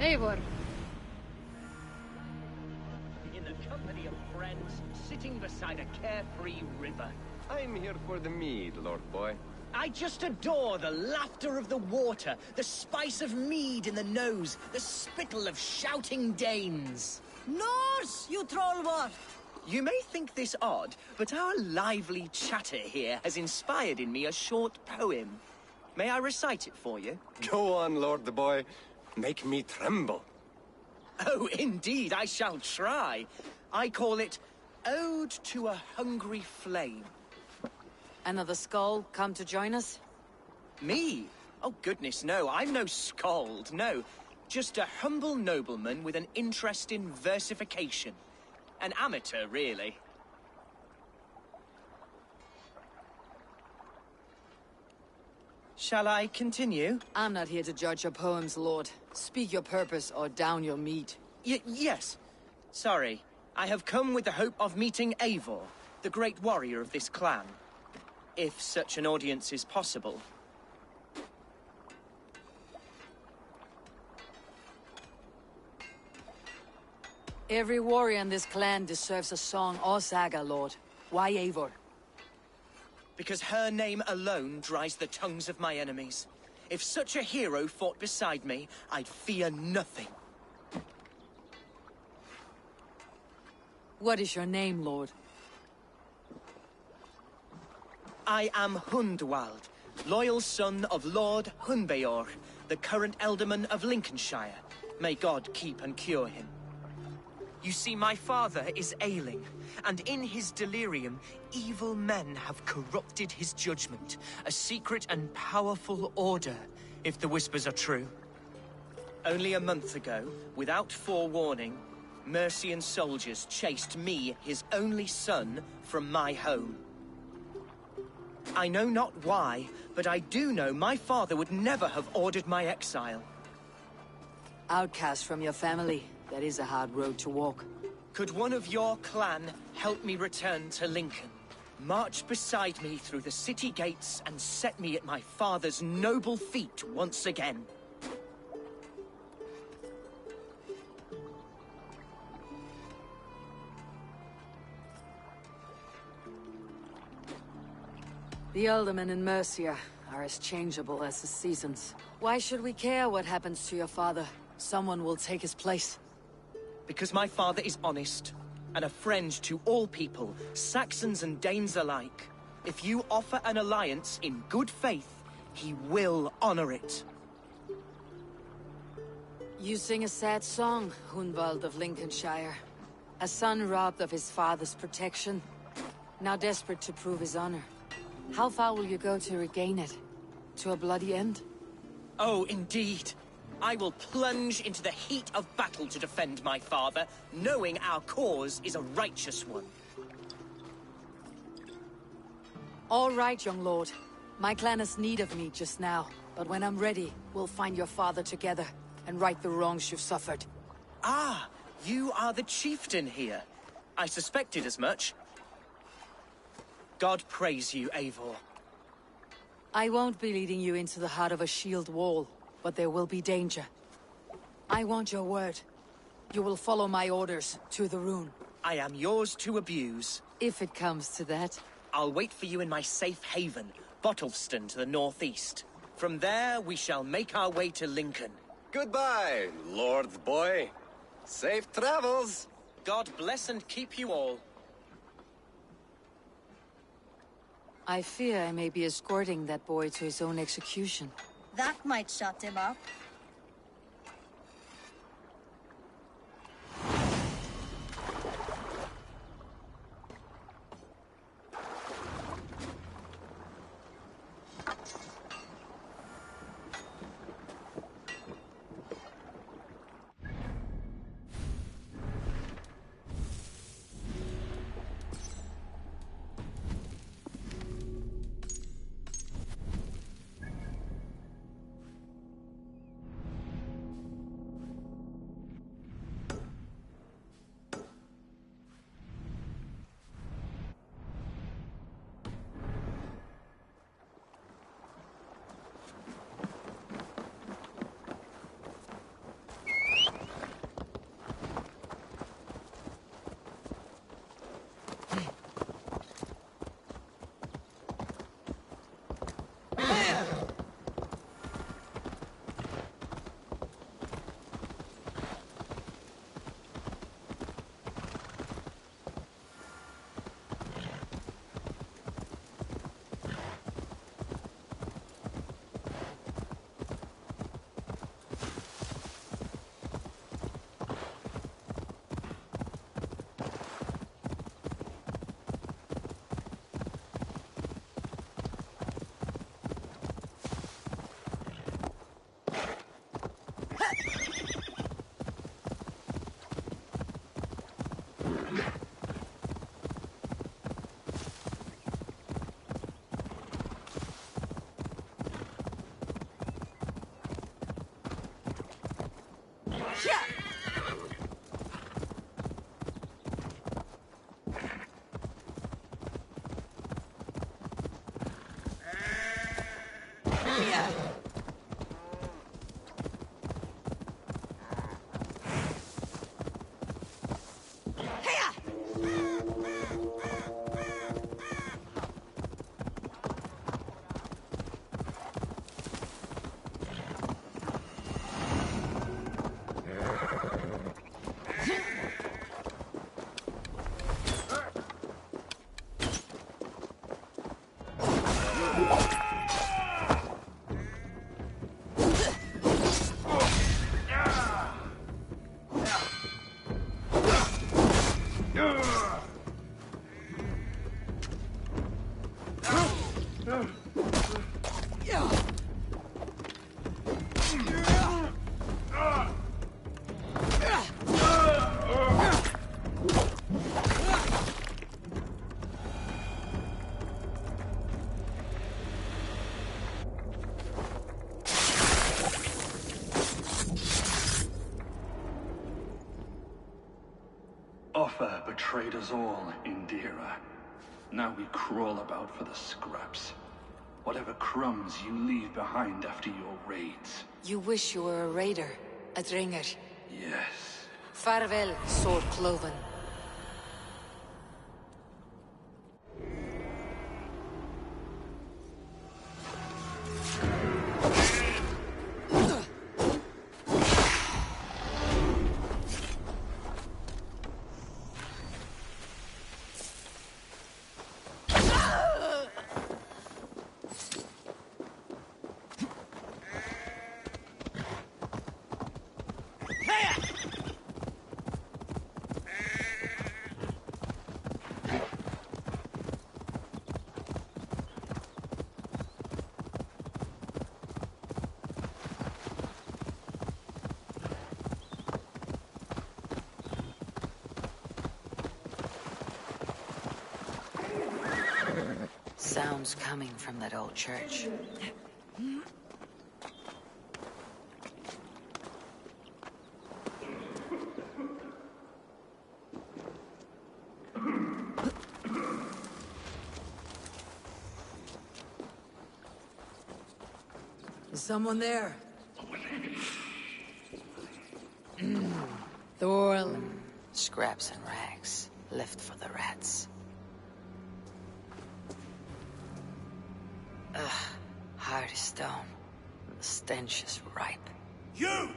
Eivor. In the company of friends, sitting beside a carefree river. I'm here for the mead, Lord Boy. I just adore the laughter of the water, the spice of mead in the nose, the spittle of shouting Danes. Norse, you trollwort! You may think this odd, but our lively chatter here has inspired in me a short poem. May I recite it for you? Go on, Lord Boy. Make me tremble. Oh, indeed, I shall try. I call it Ode to a Hungry Flame. Another skull come to join us? Me? Oh, goodness, no. I'm no skald, no. Just a humble nobleman with an interest in versification. An amateur, really. Shall I continue? I'm not here to judge your poems, Lord. Speak your purpose or down your meat. Yes. Sorry. I have come with the hope of meeting Eivor, the great warrior of this clan. If such an audience is possible. Every warrior in this clan deserves a song or saga, Lord. Why Eivor? Because her name alone dries the tongues of my enemies. If such a hero fought beside me, I'd fear nothing. What is your name, Lord? I am Hundwald, loyal son of Lord Hunbeorg, the current Elderman of Lincolnshire. May God keep and cure him. You see, my father is ailing, and in his delirium, evil men have corrupted his judgment. A secret and powerful order, if the whispers are true. Only a month ago, without forewarning, Mercian soldiers chased me, his only son, from my home. I know not why, but I do know my father would never have ordered my exile. Outcast from your family. That is a hard road to walk. Could one of your clan help me return to Lincoln? March beside me through the city gates and set me at my father's noble feet once again. The Aldermen in Mercia are as changeable as the seasons. Why should we care what happens to your father? Someone will take his place. Because my father is honest, and a friend to all people, Saxons and Danes alike. If you offer an alliance in good faith, he will honor it. You sing a sad song, Hunwald of Lincolnshire. A son robbed of his father's protection, now desperate to prove his honor. How far will you go to regain it? To a bloody end? Oh, indeed. I will plunge into the heat of battle to defend my father, knowing our cause is a righteous one. All right, young lord. My clan has need of me just now, but when I'm ready, we'll find your father together and right the wrongs you've suffered. Ah, you are the chieftain here. I suspected as much. God praise you, Eivor. I won't be leading you into the heart of a shield wall, but there will be danger. I want your word. You will follow my orders to the rune. I am yours to abuse. If it comes to that. I'll wait for you in my safe haven, Bottleston to the northeast. From there, we shall make our way to Lincoln. Goodbye, Lord Boy. Safe travels. God bless and keep you all. I fear I may be escorting that boy to his own execution. That might shut him up. Offa betrayed us all, Indira. Now we crawl about for the scraps. Whatever crumbs you leave behind after your raids. You wish you were a raider, a dringer. Yes. Farewell, sword cloven. Sounds coming from that old church. Is someone there? Thorl. Scraps and rags, left for the rats. Ugh, hard as stone. The stench is ripe. You!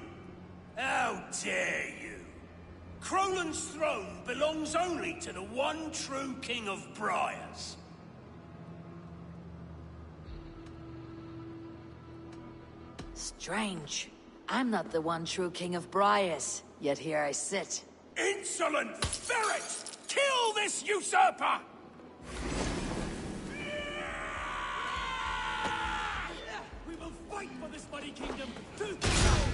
How dare you! Crolan's throne belongs only to the one true King of Briars. Strange. I'm not the one true King of Briars, yet here I sit. Insolent ferret! Kill this usurper! We will fight for this bloody kingdom tooth and nail!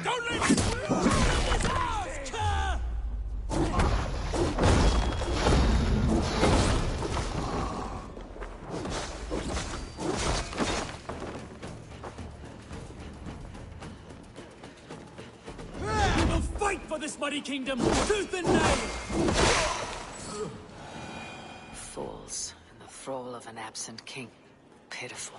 Don't leave this! Fight for this muddy kingdom, tooth and nail! Fools in the thrall of an absent king. Pitiful.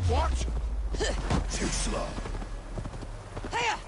What? Too slow. Hiya!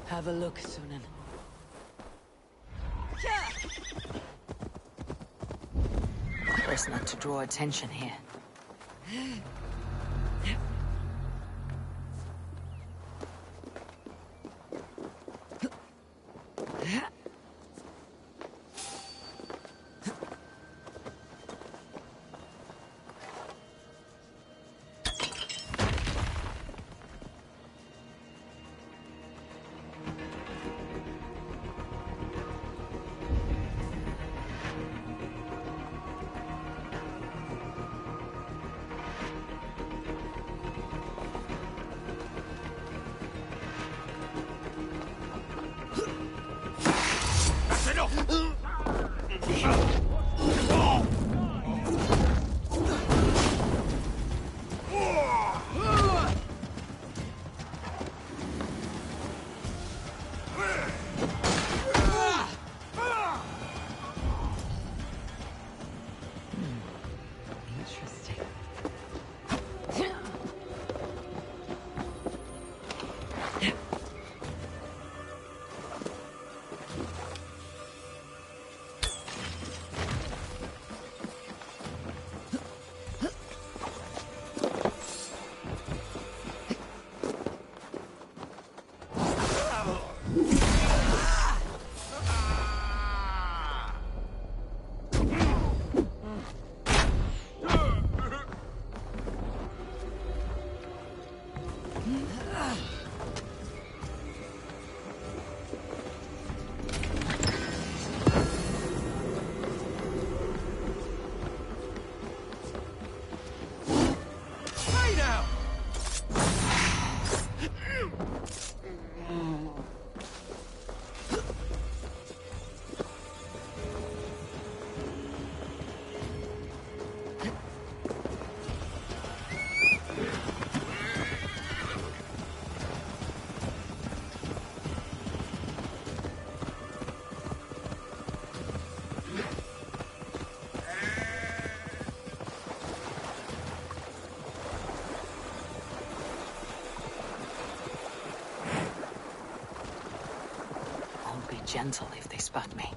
Have a look, Sunan. Best not to draw attention here. gentle if they spot me.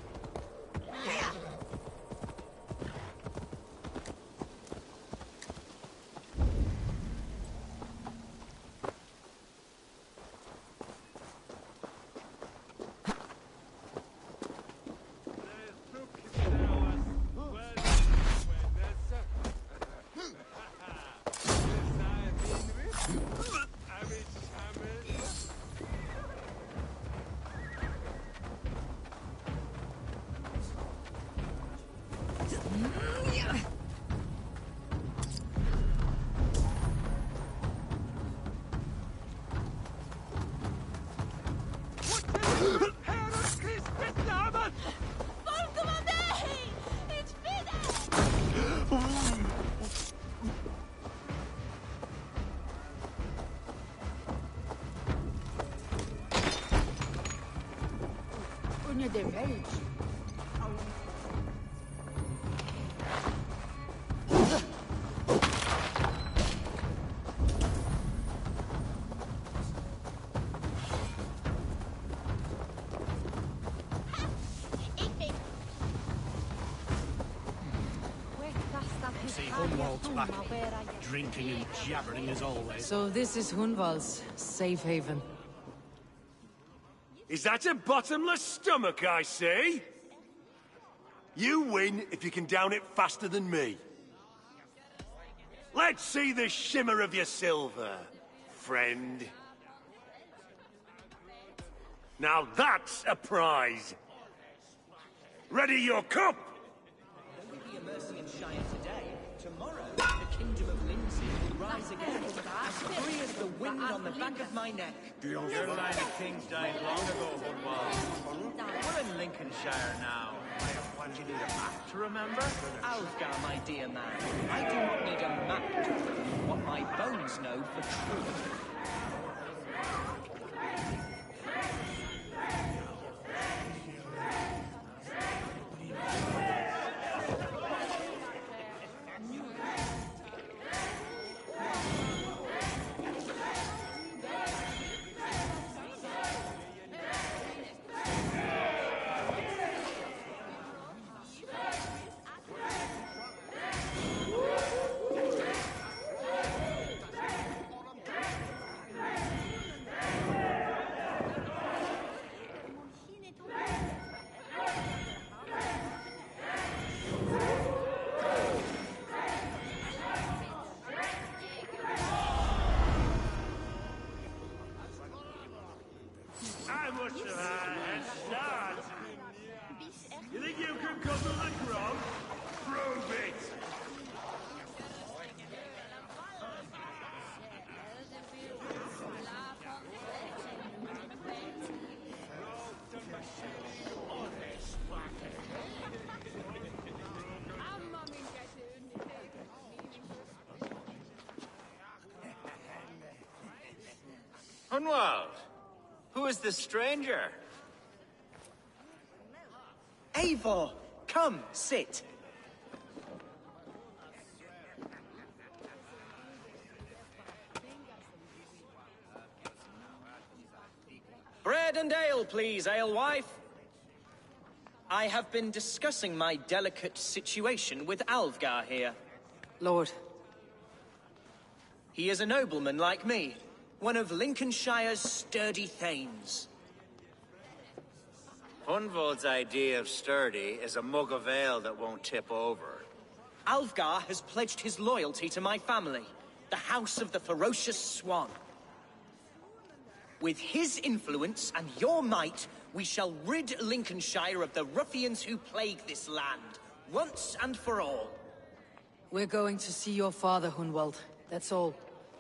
De rage. See Hunwald's back. Drinking and jabbering as always. So this is Hunwald's safe haven. Is that a bottomless stomach I see? You win if you can down it faster than me. Let's see the shimmer of your silver, friend. Now that's a prize. Ready your cup! Though we be immersing in Shire today, tomorrow the kingdom of Lindsay will rise again, as free as the wind on the back of my neck. Your line of kings died long ago, Hunwald. We're in Lincolnshire now. What, do you need a map to remember? Alfgar, my dear man, I do not need a map to prove what my bones know for true. You think you can cuddle the grog? Prove it! Hunwald, who is this stranger? Eivor, come, sit. Bread and ale, please, alewife. I have been discussing my delicate situation with Alfgar here. Lord. He is a nobleman like me, one of Lincolnshire's sturdy thanes. Hunwald's idea of sturdy is a mug of ale that won't tip over. Alfgar has pledged his loyalty to my family, the House of the Ferocious Swan. With his influence and your might, we shall rid Lincolnshire of the ruffians who plague this land, once and for all. We're going to see your father, Hunwald. That's all.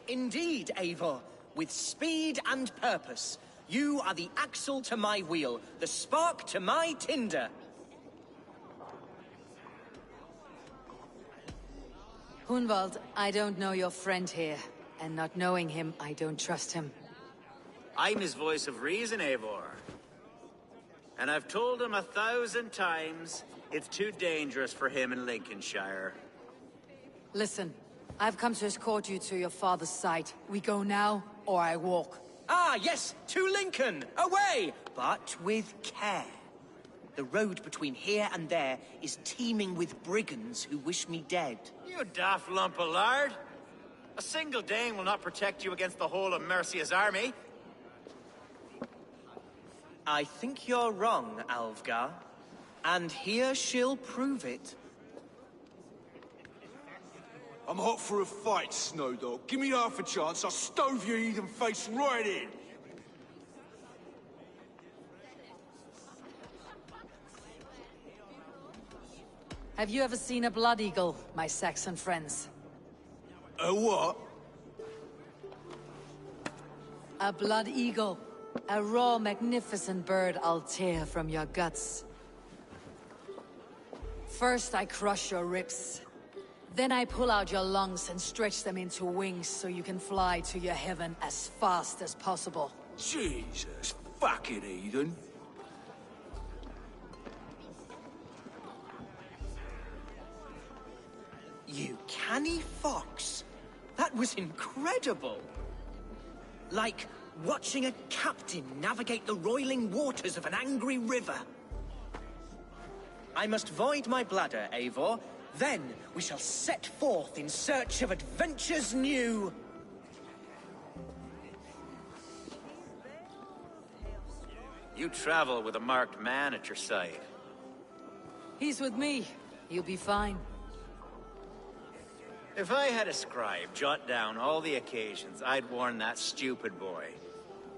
Indeed, Eivor. With speed and purpose. You are the axle to my wheel, the spark to my tinder. Hunwald, I don't know your friend here, and not knowing him, I don't trust him. I'm his voice of reason, Eivor. And I've told him 1,000 times it's too dangerous for him in Lincolnshire. Listen, I've come to escort you to your father's side. We go now, or I walk. Ah, yes, to Lincoln! Away! But with care. The road between here and there is teeming with brigands who wish me dead. You daft lump of lard! A single Dane will not protect you against the whole of Mercia's army. I think you're wrong, Alfgar. And here she'll prove it. I'm hot for a fight, Snowdog. Give me half a chance, I'll stove your heathen face right in! Have you ever seen a blood eagle, my Saxon friends? A what? A blood eagle. A raw, magnificent bird I'll tear from your guts. First I crush your ribs. Then I pull out your lungs and stretch them into wings so you can fly to your heaven as fast as possible. Jesus, fucking heathen. You canny fox. That was incredible. Like watching a captain navigate the roiling waters of an angry river. I must void my bladder, Eivor. Then we shall set forth in search of adventures new. You travel with a marked man at your side. He's with me. You'll be fine. If I had a scribe jot down all the occasions I'd warn that stupid boy,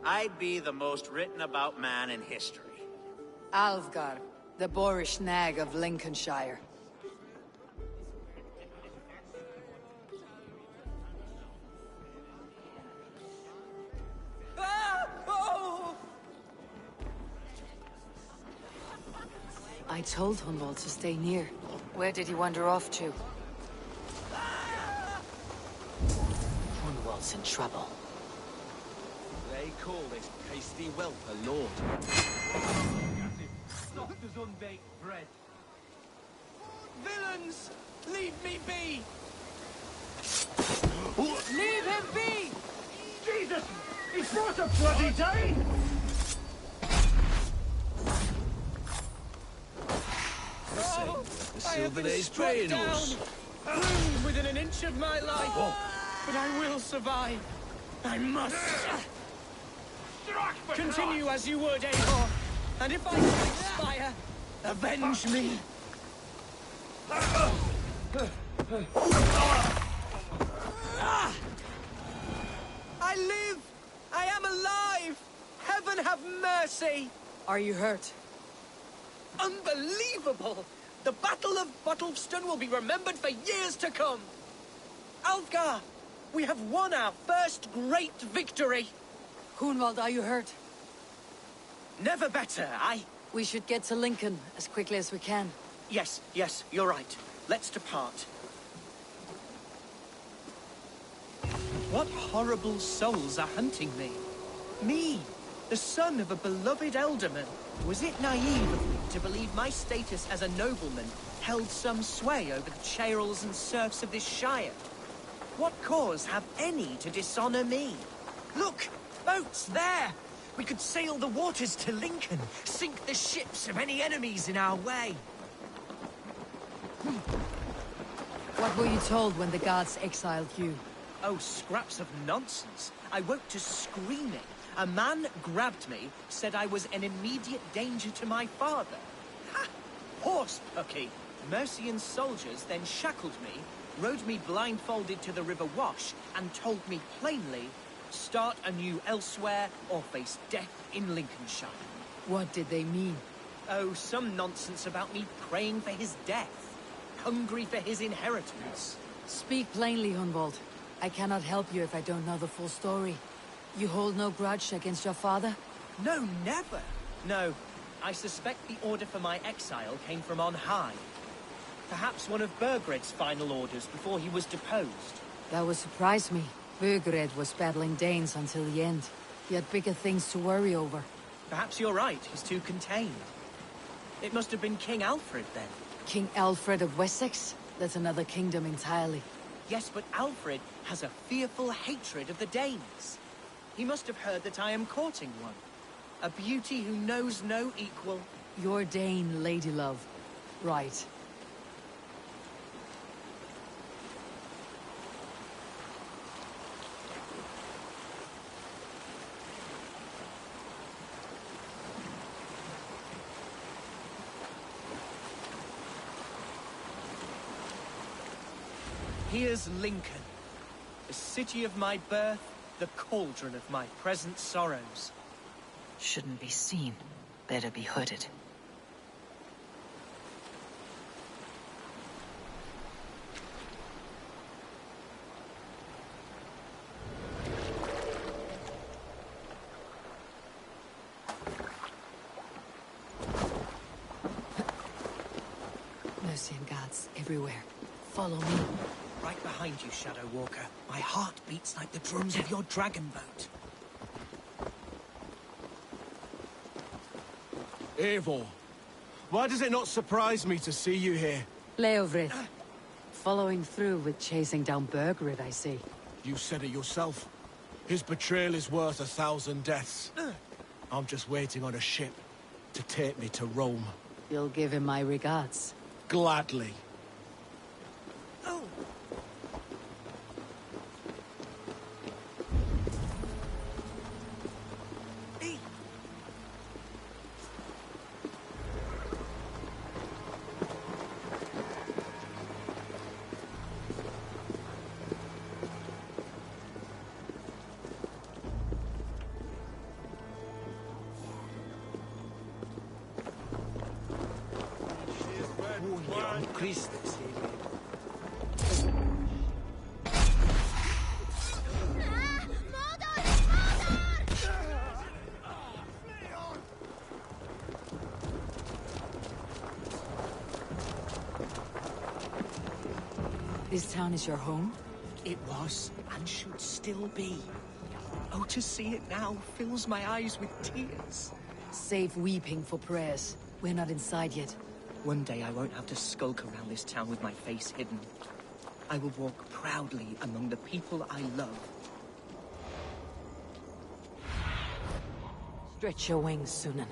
I'd be the most written about man in history. Alfgar, the boorish nag of Lincolnshire. I told Hunwald to stay near. Where did he wander off to? Hunwald's in trouble. They call this pasty whelp a lord. Soft as unbaked bread. Villains! Leave me be! Leave him be! Jesus! He's brought a bloody Dane! The silver that is paying us. Wound within an inch of my life. But I will survive. I must. Continue as you would, Eivor. And if I expire, avenge me. I live! I am alive! Heaven have mercy! Are you hurt? Unbelievable! The Battle of Bottleston will be remembered for years to come! Alfgar! We have won our first great victory! Hunwald, are you hurt? Never better, We should get to Lincoln as quickly as we can. Yes, you're right. Let's depart. What horrible souls are hunting me? Me, the son of a beloved elderman. Was it naive of me to believe my status as a nobleman held some sway over the churls and serfs of this shire? What cause have any to dishonor me? Look! Boats there! We could sail the waters to Lincoln, sink the ships of any enemies in our way. What were you told when the gods exiled you? Oh, scraps of nonsense. I woke to screaming. A man grabbed me, said I was an immediate danger to my father. Ha! Horse pucky! Mercian soldiers then shackled me, rode me blindfolded to the River Wash, and told me plainly, start anew elsewhere or face death in Lincolnshire. What did they mean? Oh, some nonsense about me praying for his death, hungry for his inheritance. Speak plainly, Hunwald. I cannot help you if I don't know the full story. You hold no grudge against your father? No, never. No, I suspect the order for my exile came from on high. Perhaps one of Burgred's final orders before he was deposed. That would surprise me. Burgred was battling Danes until the end. He had bigger things to worry over. Perhaps you're right, he's too contained. It must have been King Alfred, then. King Alfred of Wessex? That's another kingdom entirely. Yes, but Alfred has a fearful hatred of the Danes. He must have heard that I am courting one. A beauty who knows no equal, Your Dane, ladylove. Right. Here's Lincoln, the city of my birth, the cauldron of my present sorrows. Shouldn't be seen. Better be hooded. Mercy and gods everywhere. Follow me. Right behind you, Shadow Walker. My heart beats like the drums of your dragon boat. Eivor, why does it not surprise me to see you here? Leovrith. Following through with chasing down Bergrid, I see. You said it yourself. His betrayal is worth 1,000 deaths. I'm just waiting on a ship to take me to Rome. You'll give him my regards. Gladly. This town is your home? It was, and should still be. Oh, to see it now fills my eyes with tears. Save weeping for prayers. We're not inside yet. One day I won't have to skulk around this town with my face hidden. I will walk proudly among the people I love. Stretch your wings, Sunan.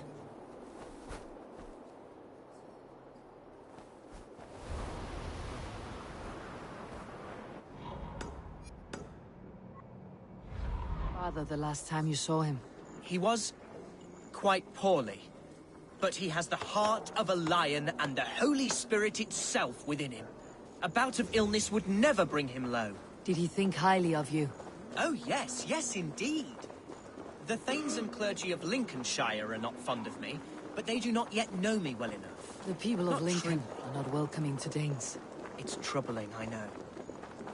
Father, the last time you saw him? He was quite poorly, but he has the heart of a lion and the Holy Spirit itself within him. A bout of illness would never bring him low. Did he think highly of you? Oh yes, yes indeed. The thanes and clergy of Lincolnshire are not fond of me, but they do not yet know me well enough. The people of Not Lincoln are not welcoming to Danes. It's troubling, I know.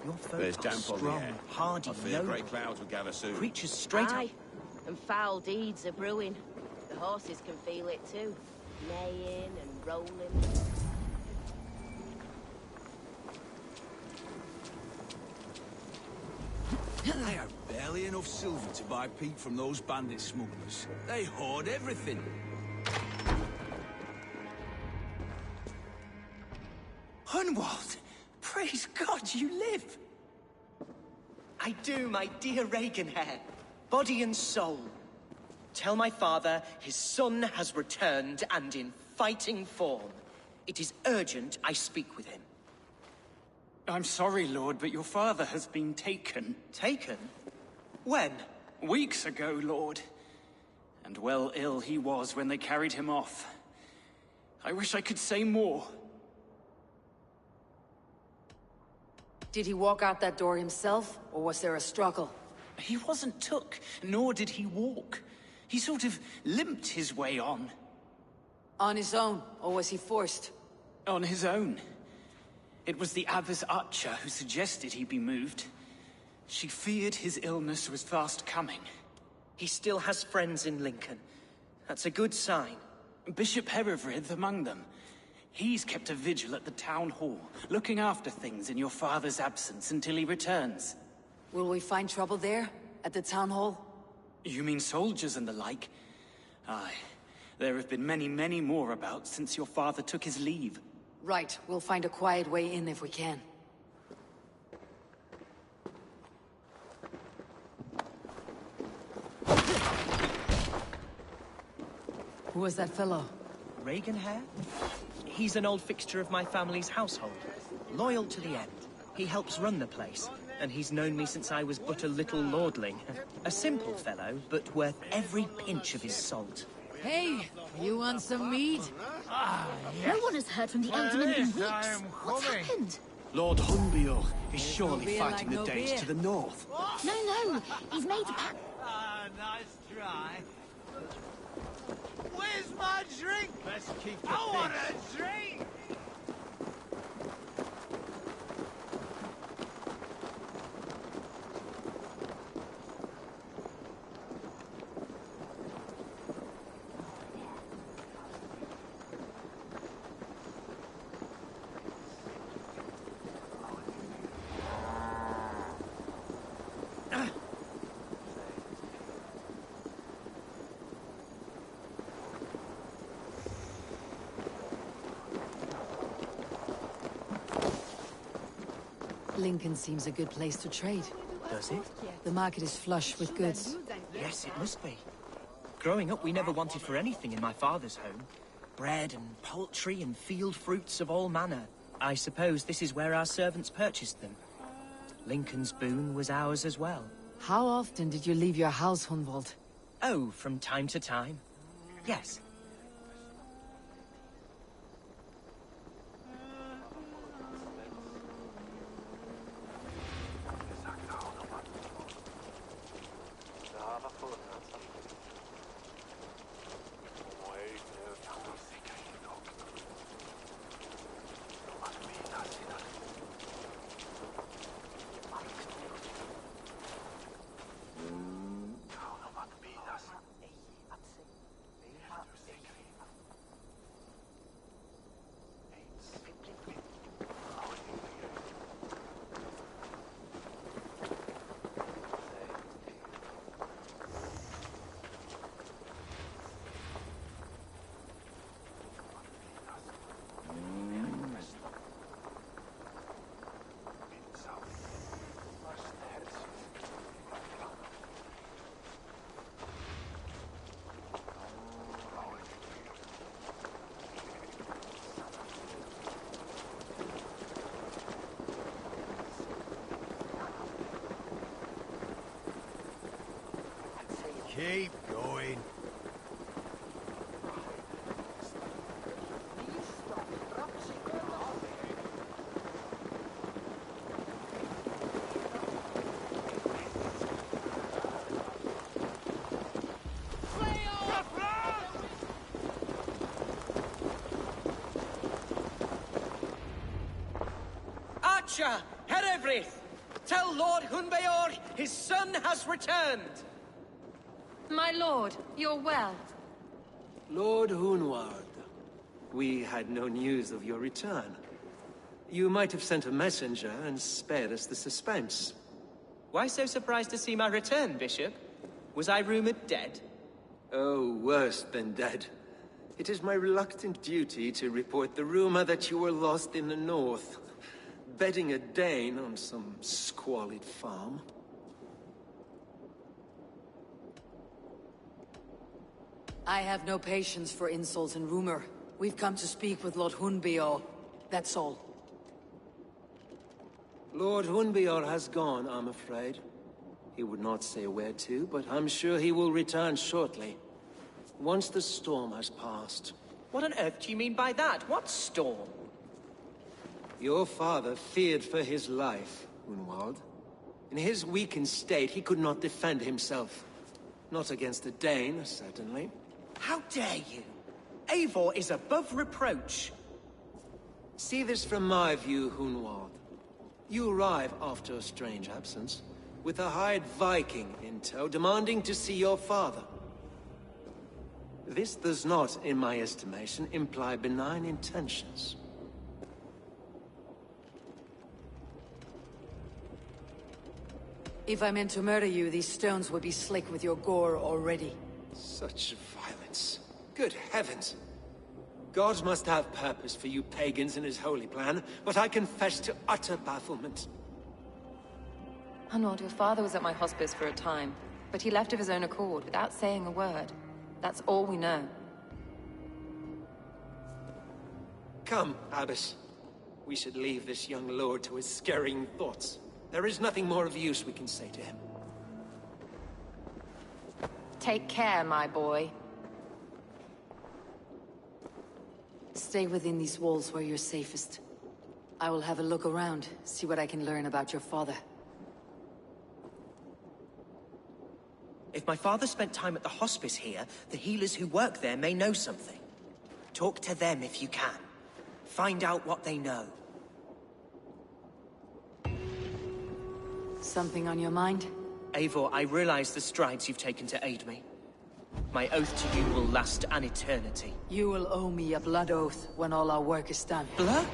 Your folk There's are damp on the strong, air. hardy, I fear noble. grey clouds will gather soon. Creatures straight Aye, up. and foul deeds are brewing. The horses can feel it too. Neighing and rolling. They have barely enough silver to buy peat from those bandit smugglers. They hoard everything. Hunwald! Praise God you live! I do, my dear Reaganhair. Body and soul. Tell my father his son has returned and in fighting form. It is urgent I speak with him. I'm sorry, Lord, but your father has been taken. Taken? When? Weeks ago, Lord. And well ill he was when they carried him off. I wish I could say more. Did he walk out that door himself, or was there a struggle? He wasn't took, nor did he walk. He sort of limped his way on. On his own, or was he forced? On his own. It was the Abbess Archer who suggested he be moved. She feared his illness was fast coming. He still has friends in Lincoln. That's a good sign. Bishop Herivrid among them. He's kept a vigil at the town hall, looking after things in your father's absence until he returns. Will we find trouble there, at the town hall? You mean soldiers and the like? Aye. There have been many, many more about since your father took his leave. Right, we'll find a quiet way in if we can. Who was that fellow? Reaganhair? He's an old fixture of my family's household. Loyal to the end. He helps run the place, and he's known me since I was but a little lordling. A simple fellow, but worth every pinch of his salt. Hey, you want some meat? No one has heard from the Alderman in weeks. What's happened? Lord Hunbeor is surely beer fighting like no the Danes beer. to the north. No, he's made a pact. Nice try. Where's my drink? Let's keep the I want peace. a drink! Lincoln seems a good place to trade. Does it? The market is flush with goods. Yes, it must be. Growing up, we never wanted for anything in my father's home. Bread and poultry and field fruits of all manner. I suppose this is where our servants purchased them. Lincoln's boon was ours as well. How often did you leave your house, Hunwald? Oh, from time to time. Yes. Keep going. Archer, Herewrith, tell Lord Hunbeor his son has returned. My lord, you're well. Lord Hunward, we had no news of your return. You might have sent a messenger and spared us the suspense. Why so surprised to see my return, Bishop? Was I rumored dead? Oh, worse than dead. It is my reluctant duty to report the rumor that you were lost in the north, bedding a Dane on some squalid farm. I have no patience for insults and rumor. We've come to speak with Lord Hunbeor. That's all. Lord Hunbeor has gone, I'm afraid. He would not say where to, but I'm sure he will return shortly. Once the storm has passed. What on earth do you mean by that? What storm? Your father feared for his life, Hunwald. In his weakened state, he could not defend himself. Not against a Dane, certainly. How dare you? Eivor is above reproach. See this from my view, Hunwald. You arrive after a strange absence, with a hired Viking in tow, demanding to see your father. This does not, in my estimation, imply benign intentions. If I meant to murder you, these stones would be slick with your gore already. Such violence. Good heavens! God must have purpose for you pagans in his holy plan, but I confess to utter bafflement. Hunwald, your father was at my hospice for a time, but he left of his own accord without saying a word. That's all we know. Come, Abbess. We should leave this young lord to his scurrying thoughts. There is nothing more of use we can say to him. Take care, my boy. Stay within these walls where you're safest. I will have a look around, see what I can learn about your father. If my father spent time at the hospice here, the healers who work there may know something. Talk to them if you can. Find out what they know. Something on your mind? Eivor, I realize the strides you've taken to aid me. My oath to you will last an eternity. You will owe me a blood oath when all our work is done. Blood?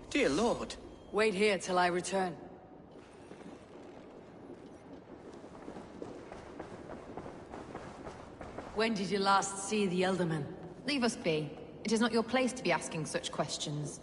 Dear Lord. Wait here till I return. When did you last see the Elderman? Leave us be. It is not your place to be asking such questions.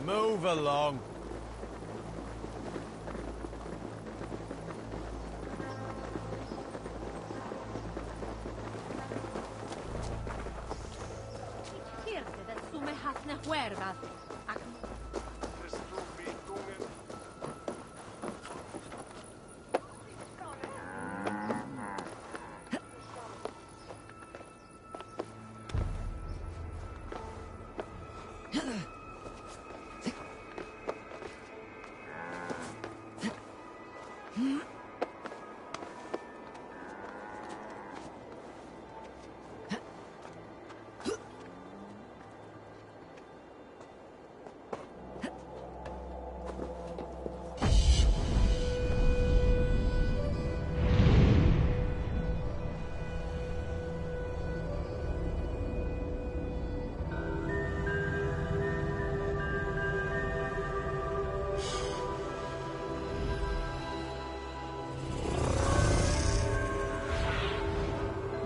Move along.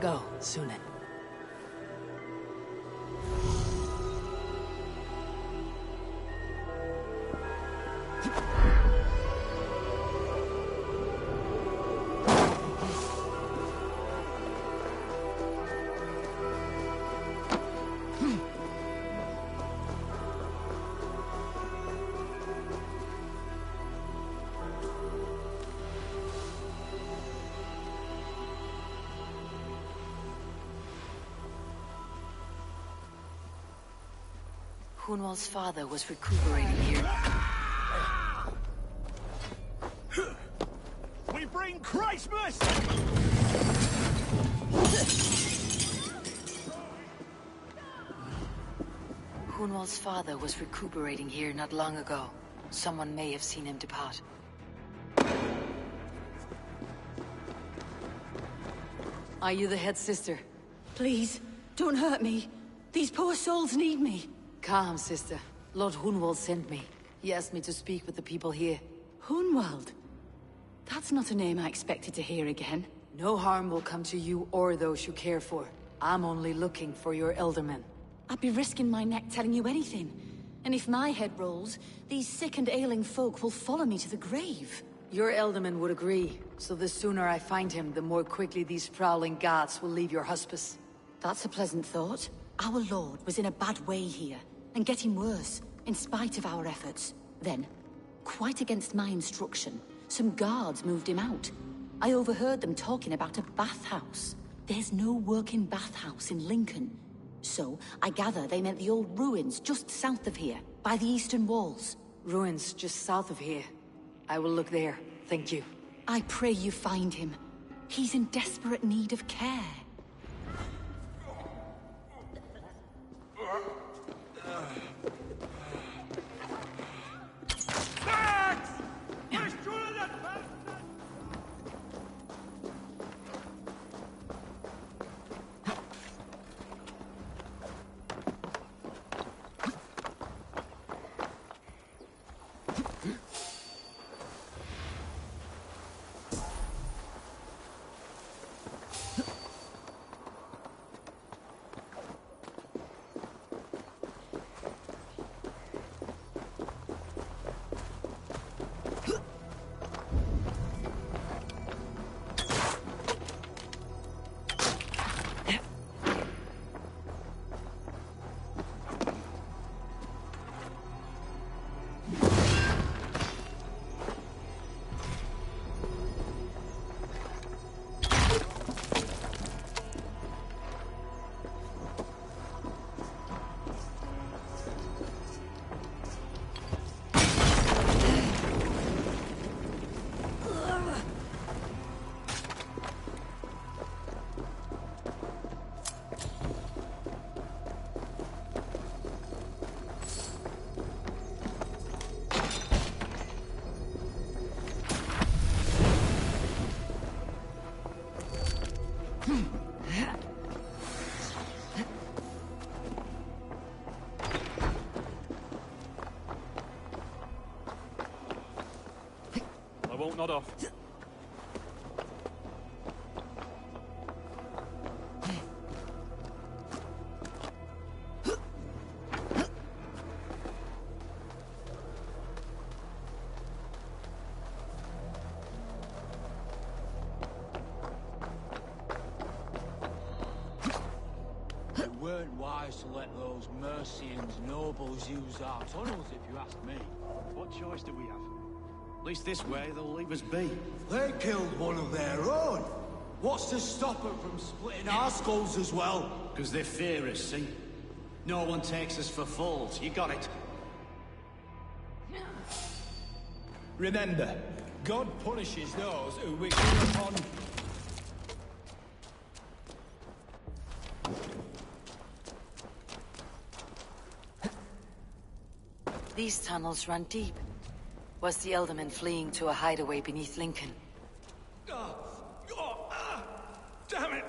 Go, Sunan. Hunwald's father was recuperating here. We bring Christmas! Hunwald's father was recuperating here not long ago. Someone may have seen him depart. Are you the head sister? Please, don't hurt me. These poor souls need me. Calm, sister. Lord Hunwald sent me. He asked me to speak with the people here. Hunwald? That's not a name I expected to hear again. No harm will come to you or those you care for. I'm only looking for your Elderman. I'd be risking my neck telling you anything. And if my head rolls, these sick and ailing folk will follow me to the grave. Your Elderman would agree. So the sooner I find him, the more quickly these prowling guards will leave your hospice. That's a pleasant thought. Our lord was in a bad way here, and getting worse, in spite of our efforts. Then, quite against my instruction, some guards moved him out. I overheard them talking about a bathhouse. There's no working bathhouse in Lincoln. So, I gather they meant the old ruins just south of here, by the eastern walls. Ruins just south of here. I will look there, thank you. I pray you find him. He's in desperate need of care. Nod off. It weren't wise to let those Mercians nobles use our tunnels, if you ask me. What choice do we have? At least this way, they'll leave us be. They killed one of their own. What's to stop them from splitting our skulls as well? Because they fear us, see? No one takes us for fools. You got it. Remember, God punishes those who wish upon... These tunnels run deep. Was the Elderman fleeing to a hideaway beneath Lincoln? Damn it!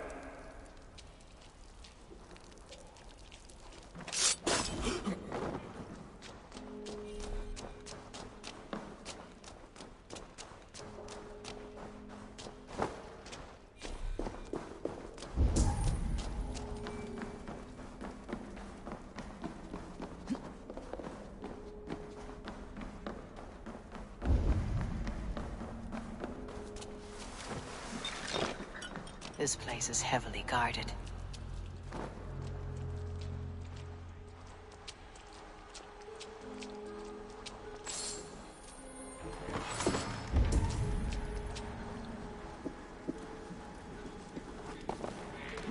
This place is heavily guarded.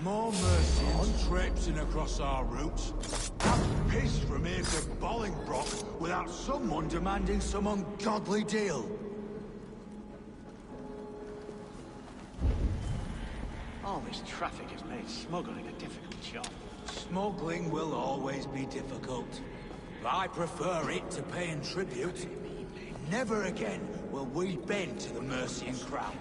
More Mercians traipsing across our routes. I'm pissed from here to Bolingbroke without someone demanding some ungodly deal. All this traffic has made smuggling a difficult job. Smuggling will always be difficult. But I prefer it to paying tribute. Never again will we bend to the Mercian crown.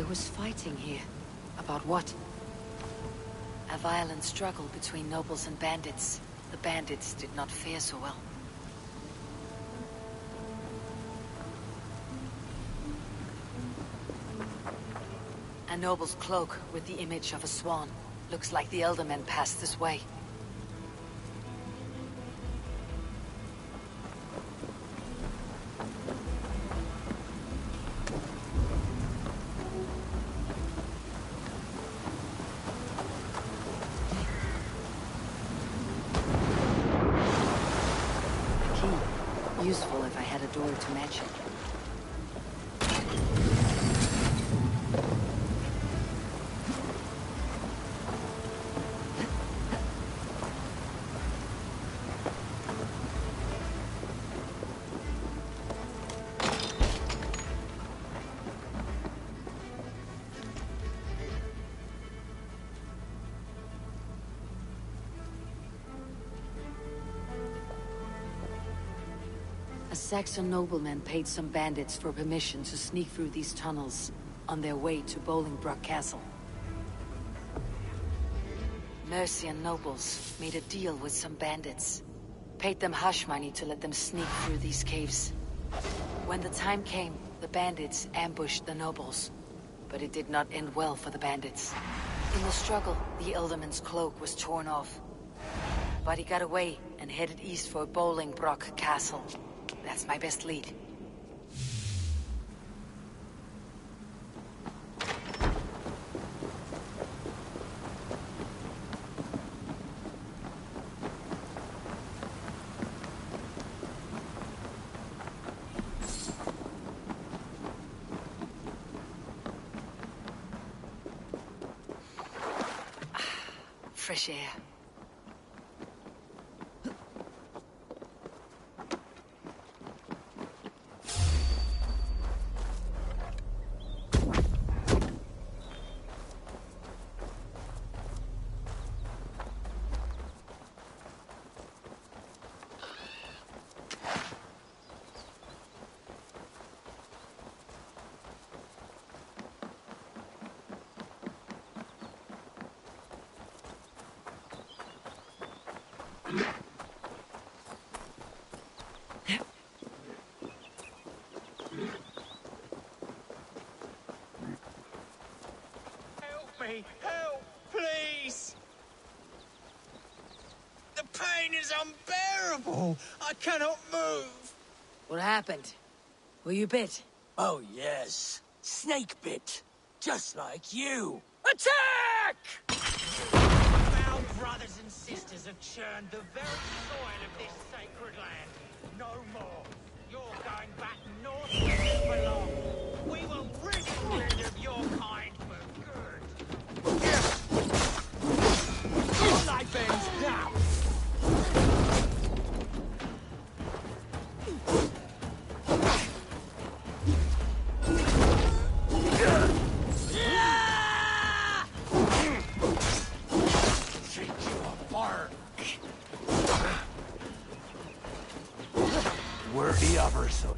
was fighting here. About what? A violent struggle between nobles and bandits. The bandits did not fare so well. A noble's cloak with the image of a swan. Looks like the elder men passed this way. Useful if I had a door to match it. Saxon noblemen paid some bandits for permission to sneak through these tunnels on their way to Bolingbroke Castle. Mercian nobles made a deal with some bandits, paid them hush money to let them sneak through these caves. When the time came, the bandits ambushed the nobles, but it did not end well for the bandits. In the struggle, the Elderman's cloak was torn off, but he got away and headed east for Bolingbroke Castle. That's my best lead. Fresh air. Help, please! The pain is unbearable! I cannot move! What happened? Were you bit? Oh, yes. Snake bit. Just like you. Attack! Our brothers and sisters have churned the very soil of this sacred land. No more. You're going back north where you belong. We will rid of your kind for good. Your life ends now. Worthy of her, so.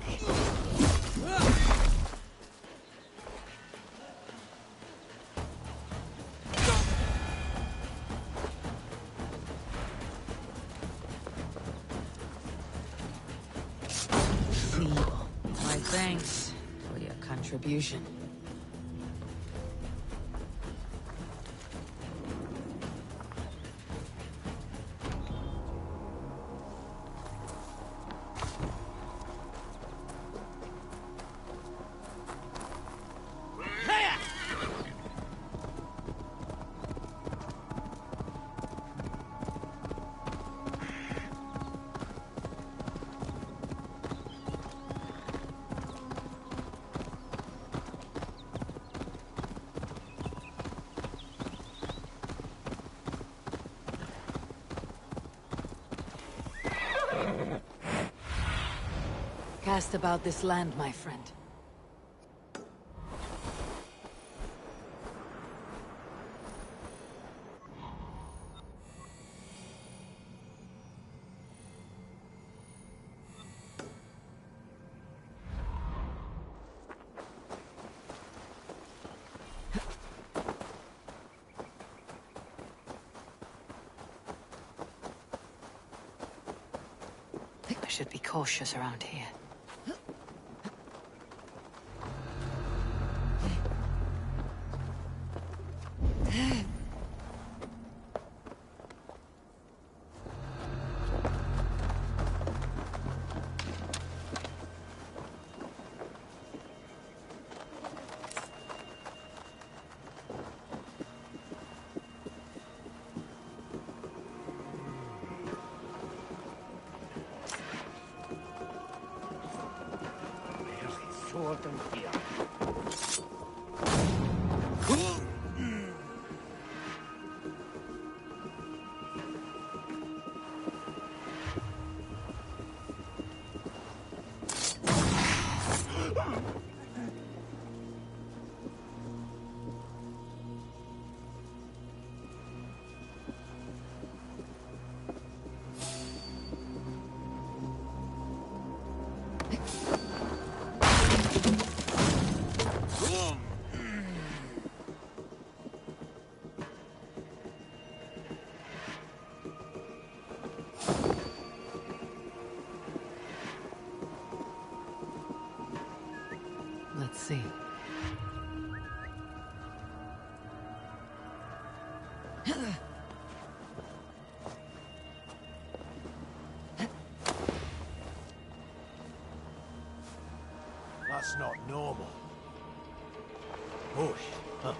My thanks for your contribution. Cast about this land, my friend. should be cautious around here. Let's see. That's not normal. Bush, huh?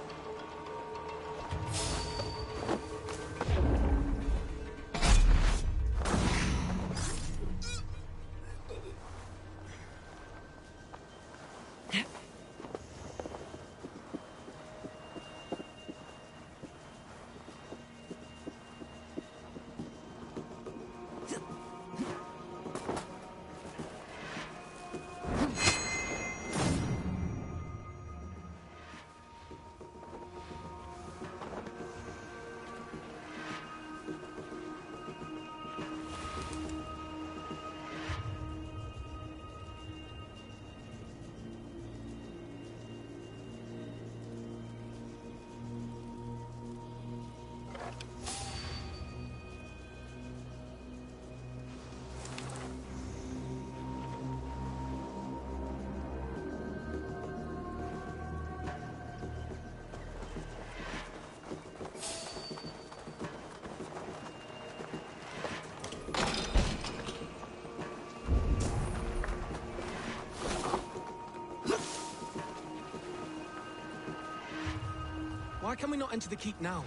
Why can we not enter the keep now?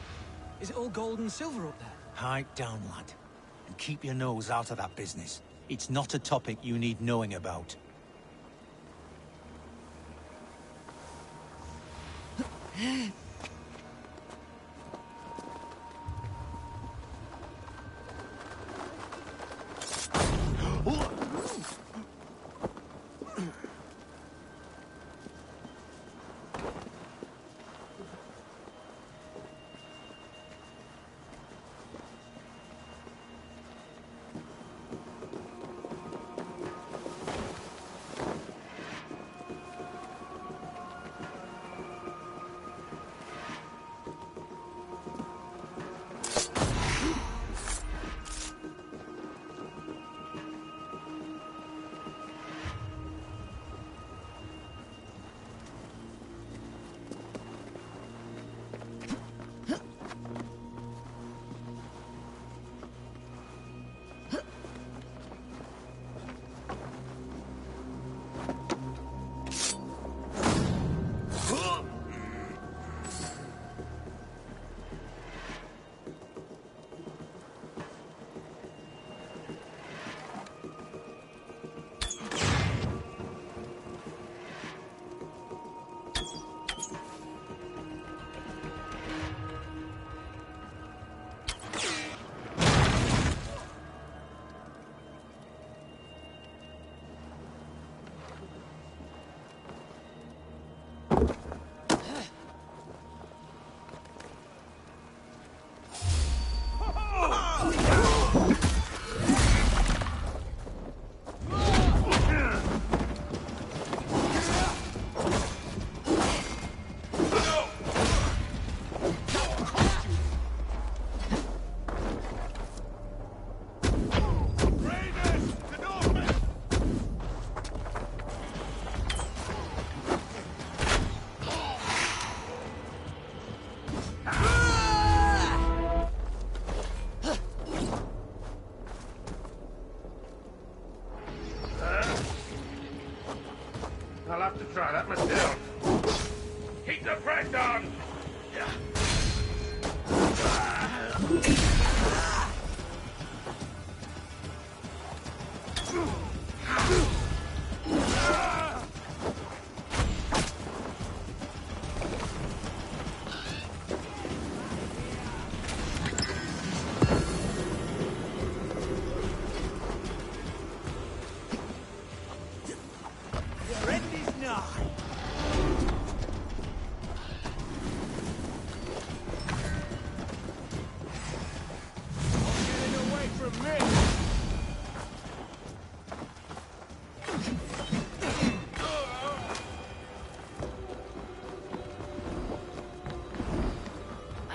Is it all gold and silver up there? Pipe down, lad. And keep your nose out of that business. It's not a topic you need knowing about.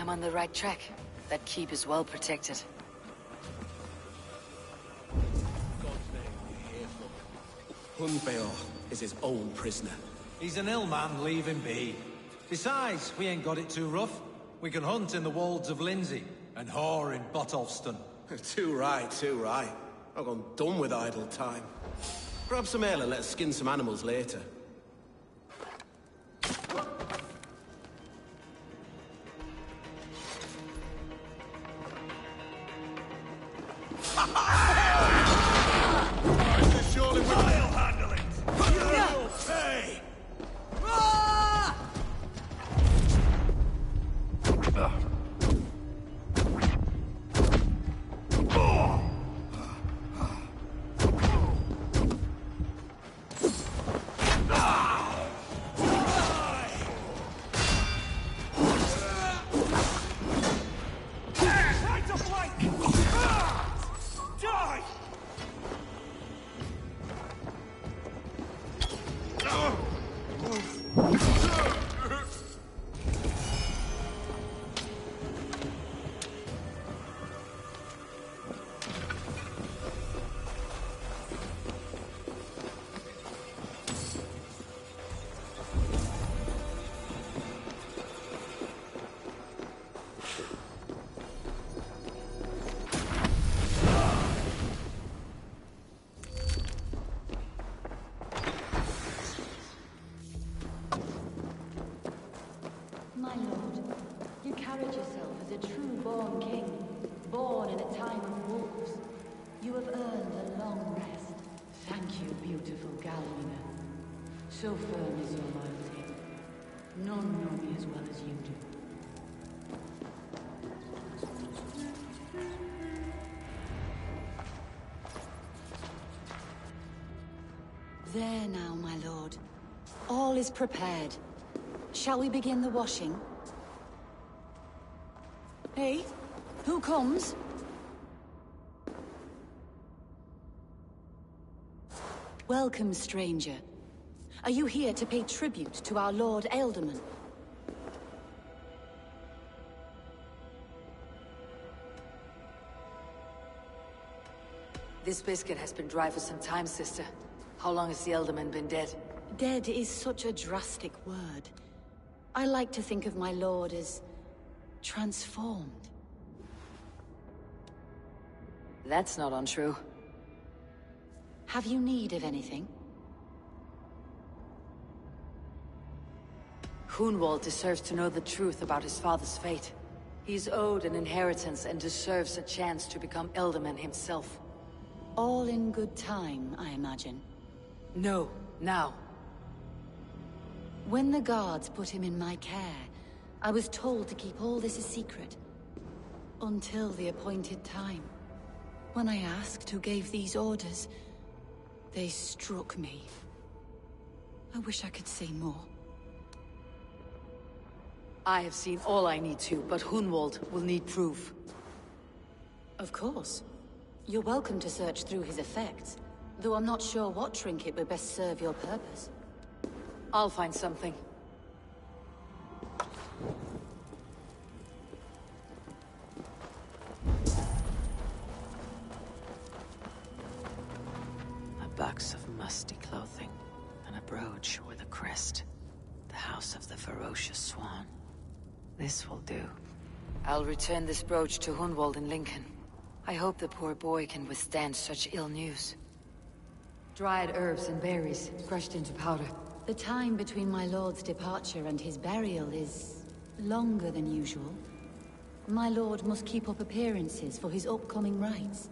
I'm on the right track. That keep is well protected. God's name, we're here for. Hunbeor is his own prisoner. He's an ill man, leave him be. Besides, we ain't got it too rough. We can hunt in the wolds of Lindsey, and whore in Botolston. Too right, too right. I've gone done with idle time. Grab some ale and let's skin some animals later. Surely I'll handle it! You'll pay! My lord, you carried yourself as a true-born king, born in a time of wolves. You have earned a long rest. Thank you, beautiful Galwina. So firm is your loyalty. None know me as well as you do. There now, my lord. All is prepared. Shall we begin the washing? Hey, who comes? Welcome, stranger. Are you here to pay tribute to our Lord Ealdorman? This biscuit has been dry for some time, sister. How long has the Ealdorman been dead? Dead is such a drastic word. I like to think of my lord as transformed. That's not untrue. Have you need of anything? Hunwald deserves to know the truth about his father's fate. He's owed an inheritance and deserves a chance to become Ealdorman himself. All in good time, I imagine. No, now. When the guards put him in my care, I was told to keep all this a secret. Until the appointed time. When I asked who gave these orders, they struck me. I wish I could say more. I have seen all I need to, but Hunwald will need proof. Of course. You're welcome to search through his effects, though I'm not sure what trinket would best serve your purpose. I'll find something. A box of musty clothing, and a brooch with a crest. The House of the Ferocious Swan. This will do. I'll return this brooch to Hunwald in Lincoln. I hope the poor boy can withstand such ill news. Dried herbs and berries, crushed into powder. The time between my lord's departure and his burial is longer than usual. My lord must keep up appearances for his upcoming rites.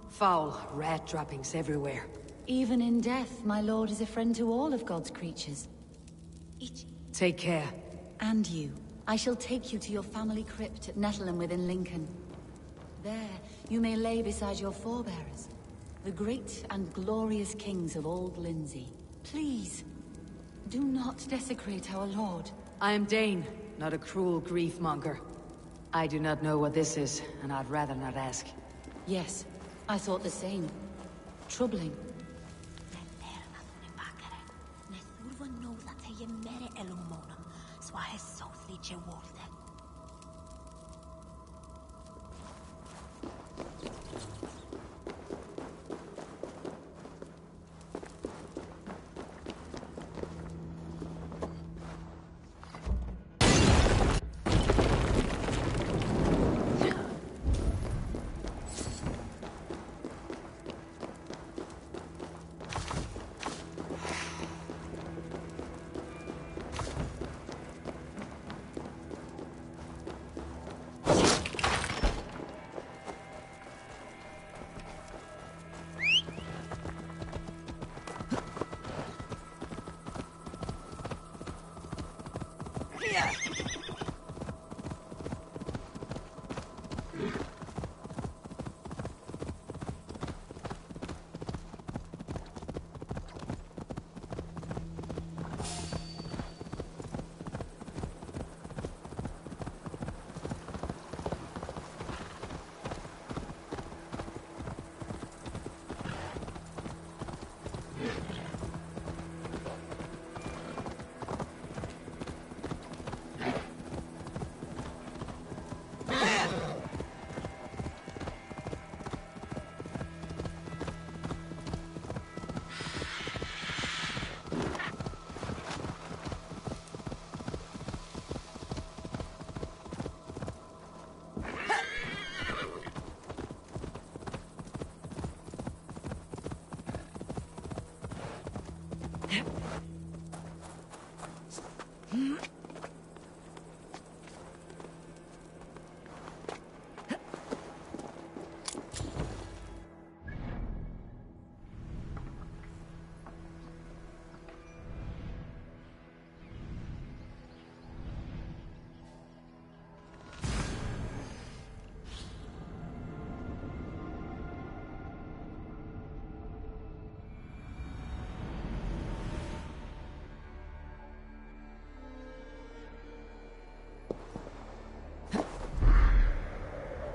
Foul rat droppings everywhere. Even in death, my lord is a friend to all of God's creatures. Take care. And you. I shall take you to your family crypt at Nettleton within Lincoln. There, you may lay beside your forebearers, the great and glorious kings of Old Lindsey. Please, do not desecrate our lord. I am Dane, not a cruel grief-monger. I do not know what this is, and I'd rather not ask. Yes, I thought the same. Troubling.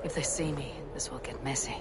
If they see me, this will get messy.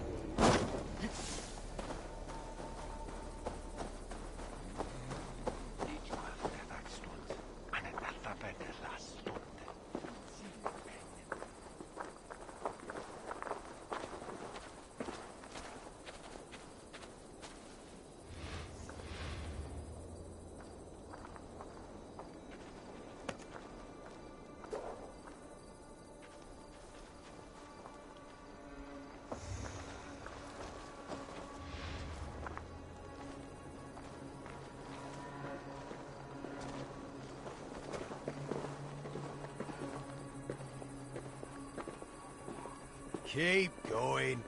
Keep going.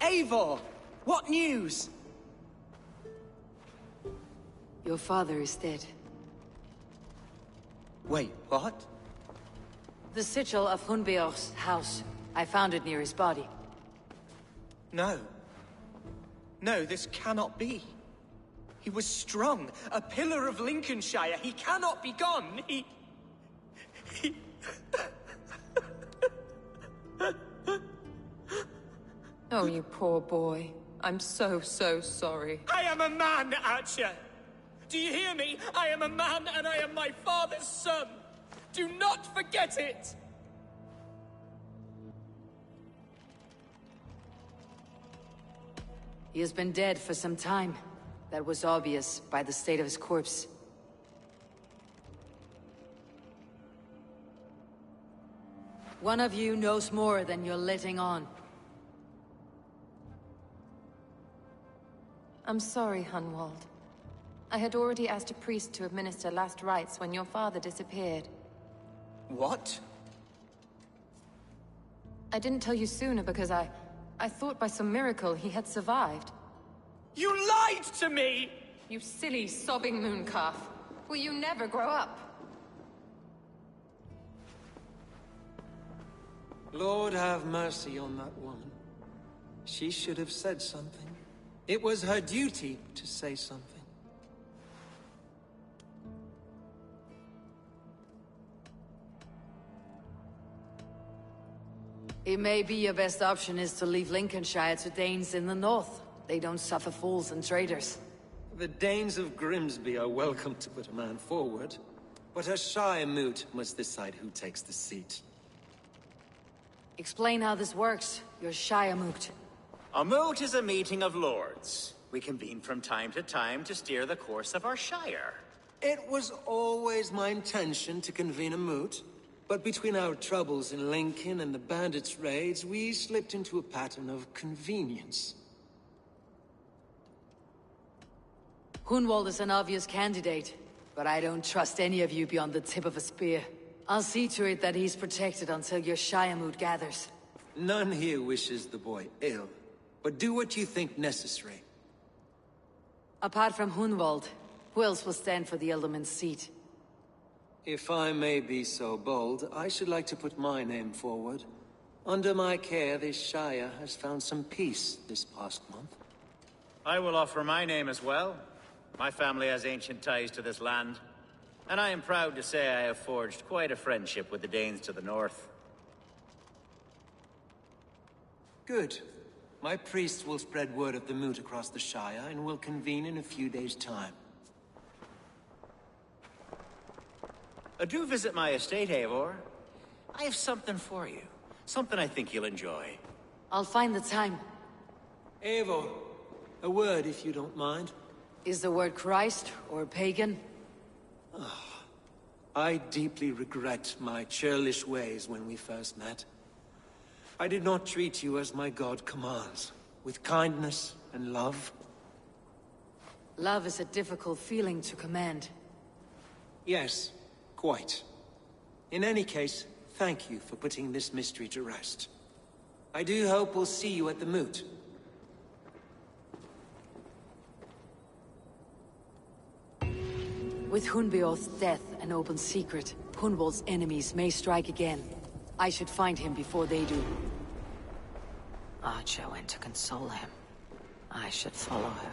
Eivor! What news? Your father is dead. Wait, what? The sigil of Hunbeor's house. I found it near his body. No. No, this cannot be. He was strong, a pillar of Lincolnshire. He cannot be gone. He... Oh, you poor boy. I'm so sorry. I am a man, Archer! Do you hear me? I am a man and I am my father's son! Do not forget it! He has been dead for some time. That was obvious by the state of his corpse. One of you knows more than you're letting on. I'm sorry, Hunwald. I had already asked a priest to administer last rites when your father disappeared. What? I didn't tell you sooner because I thought by some miracle he had survived. You lied to me! You silly, sobbing moon calf. Will you never grow up? Lord have mercy on that woman. She should have said something. It was her duty to say something. It may be your best option is to leave Lincolnshire to Danes in the north. They don't suffer fools and traitors. The Danes of Grimsby are welcome to put a man forward, but a Shire moot must decide who takes the seat. Explain how this works, your Shire moot. A moot is a meeting of lords. We convene from time to steer the course of our shire. It was always my intention to convene a moot, but between our troubles in Lincoln and the bandits' raids, we slipped into a pattern of convenience. Hunwald is an obvious candidate, but I don't trust any of you beyond the tip of a spear. I'll see to it that he's protected until your Shire moot gathers. None here wishes the boy ill, but do what you think necessary. Apart from Hunwald, who else will stand for the Ealdorman's seat? If I may be so bold, I should like to put my name forward. Under my care, this Shire has found some peace this past month. I will offer my name as well. My family has ancient ties to this land, and I am proud to say I have forged quite a friendship with the Danes to the north. Good. My priests will spread word of the moot across the Shire, and will convene in a few days' time. Do visit my estate, Eivor. I have something for you. Something I think you'll enjoy. I'll find the time. Eivor, a word if you don't mind. Is the word Christ or pagan? I deeply regret my churlish ways when we first met. I did not treat you as my god commands, with kindness and love. Love is a difficult feeling to command. Yes, quite. In any case, thank you for putting this mystery to rest. I do hope we'll see you at the moot. With Hunbeorth's death an open secret, Hunwald's enemies may strike again. I should find him before they do. Archer went to console him. I should follow her.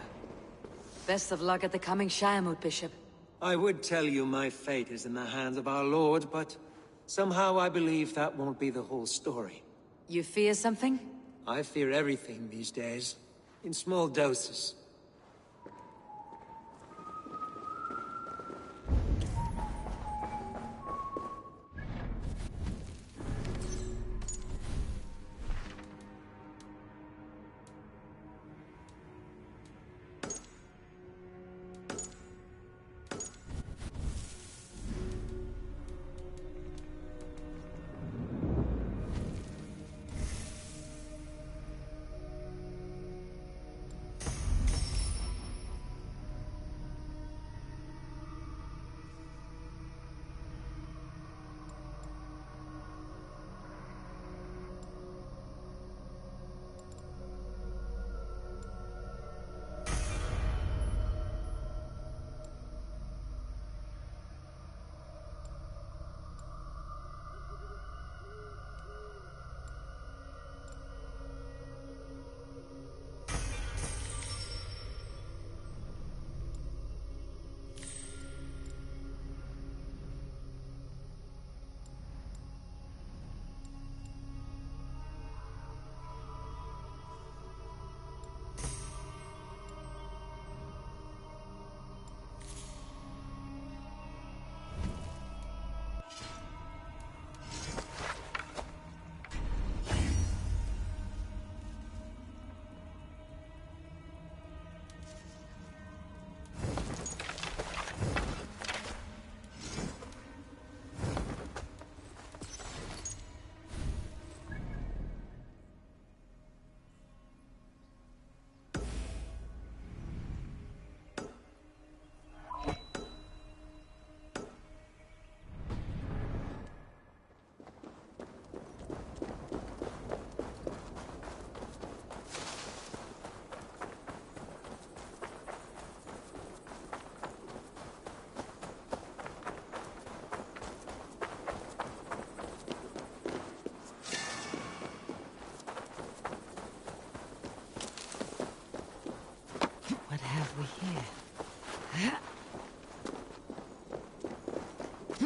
Best of luck at the coming Shire moot, Bishop. I would tell you my fate is in the hands of our Lord, but somehow I believe that won't be the whole story. You fear something? I fear everything these days, in small doses.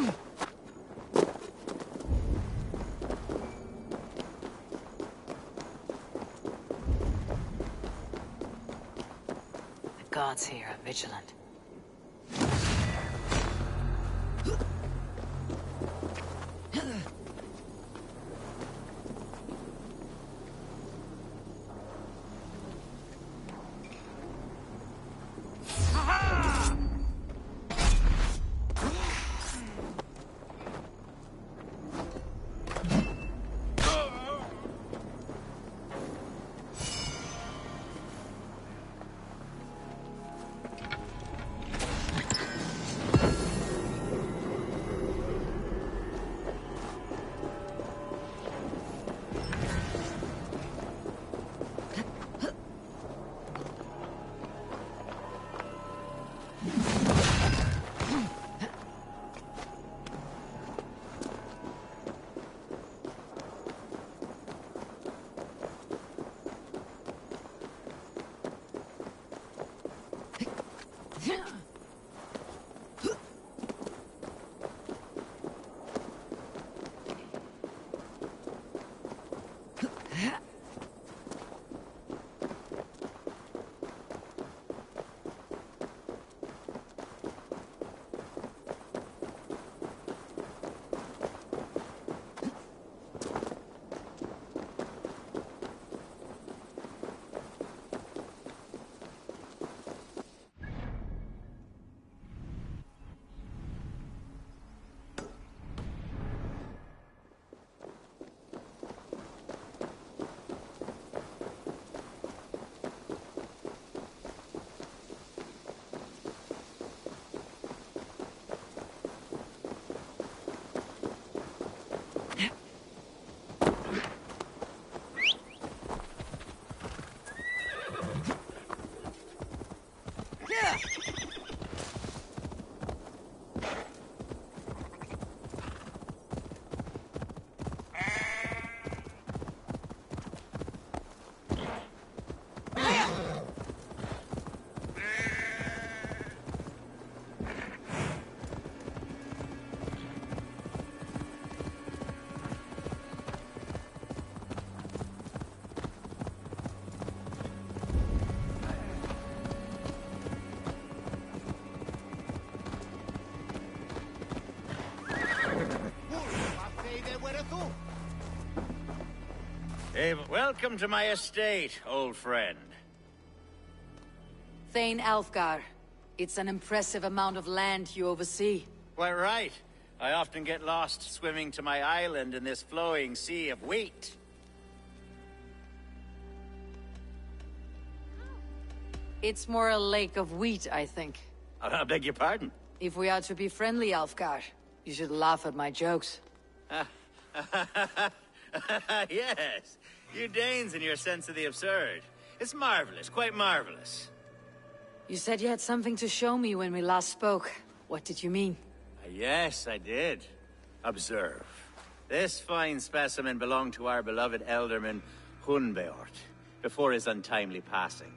The gods here are vigilant. Welcome to my estate, old friend. Thane Alfgar. It's an impressive amount of land you oversee. Quite right. I often get lost swimming to my island in this flowing sea of wheat. It's more a lake of wheat, I think. I beg your pardon? If we are to be friendly, Alfgar, you should laugh at my jokes. Yes. You Danes and your sense of the absurd. It's marvelous, quite marvelous. You said you had something to show me when we last spoke. What did you mean? Yes, I did. Observe. This fine specimen belonged to our beloved elderman, Hunbeort, before his untimely passing.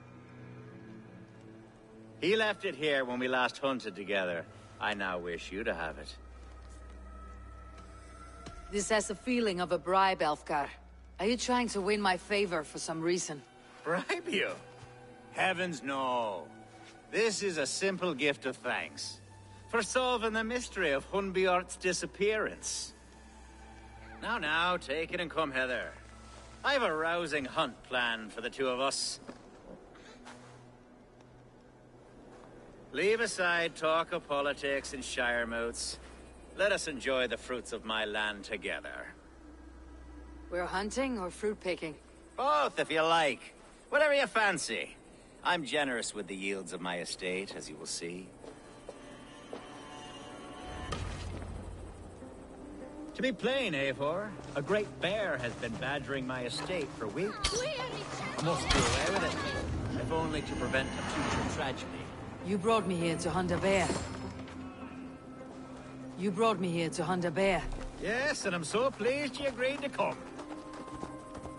He left it here when we last hunted together. I now wish you to have it. This has the feeling of a bribe, Alfgar. Are you trying to win my favor for some reason? Bribe you? Heavens no. This is a simple gift of thanks. For solving the mystery of Hunbeort's disappearance. Now, take it and come hither. I have a rousing hunt planned for the two of us. Leave aside talk of politics and shire moats. Let us enjoy the fruits of my land together. We're hunting or fruit picking? Both, if you like. Whatever you fancy. I'm generous with the yields of my estate, as you will see. To be plain, Eivor, a great bear has been badgering my estate for weeks. I must do away with it, if only to prevent a future tragedy. You brought me here to hunt a bear. Yes, and I'm so pleased you agreed to come.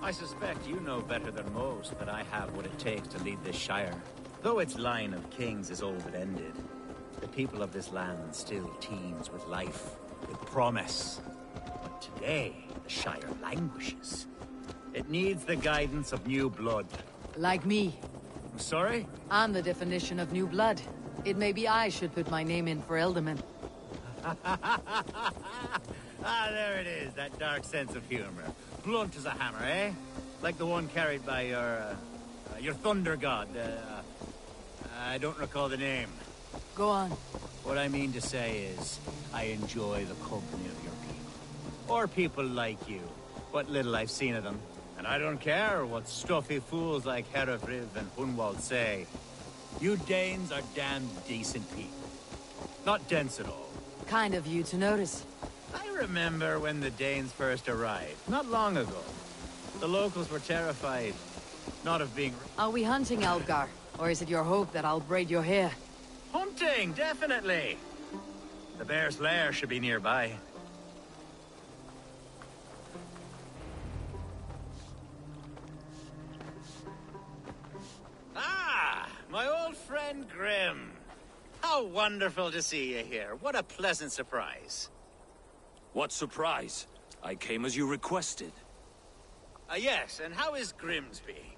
I suspect you know better than most that I have what it takes to lead this shire. Though its line of kings is all but ended, the people of this land still teems with life. promise. But today, the Shire languishes. It needs the guidance of new blood. Like me. Sorry? I'm the definition of new blood. It may be I should put my name in for Elderman. Ah, there it is, that dark sense of humor. Blunt as a hammer, eh? Like the one carried by your thunder god. I don't recall the name. Go on. What I mean to say is, I enjoy the company of your people. Or people like you. What little I've seen of them. And I don't care what stuffy fools like Herefriv and Hunwald say. You Danes are damn decent people. Not dense at all. Kind of you to notice. I remember when the Danes first arrived, not long ago. The locals were terrified, not of being... Are we hunting, Algar? Or is it your hope that I'll braid your hair? Hunting, definitely! The bear's lair should be nearby. Ah! My old friend Grim. How wonderful to see you here. What a pleasant surprise. What surprise? I came as you requested. Yes, and how is Grimsby?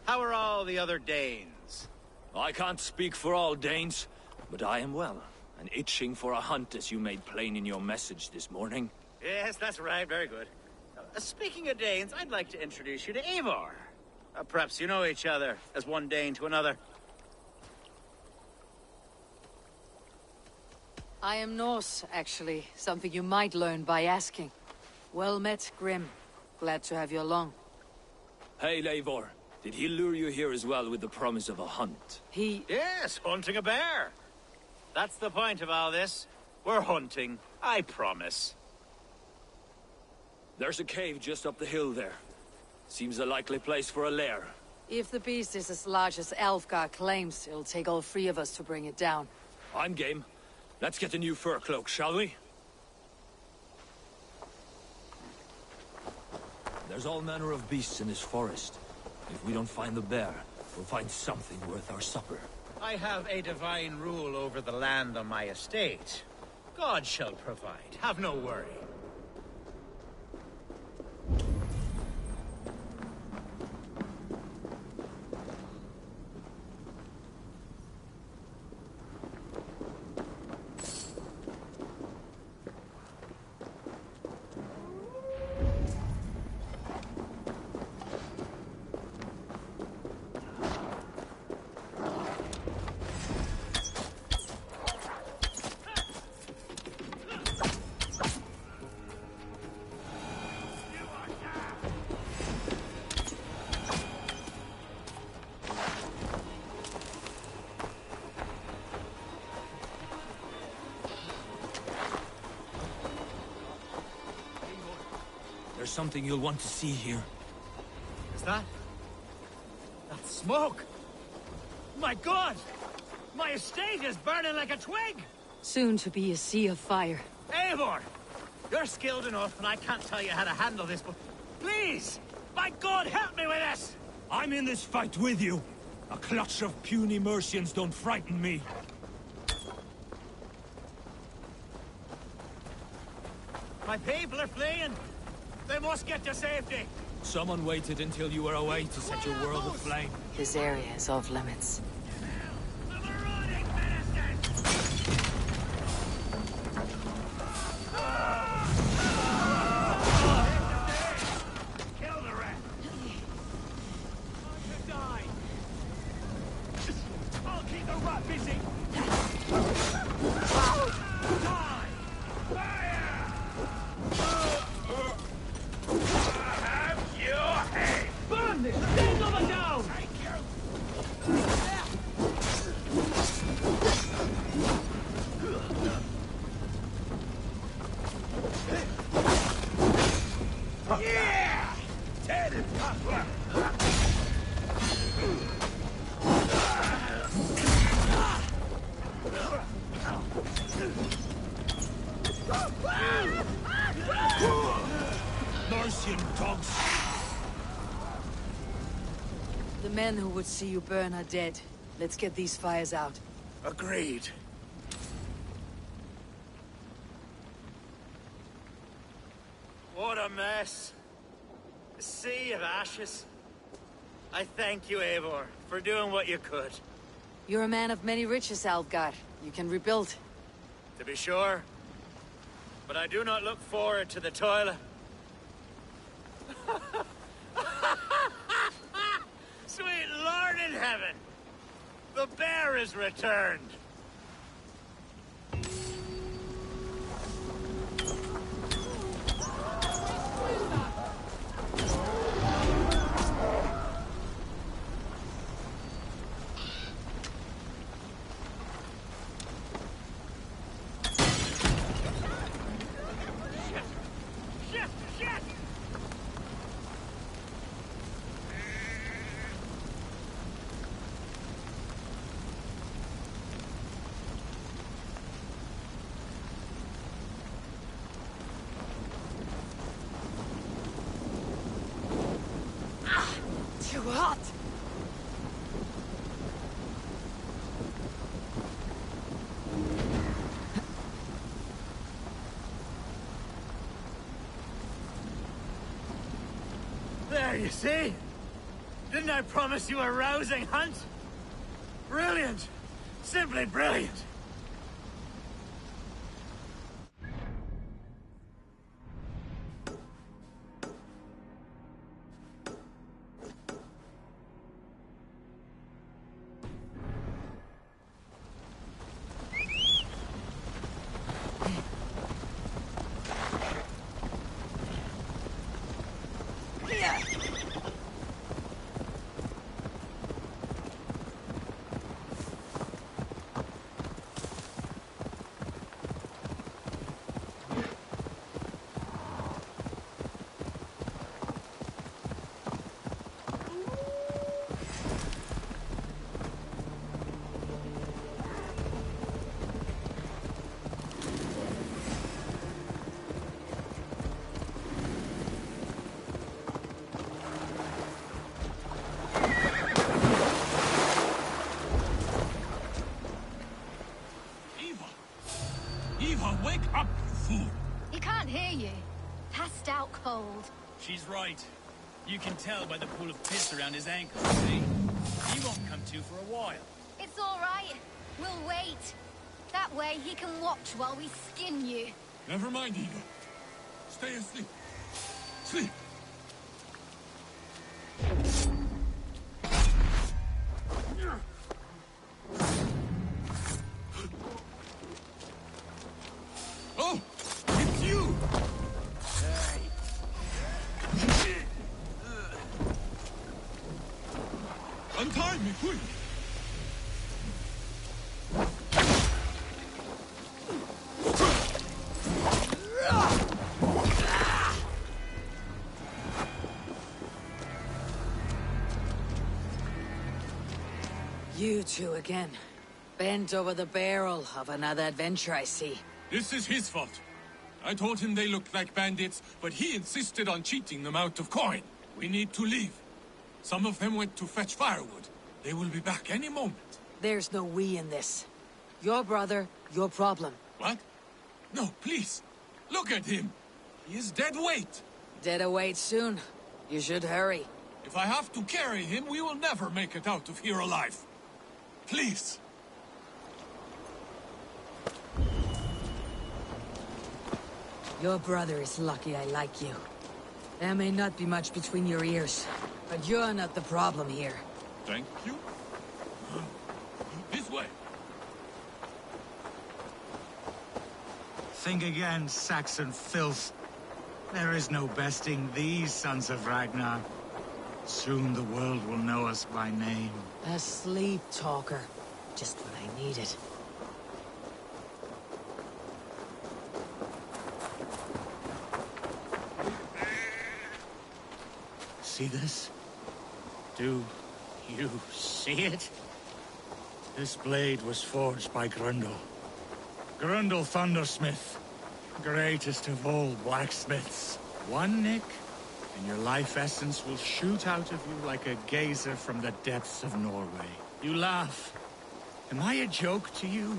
How are all the other Danes? I can't speak for all Danes, but I am well, and itching for a hunt as you made plain in your message this morning. Yes, that's right, very good. Speaking of Danes, I'd like to introduce you to Eivor. Perhaps you know each other, as one Dane to another. I am Norse, actually. Something you might learn by asking. Well met, Grim. Glad to have you along. Hey, Eivor. Did he lure you here as well with the promise of a hunt? Yes, hunting a bear. That's the point of all this. We're hunting, I promise. There's a cave just up the hill there. Seems a likely place for a lair. If the beast is as large as Alfgar claims, it'll take all three of us to bring it down. I'm game. Let's get a new fur cloak, shall we? There's all manner of beasts in this forest. If we don't find the bear, we'll find something worth our supper. I have a divine rule over the land on my estate. God shall provide. Have no worry. There's something you'll want to see here. Is that? That's smoke! My God! My estate is burning like a twig! Soon to be a sea of fire. Eivor! You're skilled enough, and I can't tell you how to handle this, but... Please! My God, help me with this! I'm in this fight with you. A clutch of puny Mercians don't frighten me. My people are fleeing! They must get to safety! Someone waited until you were away to set your world aflame. This area is off limits. Kill the rat! Die! I'll keep the rat busy! Die! Fire! Burn this! Stand over down! Yeah! Dead and Mercian dogs! The men who would see you burn are dead. Let's get these fires out. Agreed. What a mess. A sea of ashes. I thank you, Eivor, for doing what you could. You're a man of many riches, Alfgar. You can rebuild. To be sure. But I do not look forward to the toil. Sweet Lord in heaven! The bear is returned! Too hot! There, you see? Didn't I promise you a rousing hunt? Brilliant! Simply brilliant! Eva, wake up, you fool! He can't hear you. Passed out cold. She's right. You can tell by the pool of piss around his ankles, see? He won't come to for a while. It's all right. We'll wait. That way he can watch while we skin you. Never mind, Eva. Stay asleep. Sleep. Oh! It's you! Untie me, quick! You two again. Bent over the barrel of another adventure, I see. This is his fault. I told him they looked like bandits, but he insisted on cheating them out of coin. We need to leave. Some of them went to fetch firewood. They will be back any moment. There's no we in this. Your brother, your problem. What? No, please. Look at him. He is dead weight. Dead await soon. You should hurry. If I have to carry him, we will never make it out of here alive. Please. Your brother is lucky I like you. There may not be much between your ears, but you're not the problem here. Thank you. This way. Think again, Saxon filth. There is no besting these sons of Ragnar. Soon the world will know us by name. A sleep talker. Just what I needed. See this? Do you see it? This blade was forged by Grundle. Grundle Thundersmith. Greatest of all blacksmiths. One nick, and your life essence will shoot out of you like a geyser from the depths of Norway. You laugh. Am I a joke to you?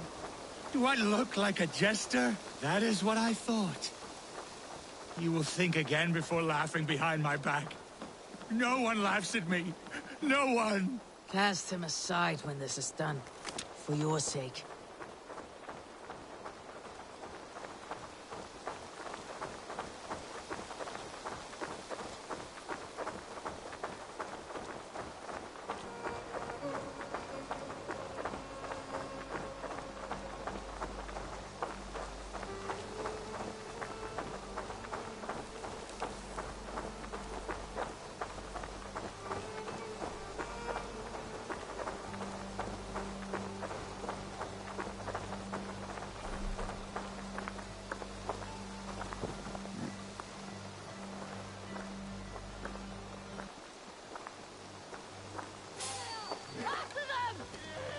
Do I look like a jester? That is what I thought. You will think again before laughing behind my back. No one laughs at me. No one! Cast him aside when this is done. For your sake.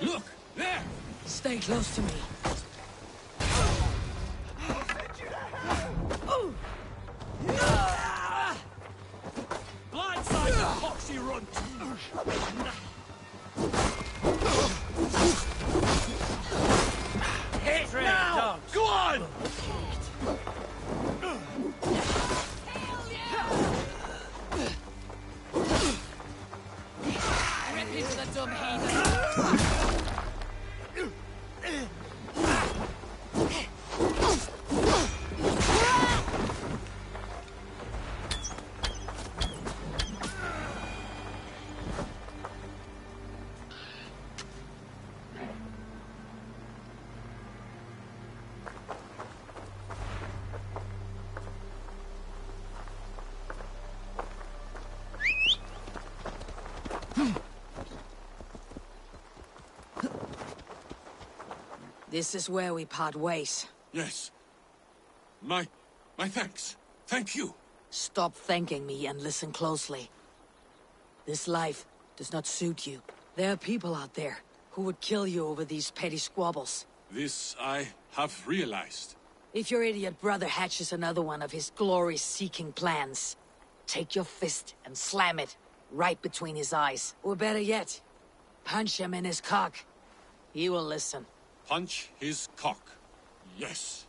Look! There! Stay close to me. Blindside the foxy runt! Hit now! Go on! Rip into the dumb heathen! This is where we part ways. Yes. My thanks. Thank you. Stop thanking me and listen closely. This life does not suit you. There are people out there who would kill you over these petty squabbles. This I have realized. If your idiot brother hatches another one of his glory-seeking plans, take your fist and slam it right between his eyes. Or better yet, punch him in his cock. He will listen. Punch his cock. Yes.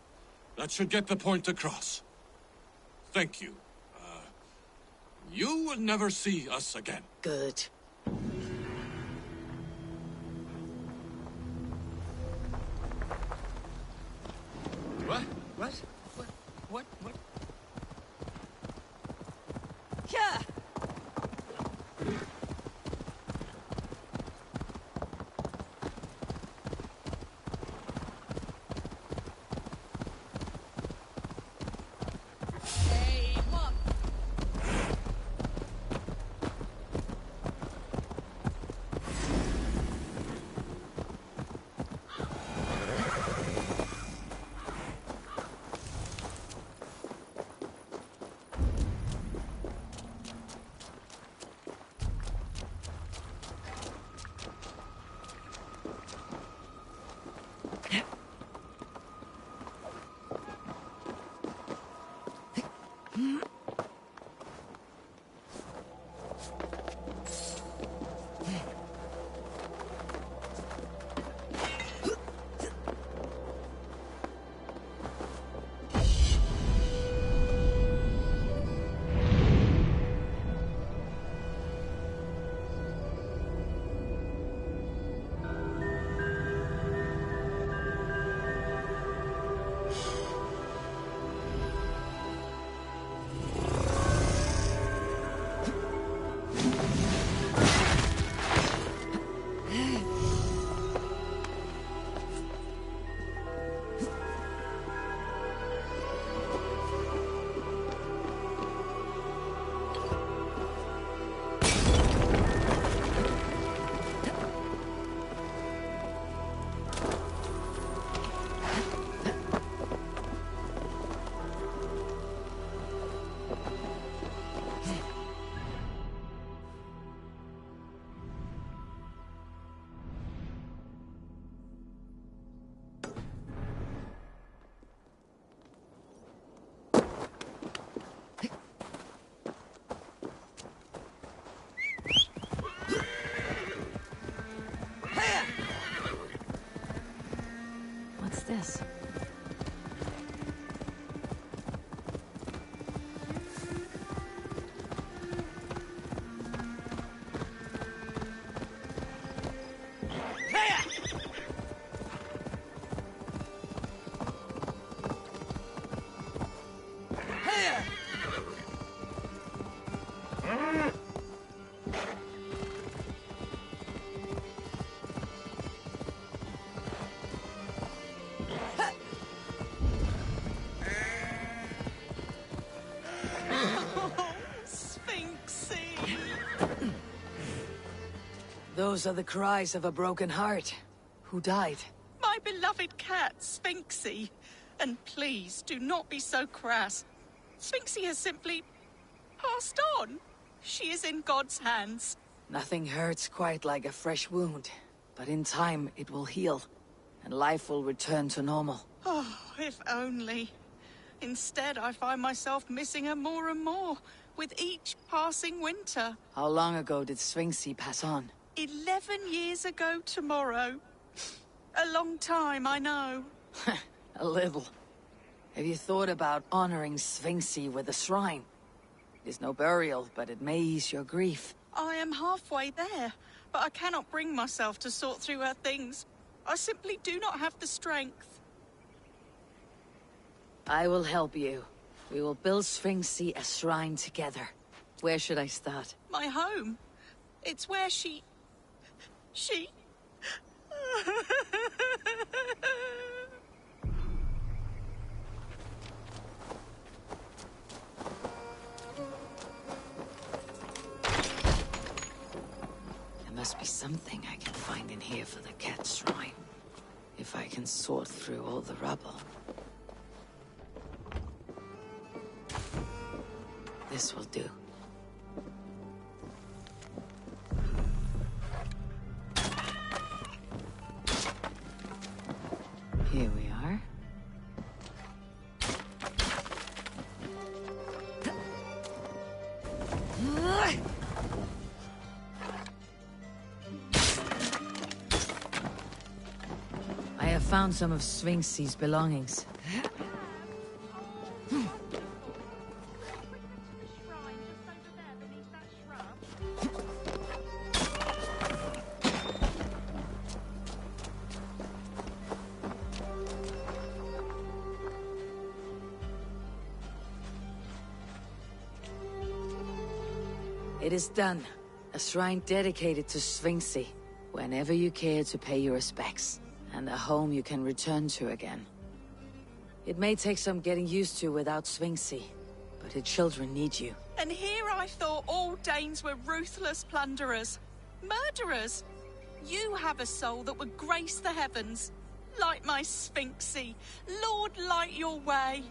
That should get the point across. Thank you. You will never see us again. Good. What? What? Yeah! Those are the cries of a broken heart. Who died? My beloved cat, Sphinxie. And please, do not be so crass. Sphinxie has simply passed on. She is in God's hands. Nothing hurts quite like a fresh wound. But in time, it will heal. And life will return to normal. Oh, if only. Instead, I find myself missing her more and more, with each passing winter. How long ago did Sphinxie pass on? 11 years ago tomorrow. A long time, I know. A little. Have you thought about honoring Sphinxie with a shrine? It is no burial, but it may ease your grief. I am halfway there, but I cannot bring myself to sort through her things. I simply do not have the strength. I will help you. We will build Sphinxie a shrine together. Where should I start? My home. It's where she... There must be something I can find in here for the cat shrine. If I can sort through all the rubble. This will do. Here we are. I have found some of Sphinxie's belongings. It is done. A shrine dedicated to Sphinxie. Whenever you care to pay your respects. And a home you can return to again. It may take some getting used to without Sphinxie. But her children need you. And here I thought all Danes were ruthless plunderers. Murderers. You have a soul that would grace the heavens. Like my Sphinxie. Lord, light your way.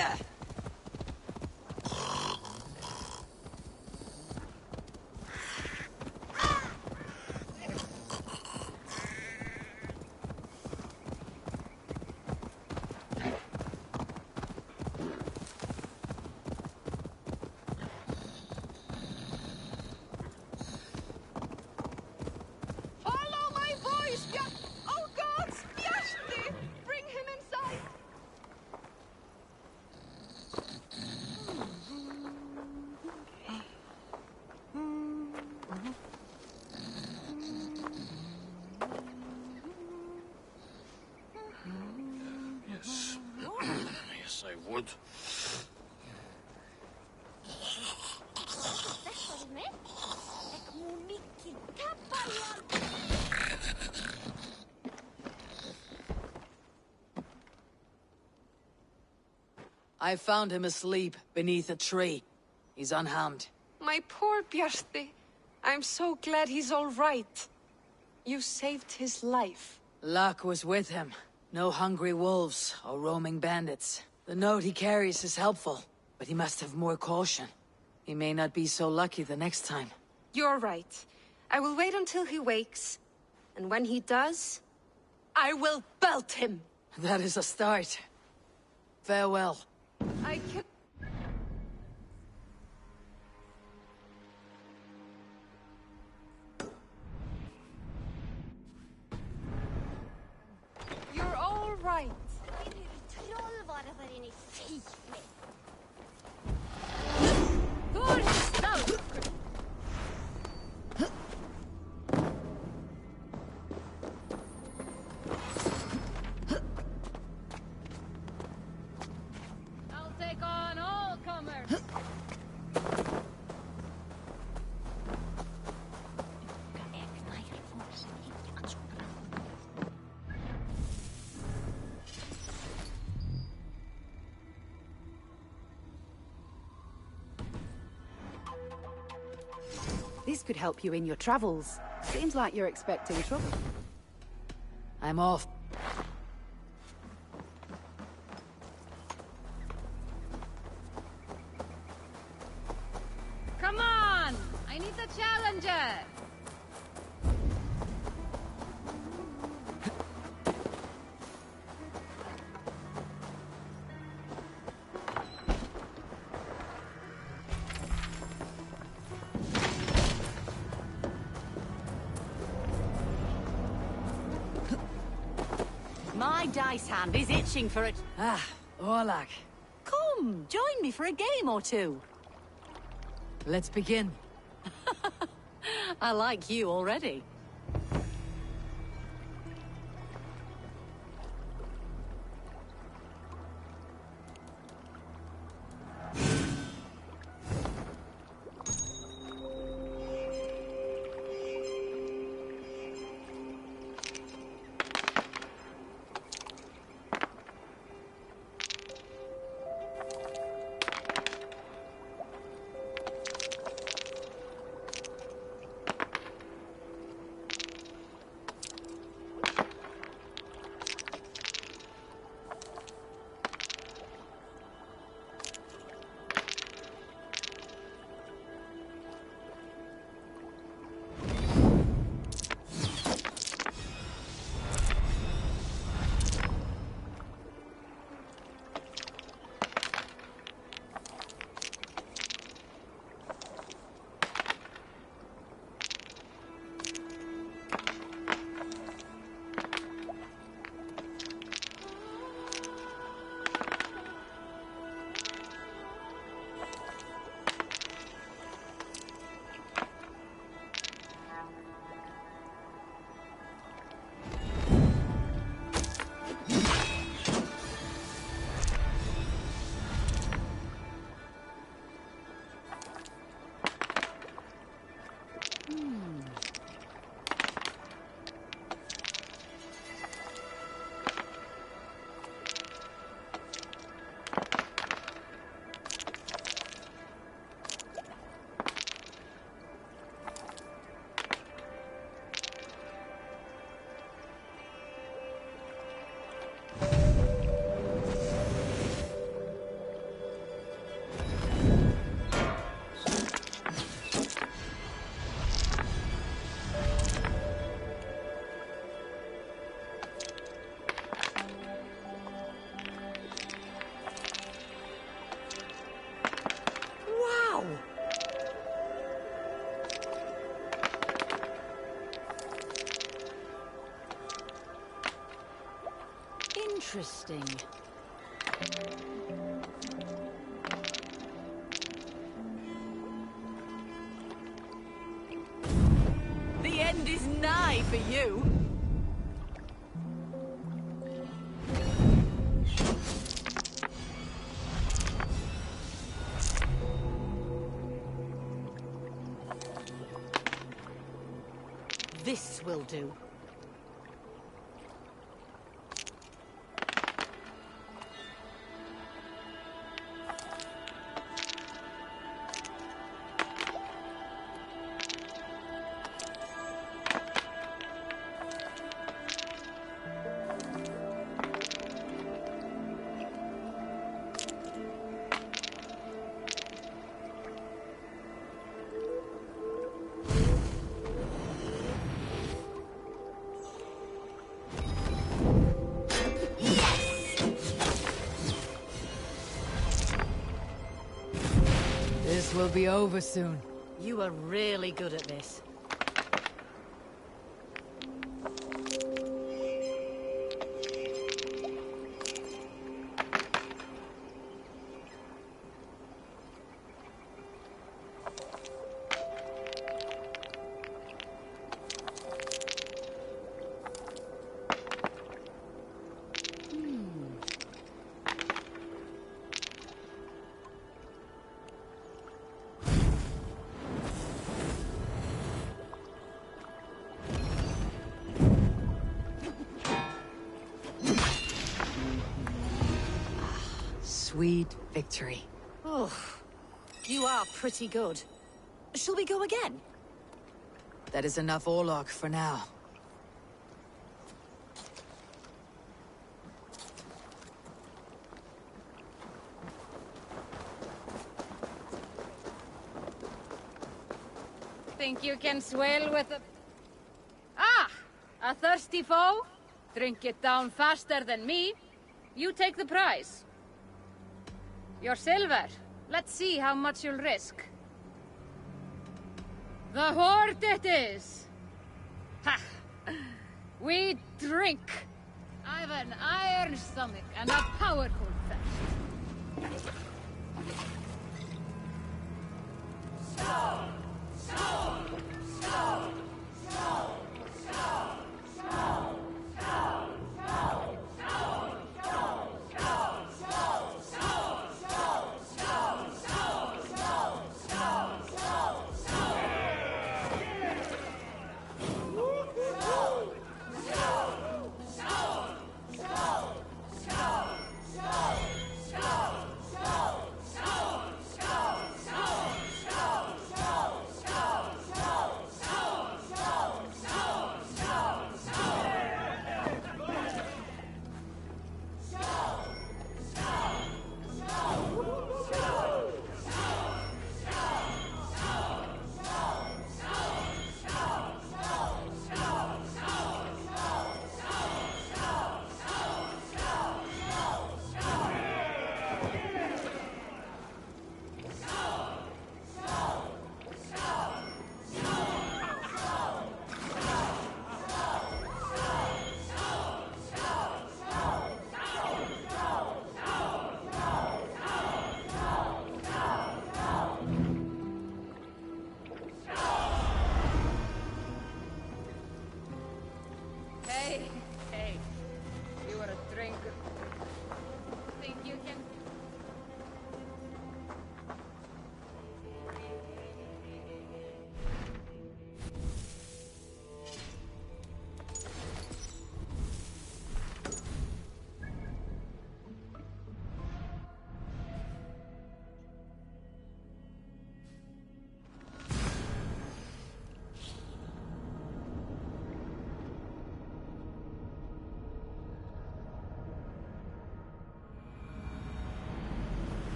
ya! Follow my voice, Oh God! Bjarte! Bring him inside! Yes. Yes, I would. I found him asleep beneath a tree. He's unharmed. My poor Bjarte. I'm so glad he's all right. You saved his life. Luck was with him. No hungry wolves or roaming bandits. The note he carries is helpful, but he must have more caution. He may not be so lucky the next time. You're right. I will wait until he wakes. And when he does, I will belt him. That is a start. Farewell. I can... You're all right. Good stuff! I'll take on all comers. This could help you in your travels. Seems like you're expecting trouble. I'm off. Come on! I need the challenger! My dice hand is itching for it. Ah, Orlak. Come, join me for a game or two. Let's begin. I like you already. Interesting. The end is nigh for you. This will do. This will be over soon. You are really good at this. Sweet victory. Oh, you are pretty good. Shall we go again? That is enough Orlok for now. Think you can swale with a... Ah! A thirsty foe? Drink it down faster than me. You take the prize. Your silver. Let's see how much you'll risk. The hoard it is! Ha! We drink! I've an iron stomach and a powerful thirst. Stone! Stone! Stone! Stone! Stone! Stone! Stone! Stone!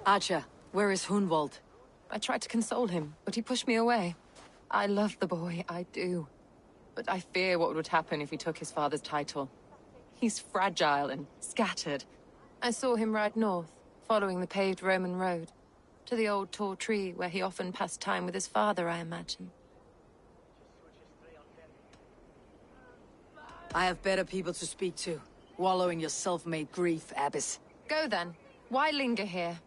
Acha, where is Hunwald? I tried to console him, but he pushed me away. I love the boy, I do. But I fear what would happen if he took his father's title. He's fragile and scattered. I saw him ride north, following the paved Roman road. To the old tall tree where he often passed time with his father, I imagine. I have better people to speak to. Wallow in your self-made grief, Abbess. Go then. Why linger here?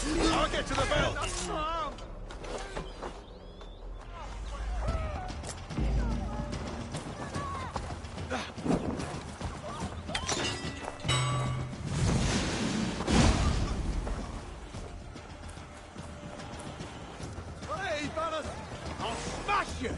I'll get to the belt! Hey, fellas! I'll smash you!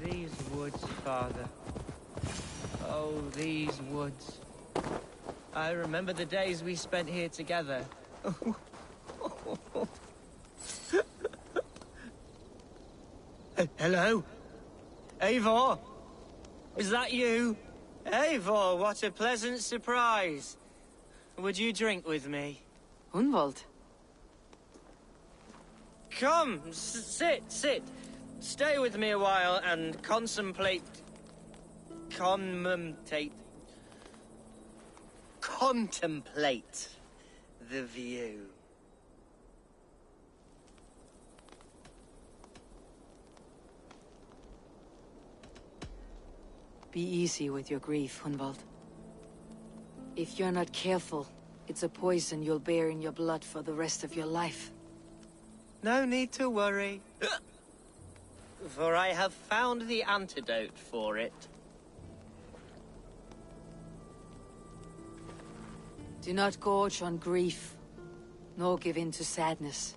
These woods, Father. Oh, these woods. I remember the days we spent here together. Hello? Eivor? Is that you? Eivor, what a pleasant surprise. Would you drink with me? Hunwald? Come, sit. Stay with me a while and contemplate the view. Be easy with your grief, Hunwald. If you're not careful, it's a poison you'll bear in your blood for the rest of your life. No need to worry. For I have found the antidote for it. Do not gorge on grief, nor give in to sadness.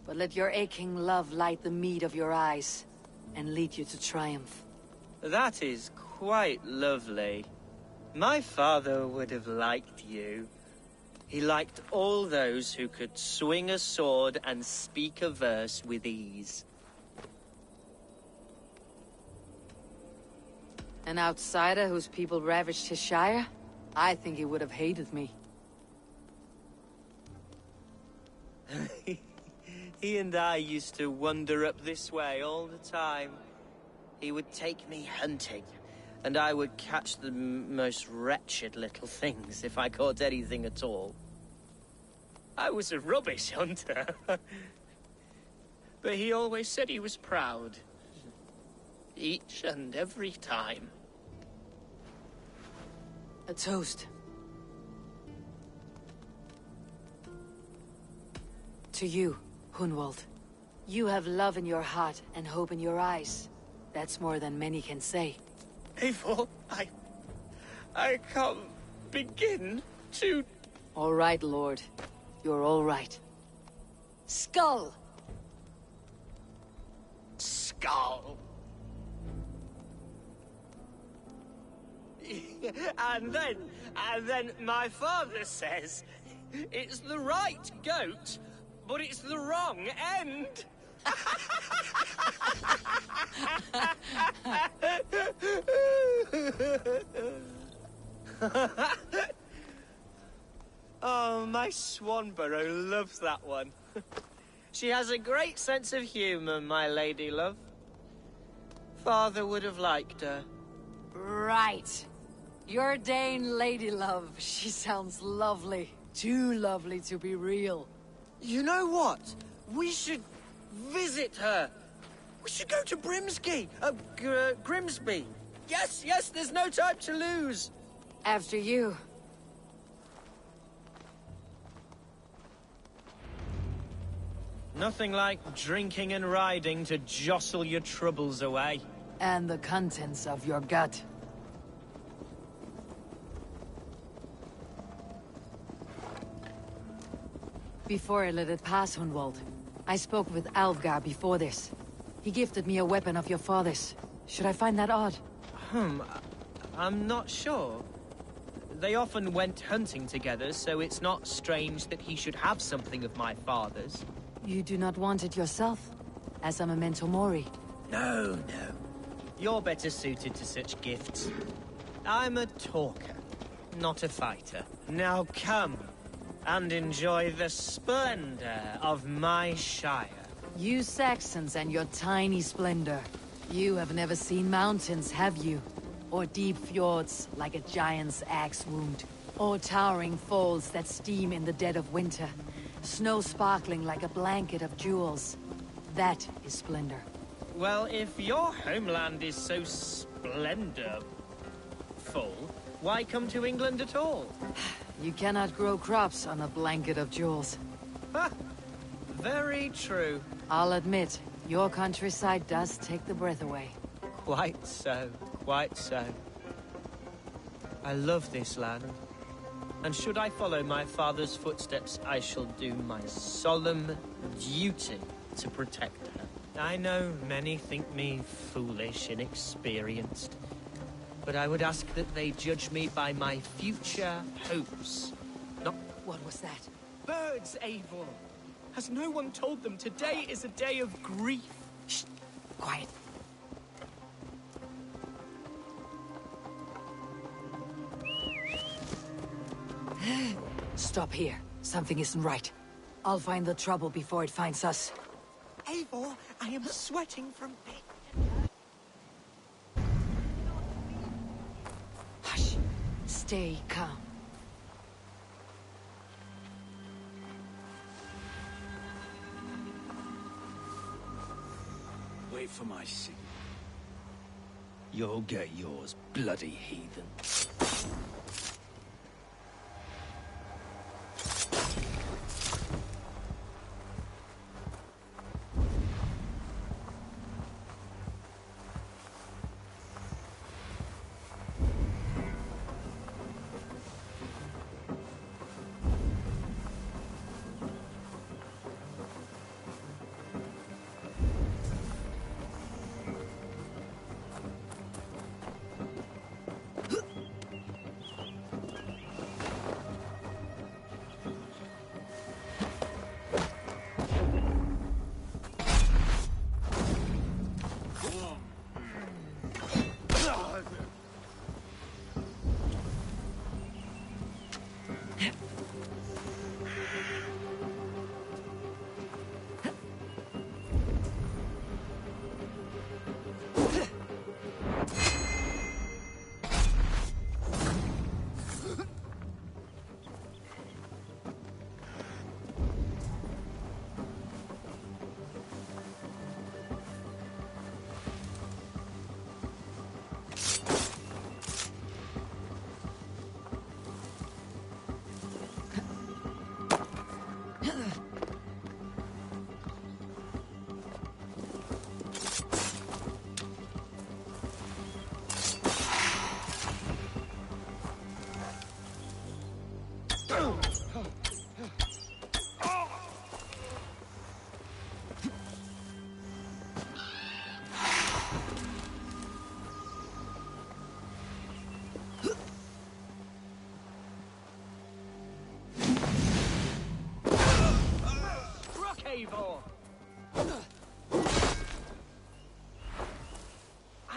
But let your aching love light the mead of your eyes, and lead you to triumph. That is quite lovely. My father would have liked you. He liked all those who could swing a sword and speak a verse with ease. An outsider whose people ravaged his shire? I think he would have hated me. He and I used to wander up this way all the time. He would take me hunting, and I would catch the most wretched little things if I caught anything at all. I was a rubbish hunter. But he always said he was proud. Each and every time. A toast. To you, Hunwald. You have love in your heart and hope in your eyes. That's more than many can say. Eivor, I can't begin to... All right, Lord. You're all right. Skull! Skull. And then my father says, it's the right goat, but it's the wrong end. Oh, my Swanborough loves that one. She has a great sense of humor, my lady love. Father would have liked her. Right. Your Dane lady love. She sounds lovely. Too lovely to be real. You know what? We should visit her. We should go to Grimsby. Grimsby. Yes, there's no time to lose. After you. Nothing like drinking and riding to jostle your troubles away. And the contents of your gut. Before I let it pass, Hunwald, I spoke with Alfgar before this. He gifted me a weapon of your father's. Should I find that odd? I'm not sure. They often went hunting together, so it's not strange that he should have something of my father's. You do not want it yourself? As a memento mori? No. You're better suited to such gifts. I'm a talker, not a fighter. Now come and enjoy the splendor of my shire. You Saxons and your tiny splendor. You have never seen mountains, have you? Or deep fjords like a giant's axe wound? Or towering falls that steam in the dead of winter? Snow sparkling like a blanket of jewels. That is splendor. Well, if your homeland is so splendorful, why come to England at all? You cannot grow crops on a blanket of jewels. Ha! Very true. I'll admit, your countryside does take the breath away. Quite so. I love this land. And should I follow my father's footsteps, I shall do my solemn duty to protect her. I know many think me foolish, inexperienced, but I would ask that they judge me by my future hopes, not... What was that? Birds, Eivor! Has no one told them today is a day of grief? Shh! Quiet. Stop here. Something isn't right. I'll find the trouble before it finds us. Eivor, I am sweating from pain. Hush. Stay calm. Wait for my signal. You'll get yours, bloody heathen.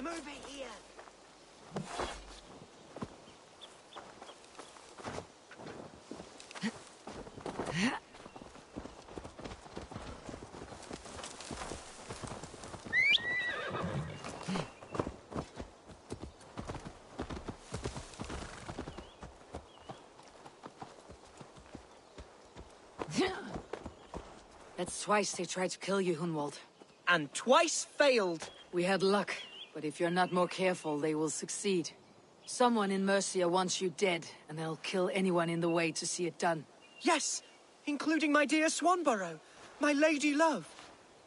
I'm over here. That's twice they tried to kill you, Hunwald. And twice failed. We had luck, but if you're not more careful, they will succeed. Someone in Mercia wants you dead, and they'll kill anyone in the way to see it done. Yes, including my dear Swanborough, my lady love.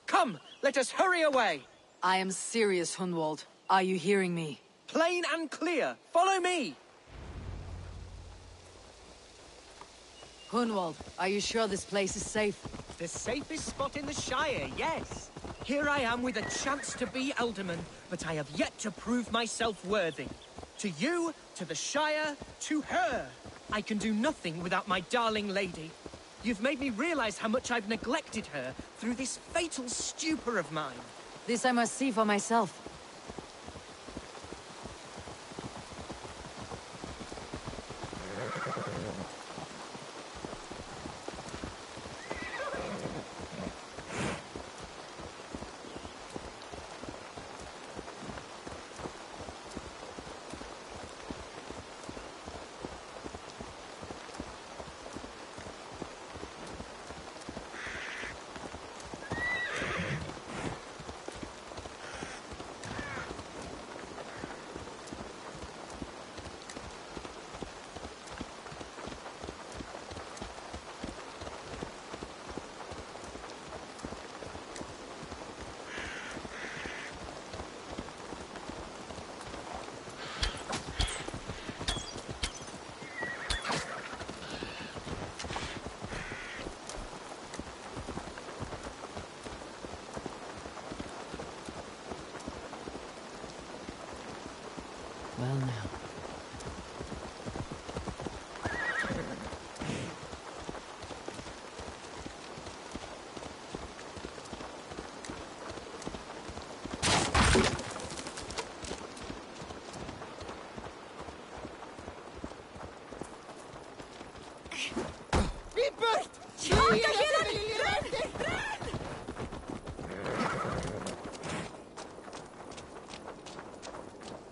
Come, let us hurry away. I am serious, Hunwald. Are you hearing me? Plain and clear. Follow me. Hunwald, are you sure this place is safe? The safest spot in the Shire, yes. Here I am with a chance to be Alderman, but I have yet to prove myself worthy. To you, to the Shire, to her. I can do nothing without my darling lady. You've made me realize how much I've neglected her through this fatal stupor of mine. This I must see for myself. Well now.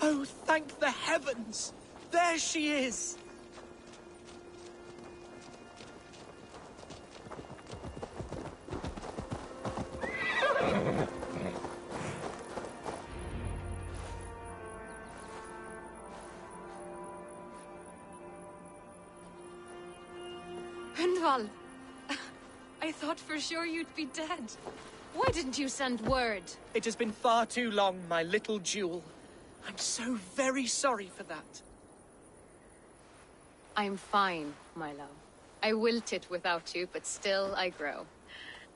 Oh, thank the heavens! There she is! Hundval! I thought for sure you'd be dead. Why didn't you send word? It has been far too long, my little jewel. I'm so very sorry for that. I'm fine, my love. I wilted without you, but still I grow.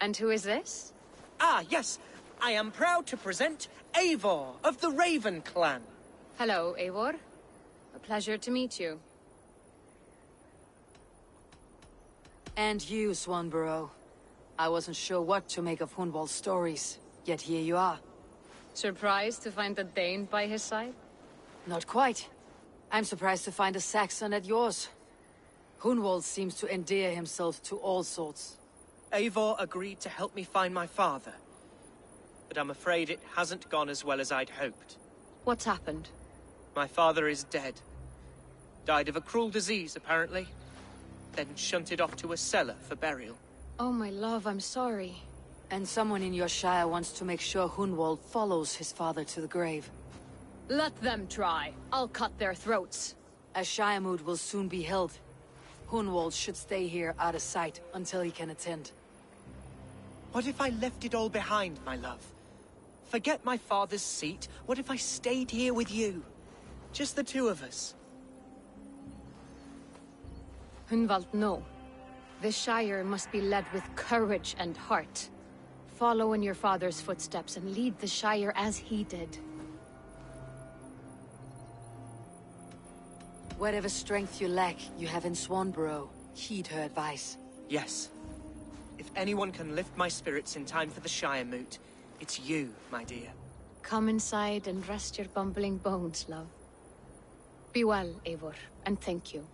And who is this? Ah, yes. I am proud to present Eivor of the Raven clan. Hello, Eivor. A pleasure to meet you. And you, Swanborough. I wasn't sure what to make of Hunwald's stories, yet here you are. Surprised to find a Dane by his side? Not quite. I'm surprised to find a Saxon at yours. Hunwald seems to endear himself to all sorts. Eivor agreed to help me find my father. But I'm afraid it hasn't gone as well as I'd hoped. What's happened? My father is dead. Died of a cruel disease, apparently. Then shunted off to a cellar for burial. Oh, my love, I'm sorry. And someone in your shire wants to make sure Hunwald follows his father to the grave. Let them try. I'll cut their throats. A shire moot will soon be held. Hunwald should stay here out of sight until he can attend. What if I left it all behind, my love? Forget my father's seat. What if I stayed here with you? Just the two of us. Hunwald, no. This Shire must be led with courage and heart. Follow in your father's footsteps and lead the Shire as he did. Whatever strength you lack, you have in Swanborough. Heed her advice. Yes. If anyone can lift my spirits in time for the Shire moot, it's you, my dear. Come inside and rest your bumbling bones, love. Be well, Eivor, and thank you.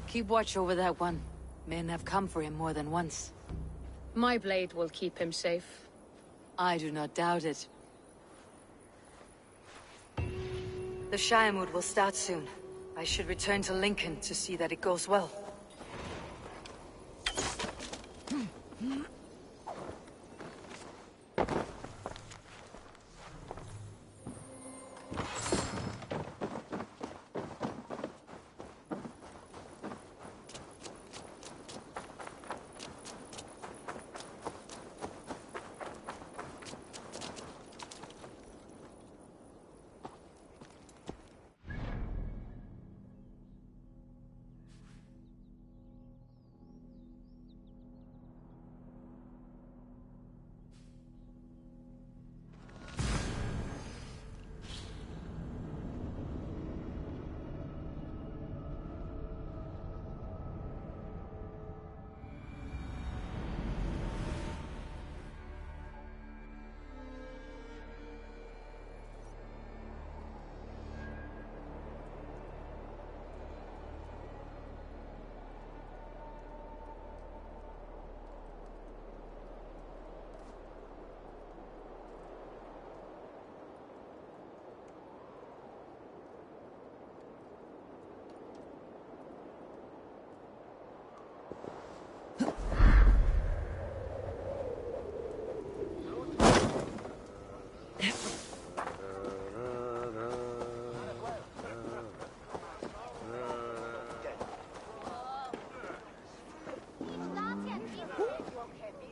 Keep watch over that one. Men have come for him more than once. My blade will keep him safe. I do not doubt it. The Shiremood will start soon. I should return to Lincoln to see that it goes well.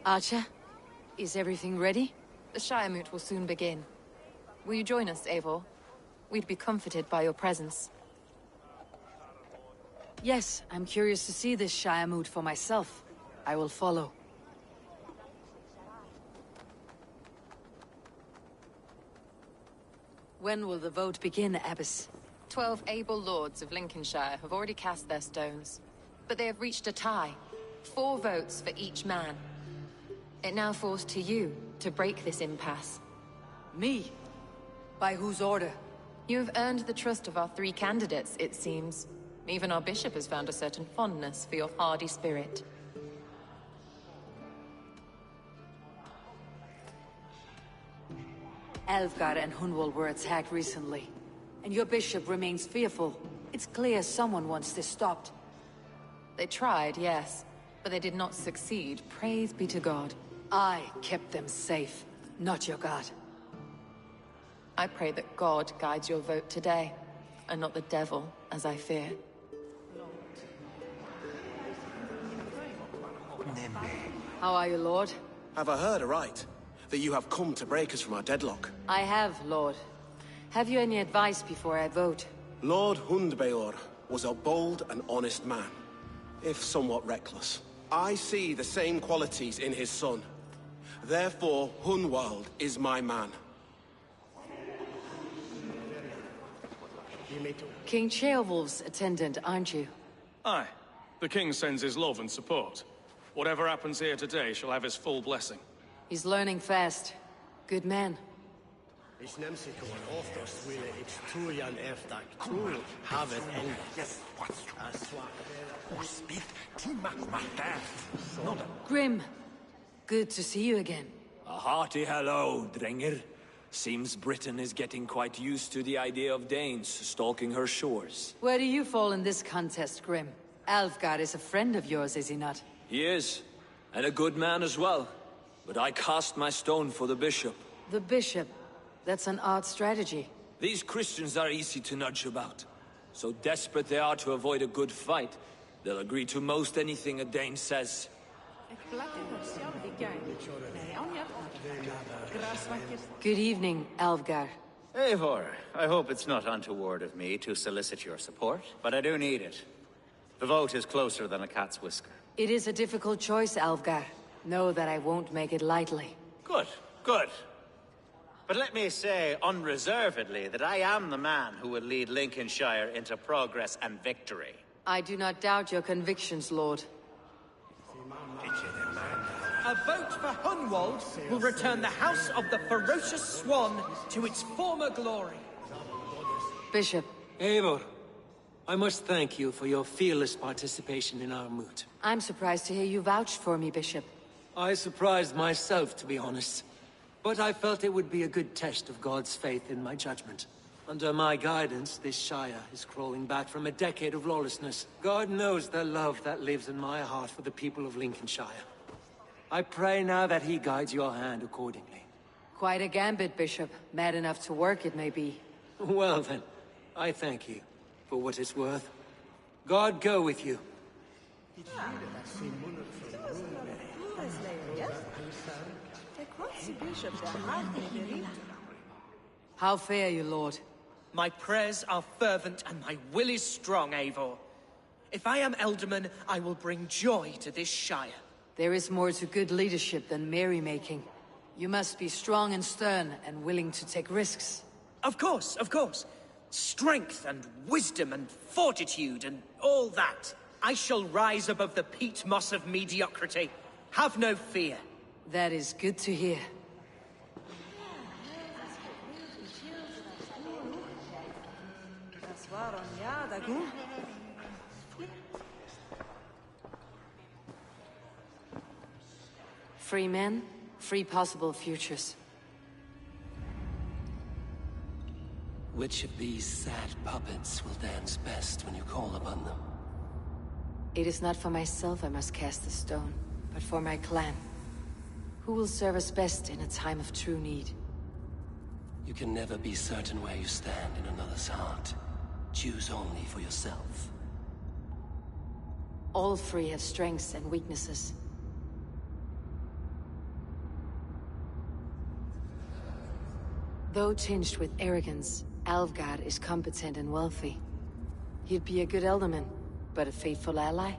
Archer, is everything ready? The Shiremoot will soon begin. Will you join us, Eivor? We'd be comforted by your presence. Yes, I'm curious to see this Shiremoot for myself. I will follow. When will the vote begin, Abbess? 12 able lords of Lincolnshire have already cast their stones, but they have reached a tie. 4 votes for each man. It now falls to you to break this impasse. Me? By whose order? You have earned the trust of our 3 candidates, it seems. Even our bishop has found a certain fondness for your hardy spirit. Alfgar and Hunwald were attacked recently, and your bishop remains fearful. It's clear someone wants this stopped. They tried, yes, but they did not succeed. Praise be to God. I kept them safe, not your god. I pray that God guides your vote today, and not the devil, as I fear. How are you, Lord? Have I heard aright? That you have come to break us from our deadlock? I have, Lord. Have you any advice before I vote? Lord Hundbeor was a bold and honest man, if somewhat reckless. I see the same qualities in his son. Therefore, Hunwald is my man. King Ceolwulf's attendant, aren't you? Aye. The king sends his love and support. Whatever happens here today shall have his full blessing. He's learning fast. Good man. Grim, good to see you again. A hearty hello, Drenger. Seems Britain is getting quite used to the idea of Danes stalking her shores. Where do you fall in this contest, Grim? Alfgar is a friend of yours, is he not? He is, and a good man as well. But I cast my stone for the bishop. The bishop? That's an odd strategy. These Christians are easy to nudge about. So desperate they are to avoid a good fight, they'll agree to most anything a Dane says. Good evening, Alfgar. Eivor, I hope it's not untoward of me to solicit your support, but I do need it. The vote is closer than a cat's whisker. It is a difficult choice, Alfgar. Know that I won't make it lightly. Good, good. But let me say unreservedly that I am the man who will lead Lincolnshire into progress and victory. I do not doubt your convictions, Lord. A vote for Hunwald will return the House of the Ferocious Swan to its former glory. Bishop. Eivor, I must thank you for your fearless participation in our moot. I'm surprised to hear you vouch for me, Bishop. I surprised myself, to be honest. But I felt it would be a good test of God's faith in my judgment. Under my guidance, this Shire is crawling back from a decade of lawlessness. God knows the love that lives in my heart for the people of Lincolnshire. I pray now that he guides your hand accordingly. Quite a gambit, Bishop. Mad enough to work, it may be. Well then, I thank you, for what it's worth. God go with you. How fare you, Lord? My prayers are fervent and my will is strong, Eivor. If I am Elderman, I will bring joy to this Shire. There is more to good leadership than merrymaking. You must be strong and stern and willing to take risks. Of course, of course. Strength and wisdom and fortitude and all that. I shall rise above the peat moss of mediocrity. Have no fear. That is good to hear. Free men, free possible futures. Which of these sad puppets will dance best when you call upon them? It is not for myself I must cast the stone, but for my clan. Who will serve us best in a time of true need? You can never be certain where you stand in another's heart. Choose only for yourself. All three have strengths and weaknesses. Though tinged with arrogance, Alvgard is competent and wealthy. He'd be a good Elderman, but a faithful ally?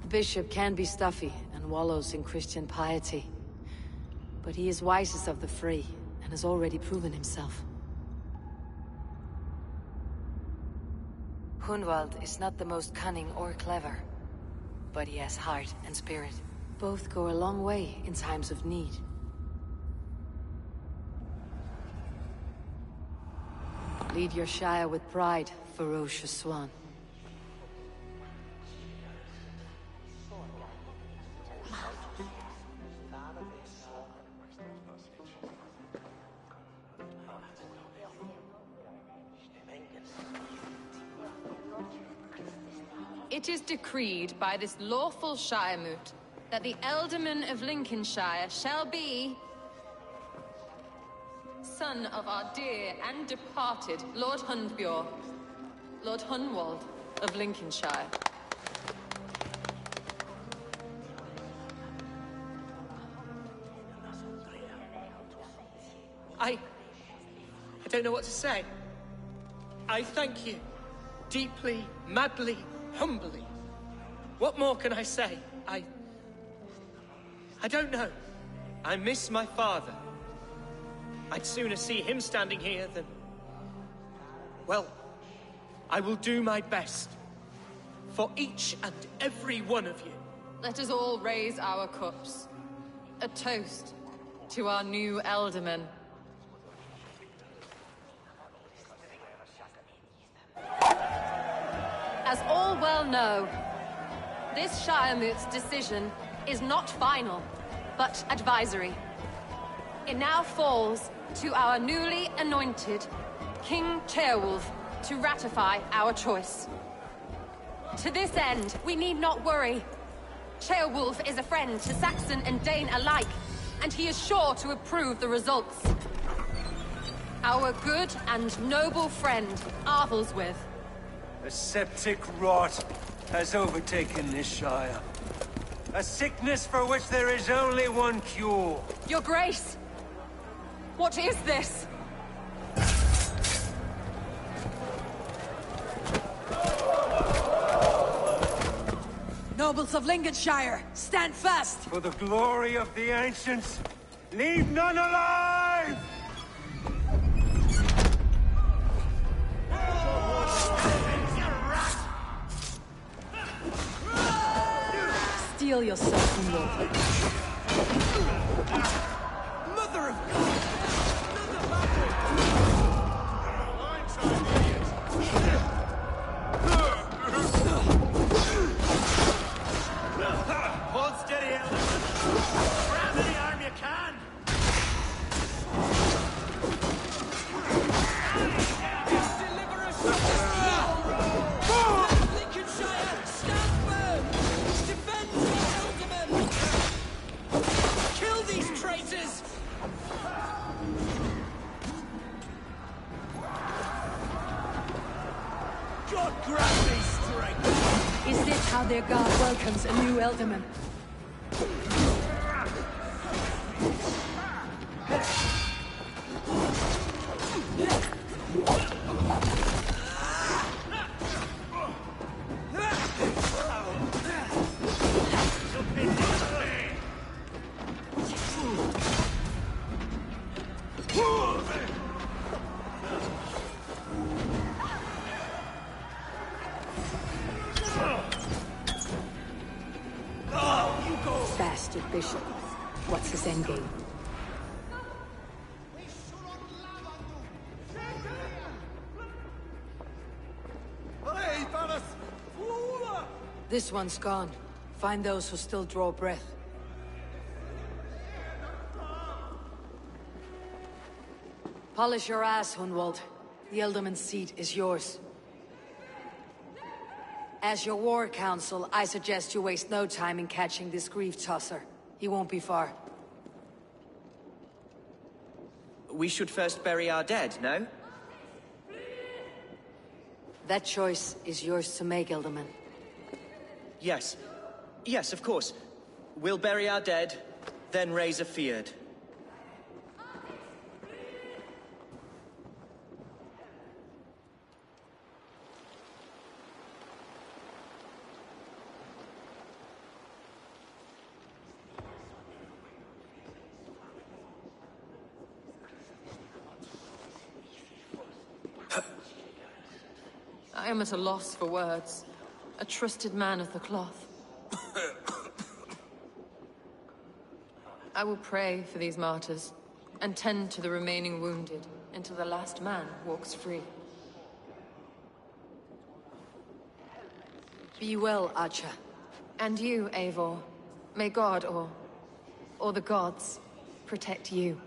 The bishop can be stuffy and wallows in Christian piety. But he is wisest of the three, and has already proven himself. Hunwald is not the most cunning or clever, but he has heart and spirit. Both go a long way in times of need. Lead your Shire with pride, ferocious swan. It is decreed by this lawful Shire moot that the Elderman of Lincolnshire shall be son of our dear and departed Lord Hundbjorn, Lord Hunwald of Lincolnshire. I don't know what to say. I thank you. Deeply, madly, humbly. What more can I say? I don't know. I miss my father. I'd sooner see him standing here than... Well, I will do my best. For each and every one of you. Let us all raise our cups. A toast to our new Elderman. As all well know, this Shire moot's decision is not final, but advisory. It now falls to our newly anointed King Ceolwulf to ratify our choice. To this end, we need not worry. Ceolwulf is a friend to Saxon and Dane alike, and he is sure to approve the results. Our good and noble friend, Arthelswith. A septic rot has overtaken this Shire. A sickness for which there is only one cure. Your Grace! What is this? Nobles of Lincolnshire, stand fast! For the glory of the ancients, leave none alive! Heal yourself, Hunwald. Mother of God! Hold steady, Elder. Grab any arm you can! Deliver us from this Lincolnshire, stand firm! Defend your ealdorman! Kill these traitors! God grant me strength! Is this how their god welcomes a new Elderman? Bastard bishop. What's his endgame? This one's gone. Find those who still draw breath. Polish your ass, Hunwald. The Ealdorman's seat is yours. As your war council, I suggest you waste no time in catching this grief tosser. He won't be far. We should first bury our dead, no? That choice is yours to make, Ealdorman. Yes. Yes, of course. We'll bury our dead, then raise a feard. I am at a loss for words. A trusted man of the cloth. I will pray for these martyrs, and tend to the remaining wounded, until the last man walks free. Be well, Archer. And you, Eivor. May God, or the gods, protect you.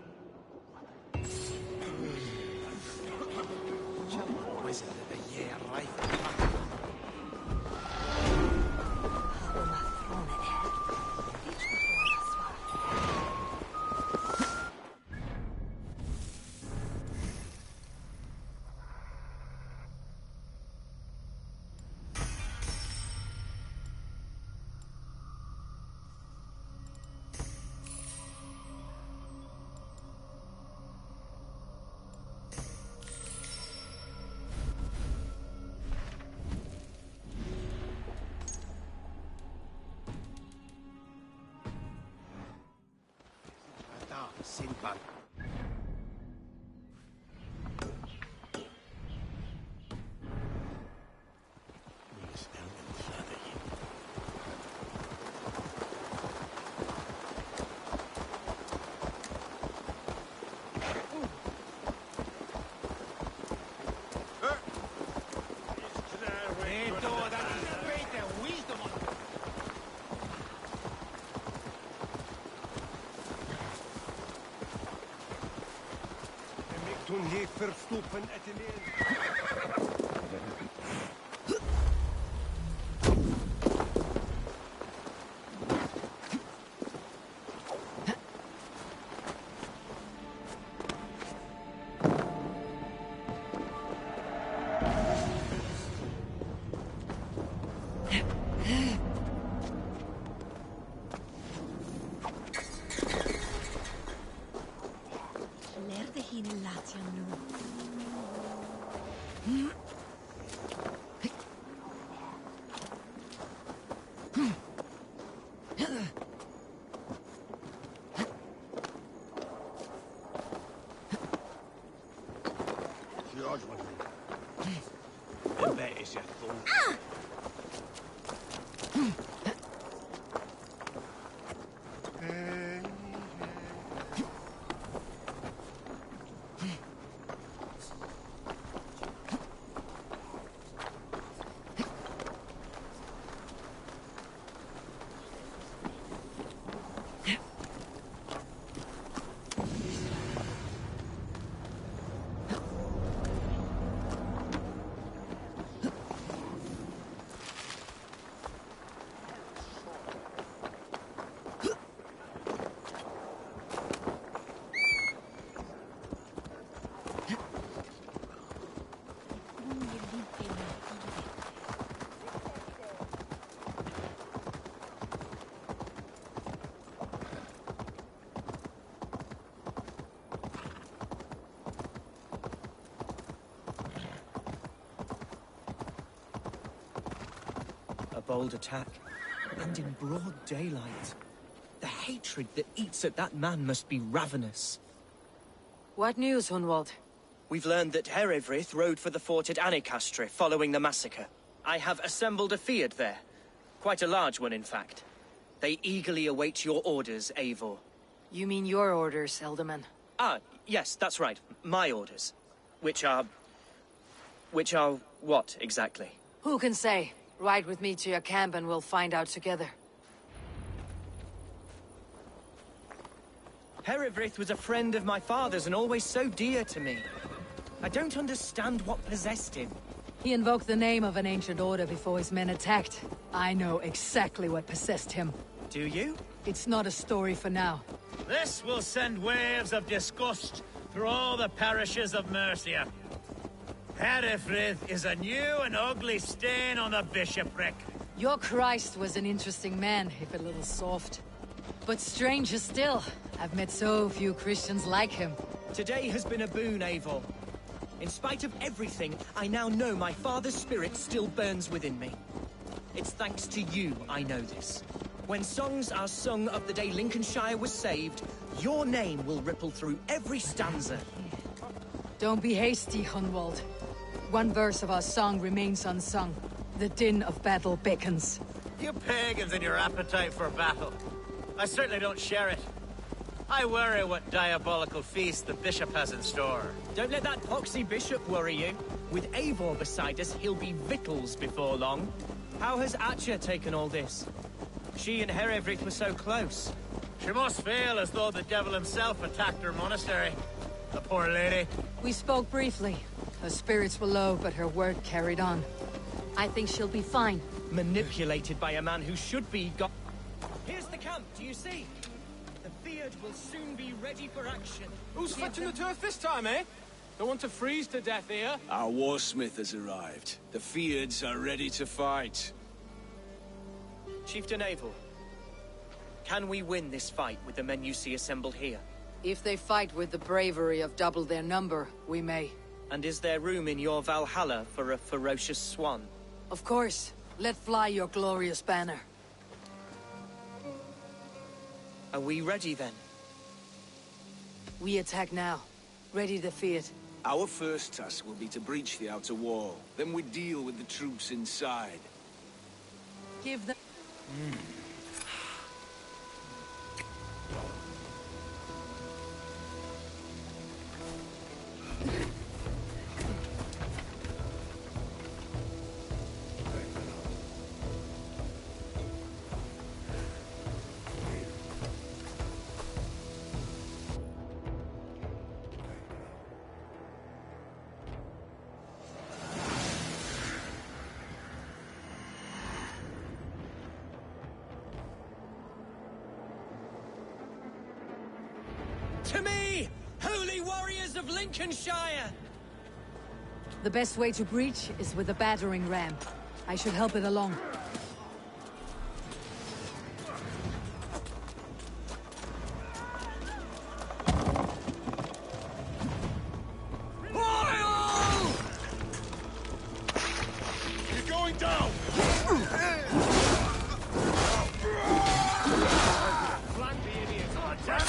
Sinbad. Toen heeft verstoppen het alleen. bold attack. And in broad daylight. The hatred that eats at that man must be ravenous. What news, Hunwald? We've learned that Herewrith rode for the fort at Portcestre following the massacre. I have assembled a field there. Quite a large one, in fact. They eagerly await your orders, Eivor. You mean your orders, Elderman? Ah, yes, that's right. My orders. Which are what, exactly? Who can say? Ride with me to your camp and we'll find out together. Herewrith was a friend of my father's and always so dear to me. I don't understand what possessed him. He invoked the name of an ancient order before his men attacked. I know exactly what possessed him. Do you? It's not a story for now. This will send waves of disgust through all the parishes of Mercia. Herewrith is a new and ugly stain on the bishopric. Your Christ was an interesting man, if a little soft. But stranger still, I've met so few Christians like him. Today has been a boon, Eivor. In spite of everything, I now know my father's spirit still burns within me. It's thanks to you I know this. When songs are sung of the day Lincolnshire was saved, your name will ripple through every stanza. Don't be hasty, Hunwald. One verse of our song remains unsung. The din of battle beckons. You pagans and your appetite for battle. I certainly don't share it. I worry what diabolical feast the bishop has in store. Don't let that poxy bishop worry you. With Eivor beside us, he'll be victuals before long. How has Atcha taken all this? She and Herewrith were so close. She must feel as though the devil himself attacked her monastery. The poor lady. We spoke briefly. Her spirits were low, but her word carried on. I think she'll be fine. Manipulated by a man who should be got. Here's the camp, do you see? The beard will soon be ready for action. Who's fetching the turf this time, eh? Don't want to freeze to death here. Our warsmith has arrived. The Feards are ready to fight. Chieftain Eivor, can we win this fight with the men you see assembled here? If they fight with the bravery of double their number, we may. And is there room in your Valhalla for a ferocious swan? Of course. Let fly your glorious banner. Are we ready then? We attack now. Ready to fight. Our first task will be to breach the outer wall. Then we deal with the troops inside. Give them... To me, holy warriors of Lincolnshire! The best way to breach is with a battering ram. I should help it along. You're going down! Flank the idiots! Oh, damn it!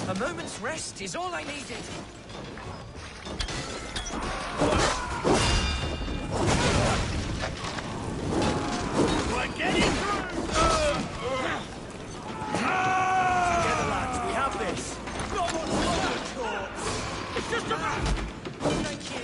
A moment's rest is all I needed. We're getting through! Together, lads, we have this. Not much longer, Torch. It's just a man. Thank you.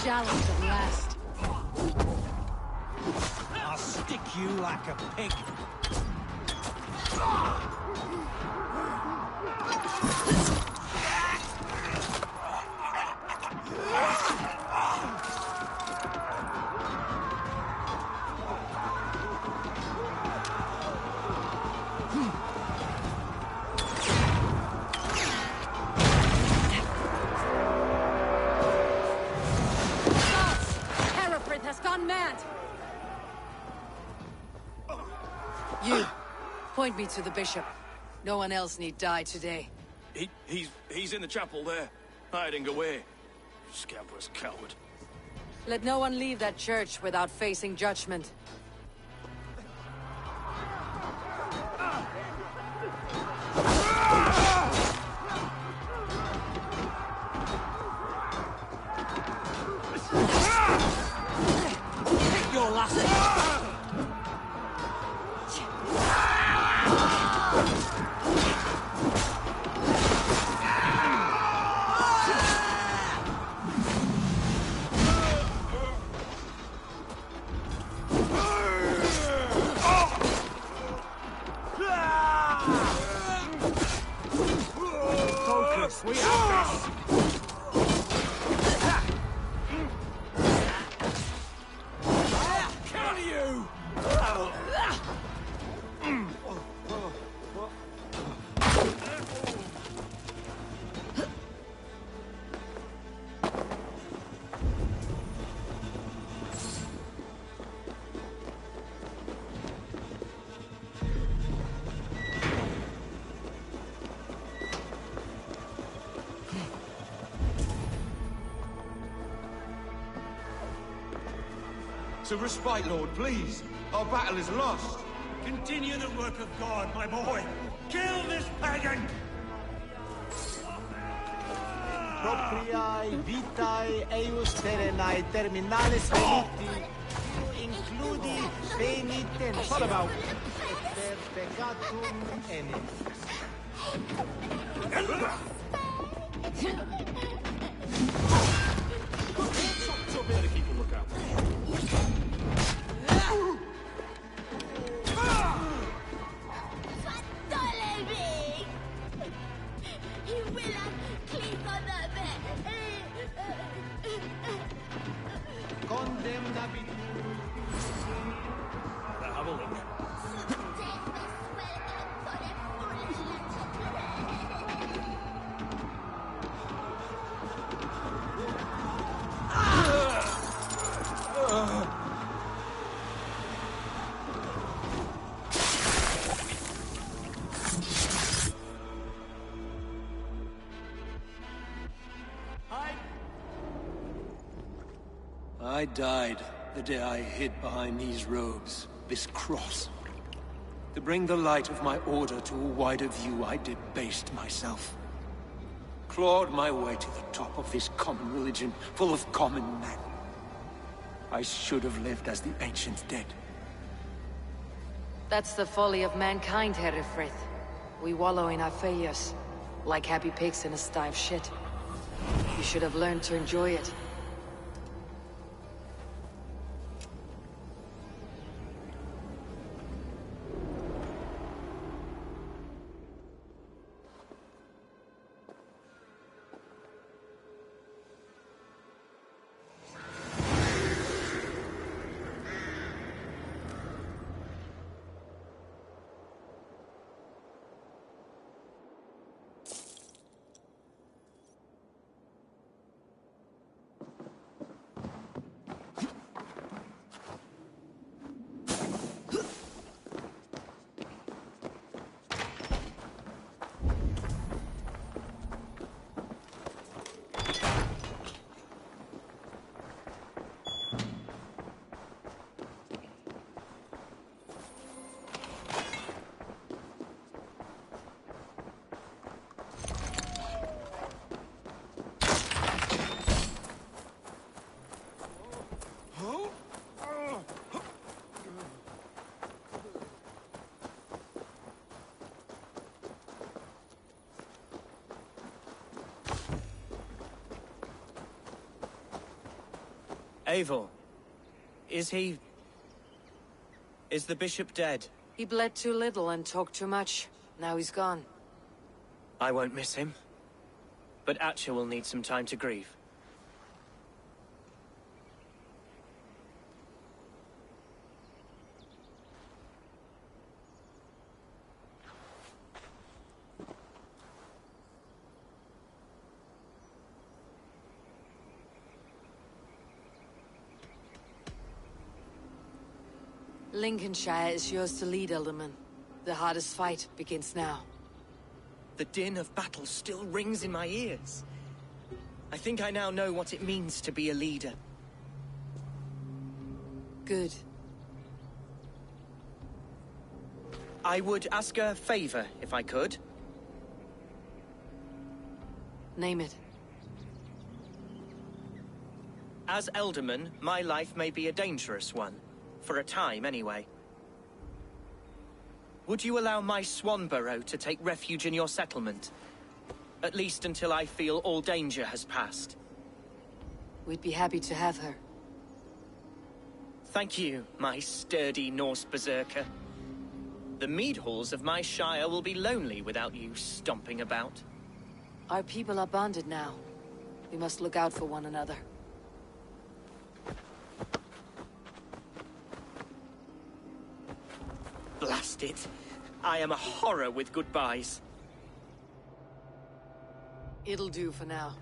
Challenge at last. I'll stick you like a pig. You, point me to the bishop. No one else need die today. He's in the chapel there, hiding away. Scabrous coward. Let no one leave that church without facing judgment. Take your last. We have this! I'll kill you! To respite, Lord, please. Our battle is lost. Continue the work of God, my boy. Kill this pagan! Propriae vitae eius perennae terminalis relicti includi penitentiae. What about? Per peccatum enim. Better keep a lookout. Have a look. I died the day I hid behind these robes, this cross. To bring the light of my order to a wider view, I debased myself. Clawed my way to the top of this common religion, full of common men. I should have lived as the ancient dead. That's the folly of mankind, Herefrith. We wallow in our failures, like happy pigs in a sty of shit. You should have learned to enjoy it. Eivor, is he... is the bishop dead? He bled too little and talked too much. Now he's gone. I won't miss him. But Atcha will need some time to grieve. Lincolnshire is yours to lead, Alderman. The hardest fight begins now. The din of battle still rings in my ears. I think I now know what it means to be a leader. Good. I would ask a favor, if I could. Name it. As Alderman, my life may be a dangerous one. For a time, anyway. Would you allow my Swanborough to take refuge in your settlement? At least until I feel all danger has passed. We'd be happy to have her. Thank you, my sturdy Norse berserker. The mead halls of my shire will be lonely without you stomping about. Our people are bonded now. We must look out for one another. Blast it. I am a horror with goodbyes. It'll do for now.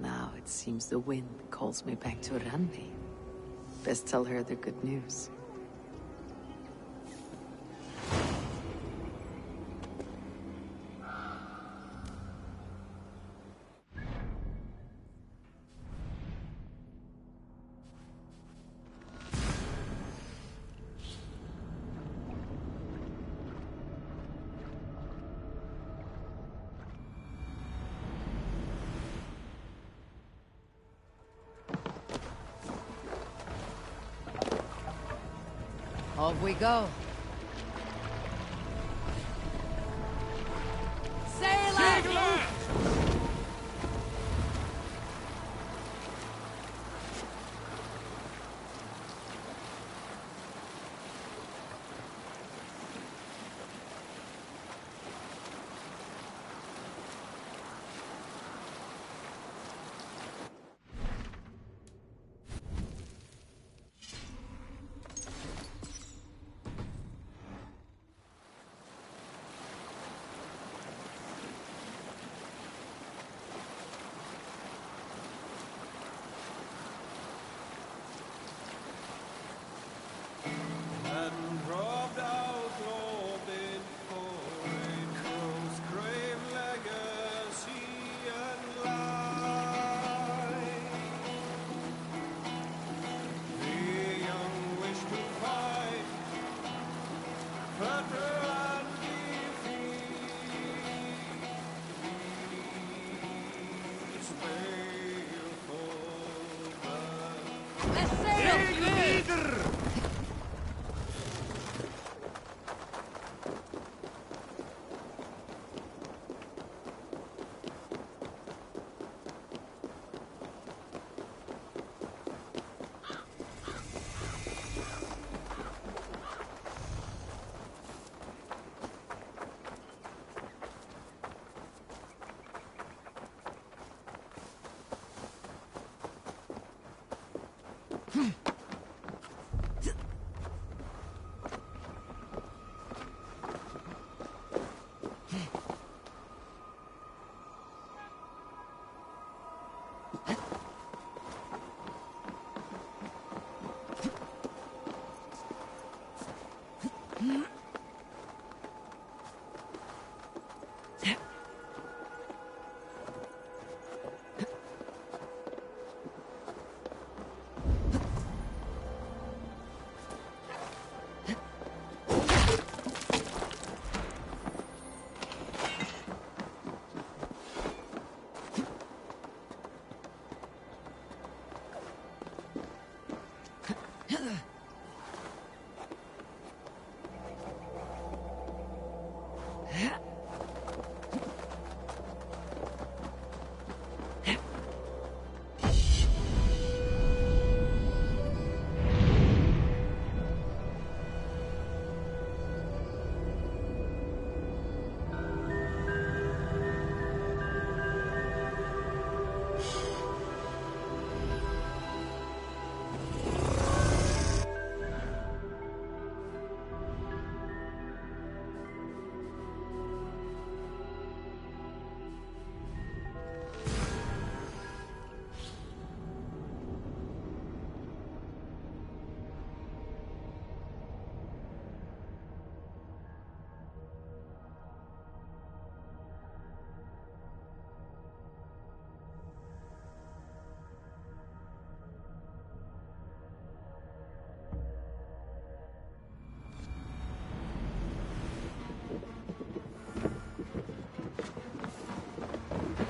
Now it seems the wind calls me back to Randi. Best tell her the good news. Off we go. Sail out!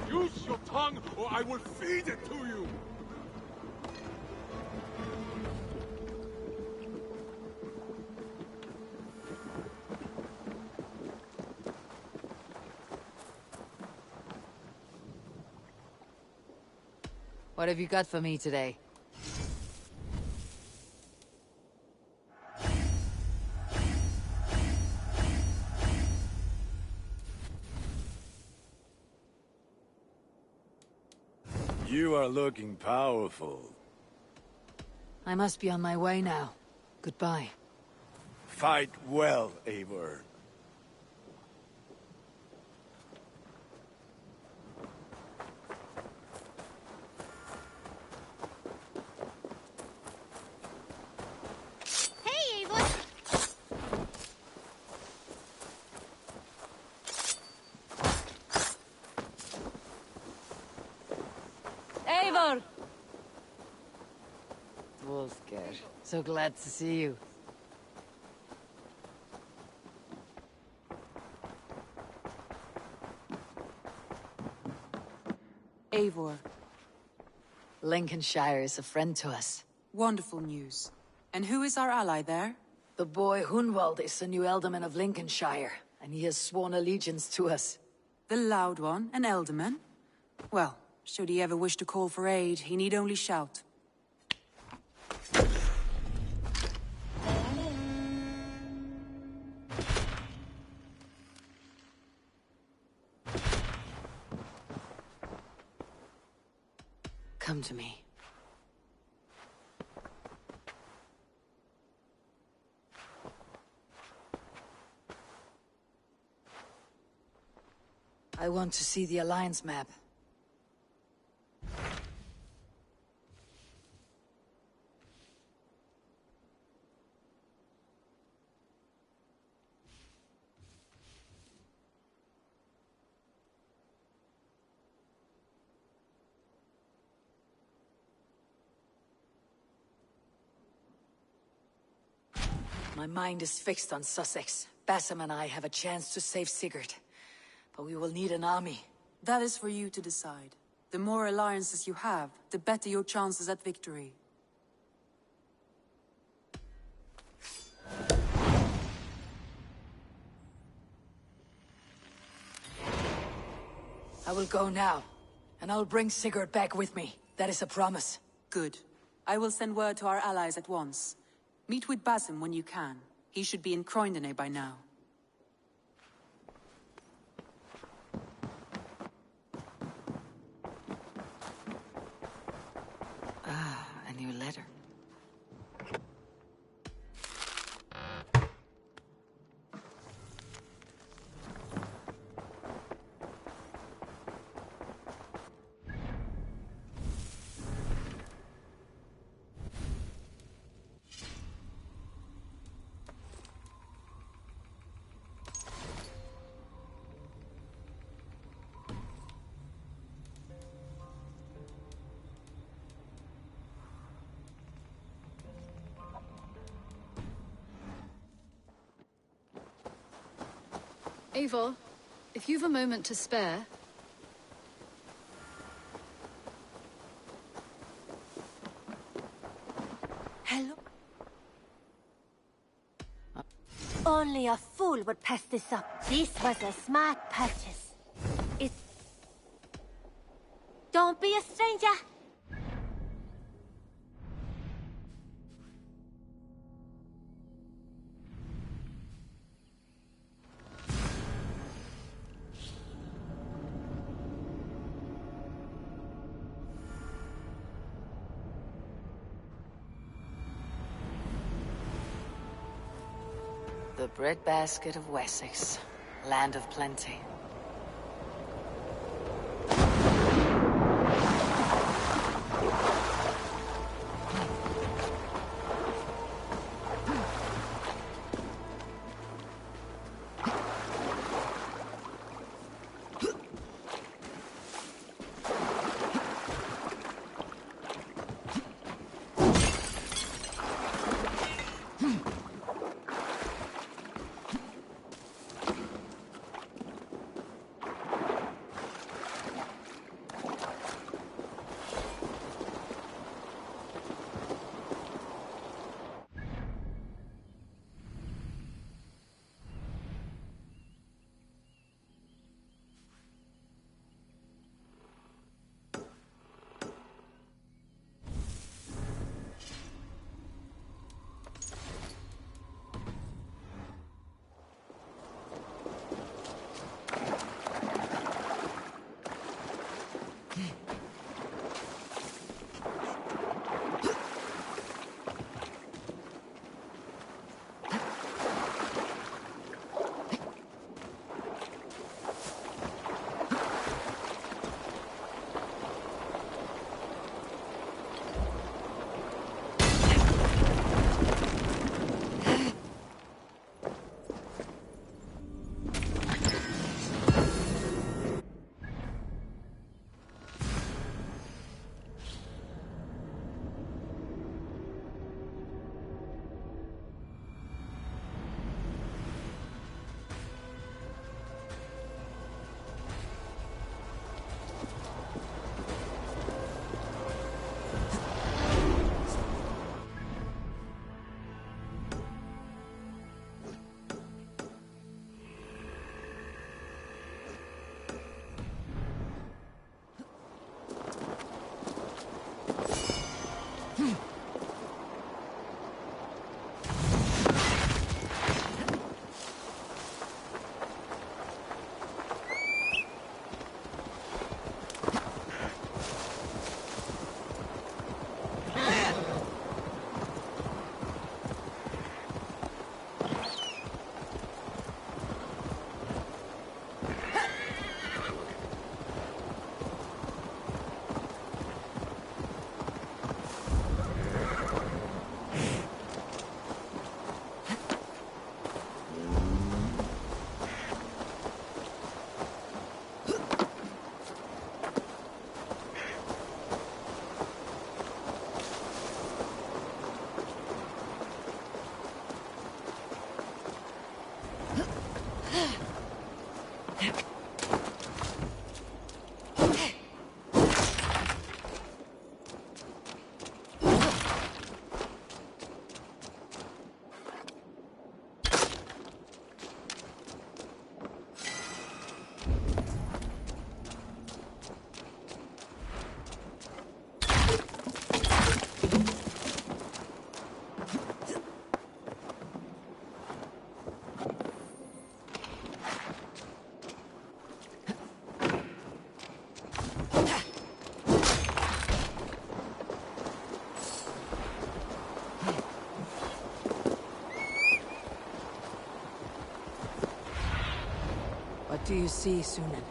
Use your tongue, or I will feed it to you! What have you got for me today? You are looking powerful. I must be on my way now. Goodbye. Fight well, Eivor. Hey, Eivor! Eivor! Wolfgar, so glad to see you. Eivor. Lincolnshire is a friend to us. Wonderful news. And who is our ally there? The boy Hunwald is the new Alderman of Lincolnshire, and he has sworn allegiance to us. The Loud One, an Alderman? Well, should he ever wish to call for aid, he need only shout. Come to me. I want to see the Alliance map. My mind is fixed on Sussex. Bassam and I have a chance to save Sigurd. But we will need an army. That is for you to decide. The more alliances you have, the better your chances at victory. I will go now, and I'll bring Sigurd back with me. That is a promise. Good. I will send word to our allies at once. Meet with Basim when you can. He should be in Croydon by now. Ah, a new letter. Eivor, if you've a moment to spare... Hello? Only a fool would pass this up. This was a smart purchase. Don't be a stranger. The breadbasket of Wessex, land of plenty. What do you see, Sunan?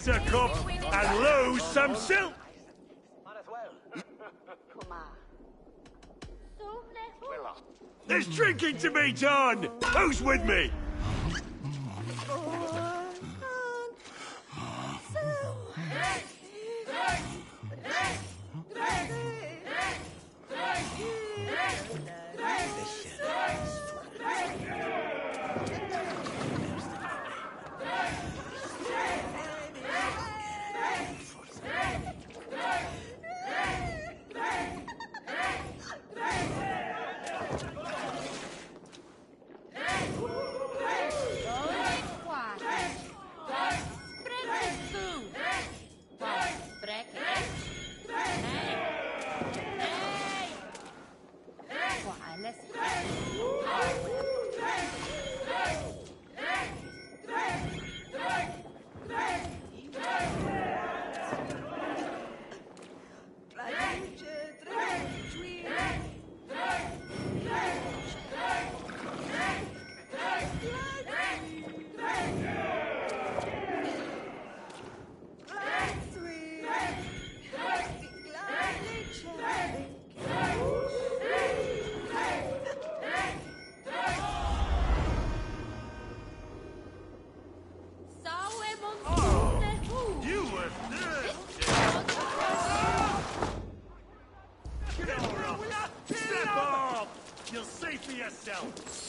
bitter cup and lose some silk! There's drinking to be done! Who's with me? You'll see for yourself.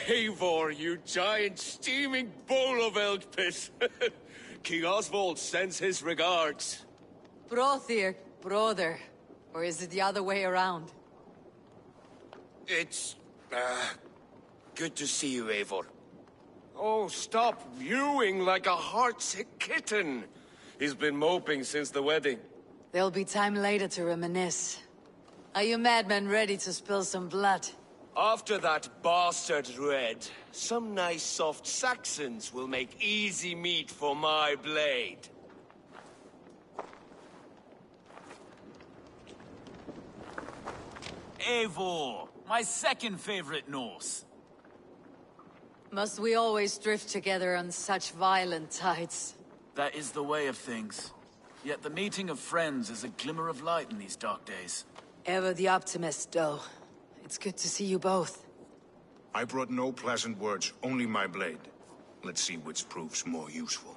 Eivor, you giant steaming bowl of elk piss. King Oswald sends his regards. Brothir, brother. Or is it the other way around? It's, good to see you, Eivor. Oh, stop mewing like a heartsick kitten. He's been moping since the wedding. There'll be time later to reminisce. Are you madmen ready to spill some blood? After that bastard Red, some nice soft Saxons will make easy meat for my blade. Eivor, my second favorite Norse. Must we always drift together on such violent tides? That is the way of things. Yet the meeting of friends is a glimmer of light in these dark days. Ever the optimist, though. It's good to see you both. I brought no pleasant words, only my blade. Let's see which proves more useful.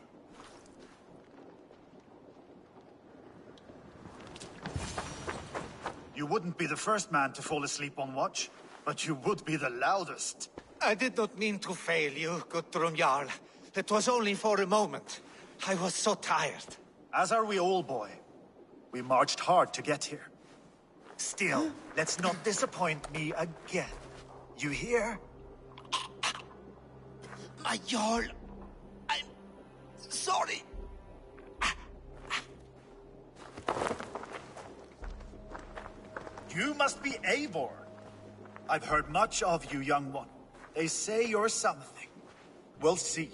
You wouldn't be the first man to fall asleep on watch, but you would be the loudest. I did not mean to fail you, Guthrum Jarl. It was only for a moment. I was so tired. As are we all, boy. We marched hard to get here. Still, let's not disappoint me again. You hear? My Jarl, I'm sorry. You must be Eivor. I've heard much of you, young one. They say you're something. We'll see.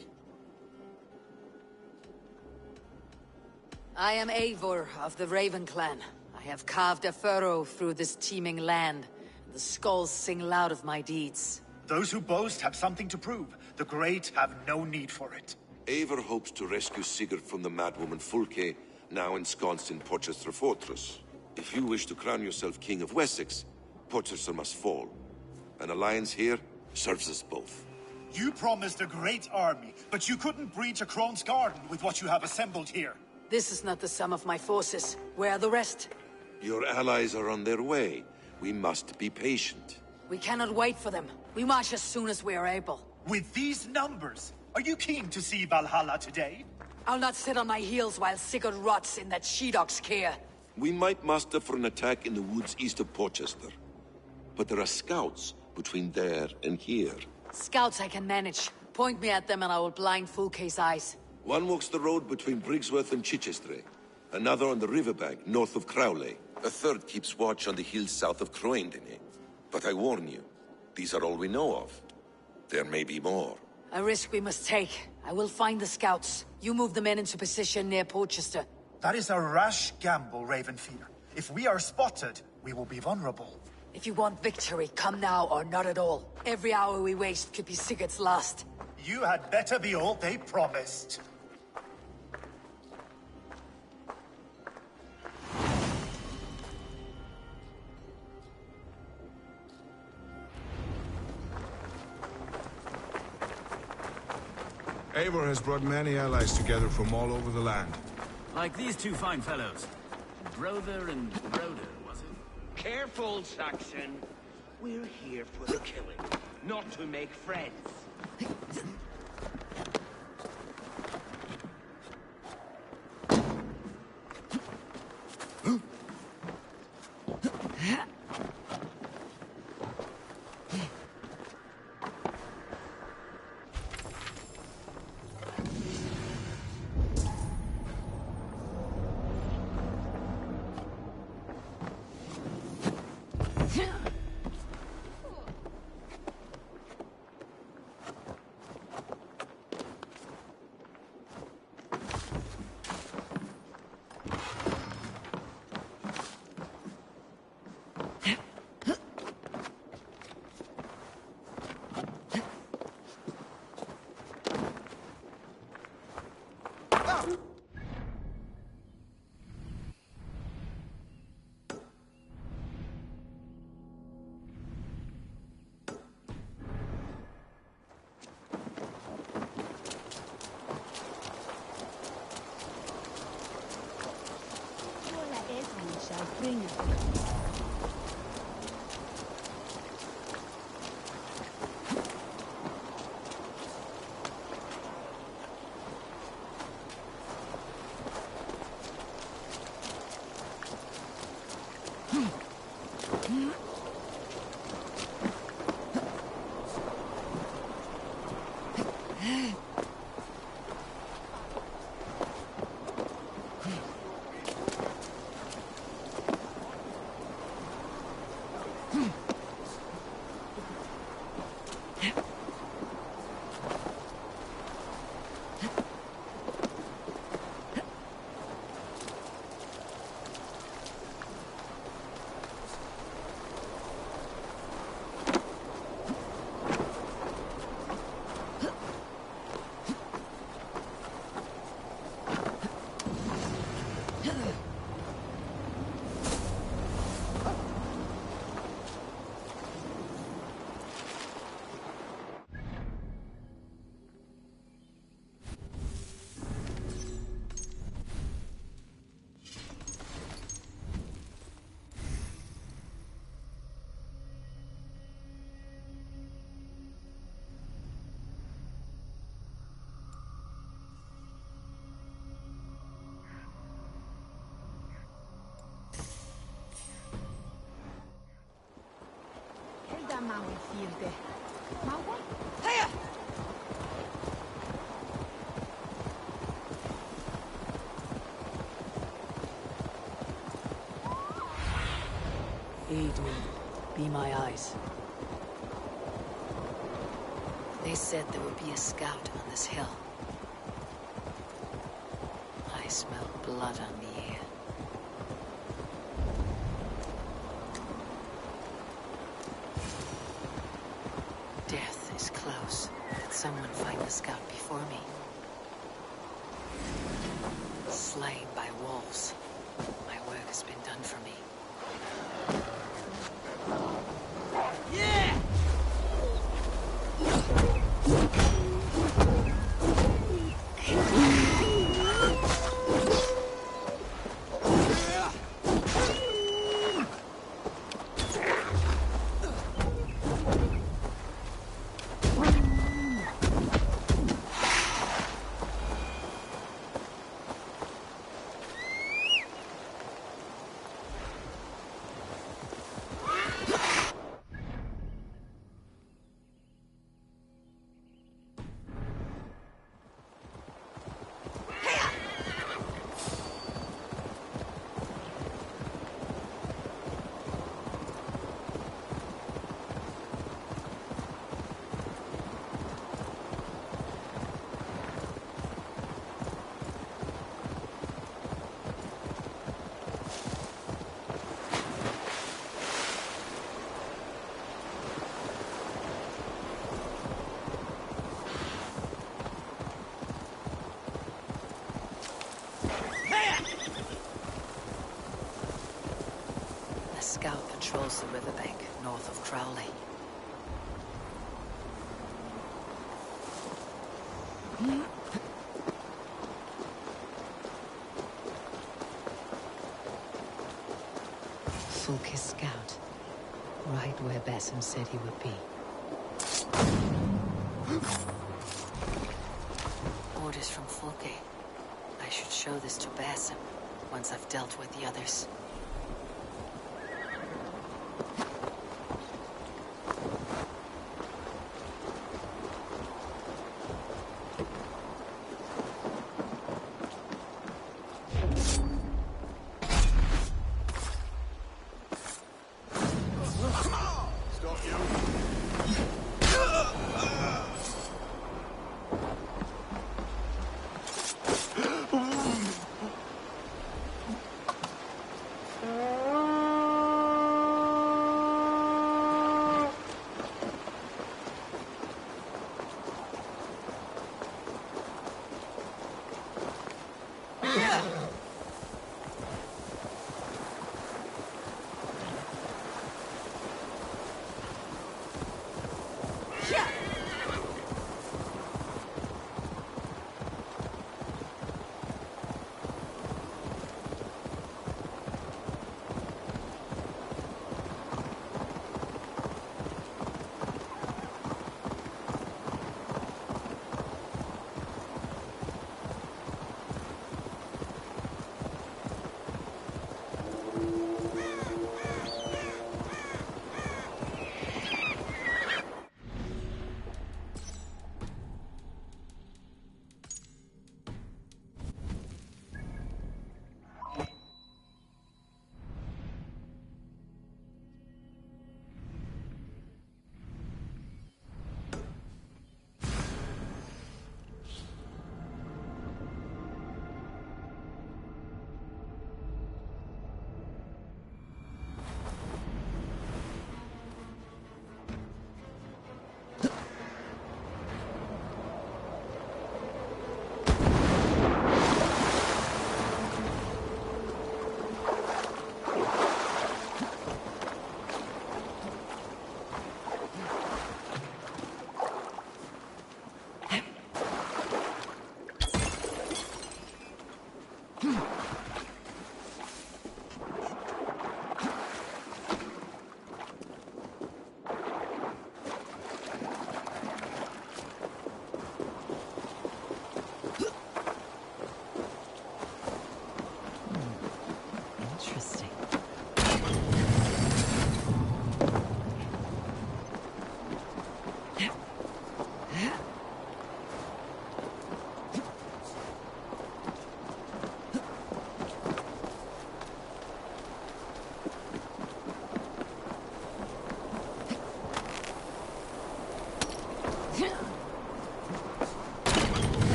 I am Eivor of the Raven Clan. I have carved a furrow through this teeming land. The skulls sing loud of my deeds. Those who boast have something to prove. The great have no need for it. Eivor hopes to rescue Sigurd from the madwoman Fulke, now ensconced in Portcestre fortress. If you wish to crown yourself King of Wessex, Portcestre must fall. An alliance here serves us both. You promised a great army, but you couldn't breach a Krone's garden with what you have assembled here. This is not the sum of my forces. Where are the rest? Your allies are on their way. We must be patient. We cannot wait for them. We march as soon as we are able. With these numbers, are you keen to see Valhalla today? I'll not sit on my heels while Sigurd rots in that she-dog's care. We might muster for an attack in the woods east of Portchester. But there are scouts between there and here. Scouts I can manage. Point me at them and I will blind Fulke's eyes. One walks the road between Briggsworth and Chichestre. Another on the riverbank, north of Crowley. A third keeps watch on the hills south of Croendene. But I warn you, these are all we know of. There may be more. A risk we must take. I will find the scouts. You move the men into position near Portcestre. That is a rash gamble, Ravenfeeder. If we are spotted, we will be vulnerable. If you want victory, come now or not at all. Every hour we waste could be Sigurd's last. You had better be all they promised. Eivor has brought many allies together from all over the land. Like these two fine fellows. Brother and Broder, was it? Careful, Saxon. We're here for the killing, not to make friends. Aid me. Be my eyes. They said there would be a scout on this hill. I smell blood on the air. Death is close. Did someone find the scout before me? Slain by wolves. My work has been done for me. patrols the riverbank north of Crowley. Fulke's scout. Right where Basim said he would be. Orders from Fulke. I should show this to Basim once I've dealt with the others.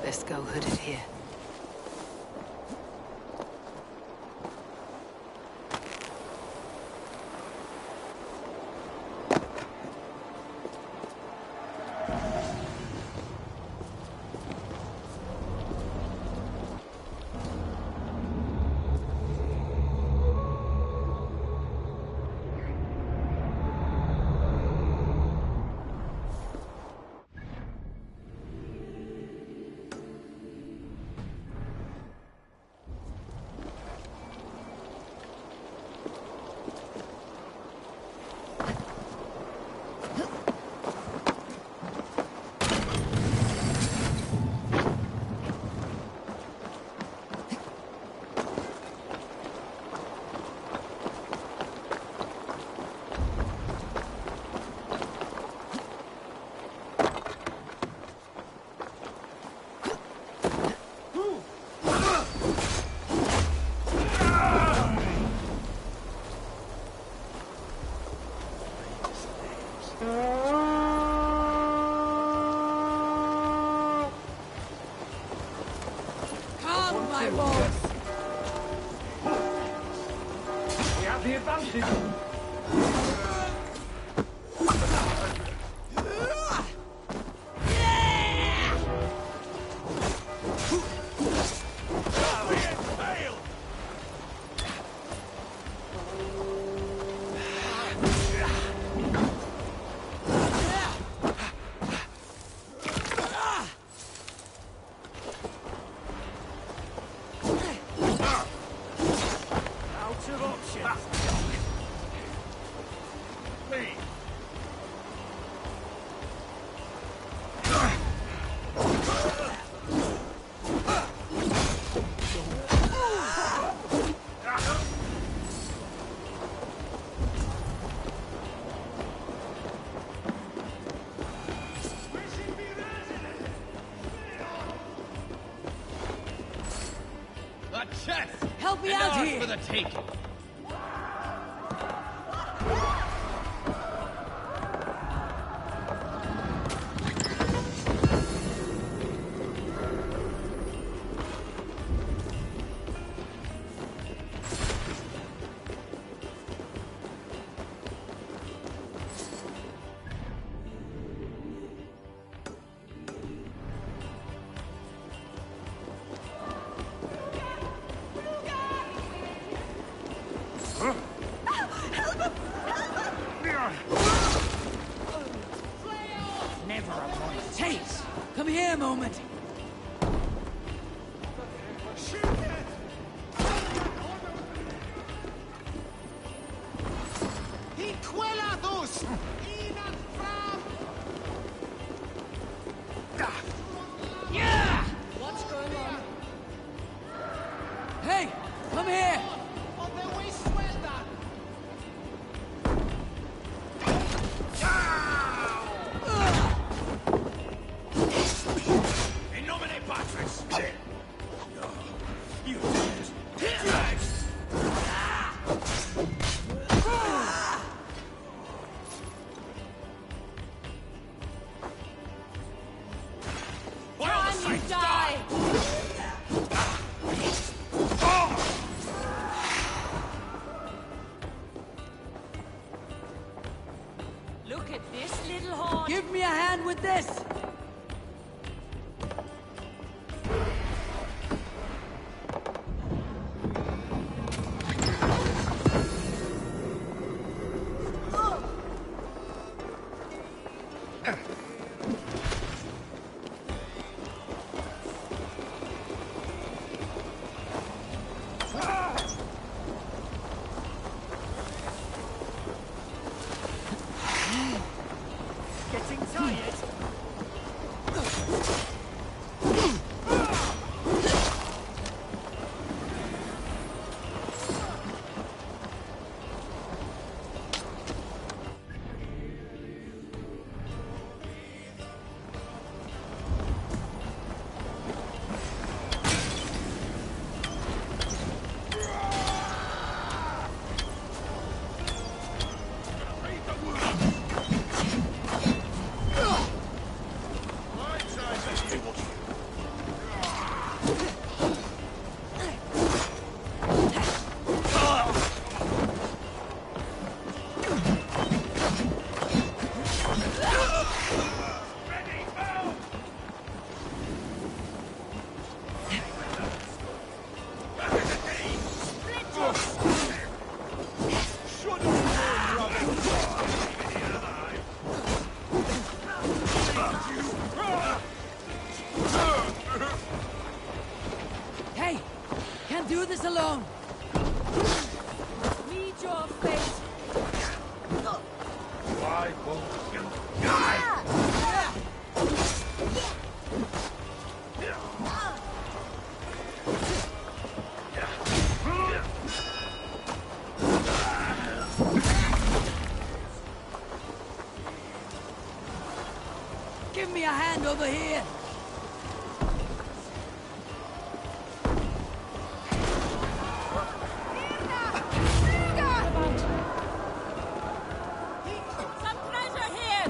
Best go hooded here. Help me out here! For the taking. Never a moment. Taste! Come here a moment. Yeah! What's going on? Hey! Come here! In nomine Patris! No, you Can you die? Look at this little horn. Give me a hand with this! Getting tired? Hey! Can't do this alone! Meet your fate! Why won't you Give me a hand over here! Some treasure here!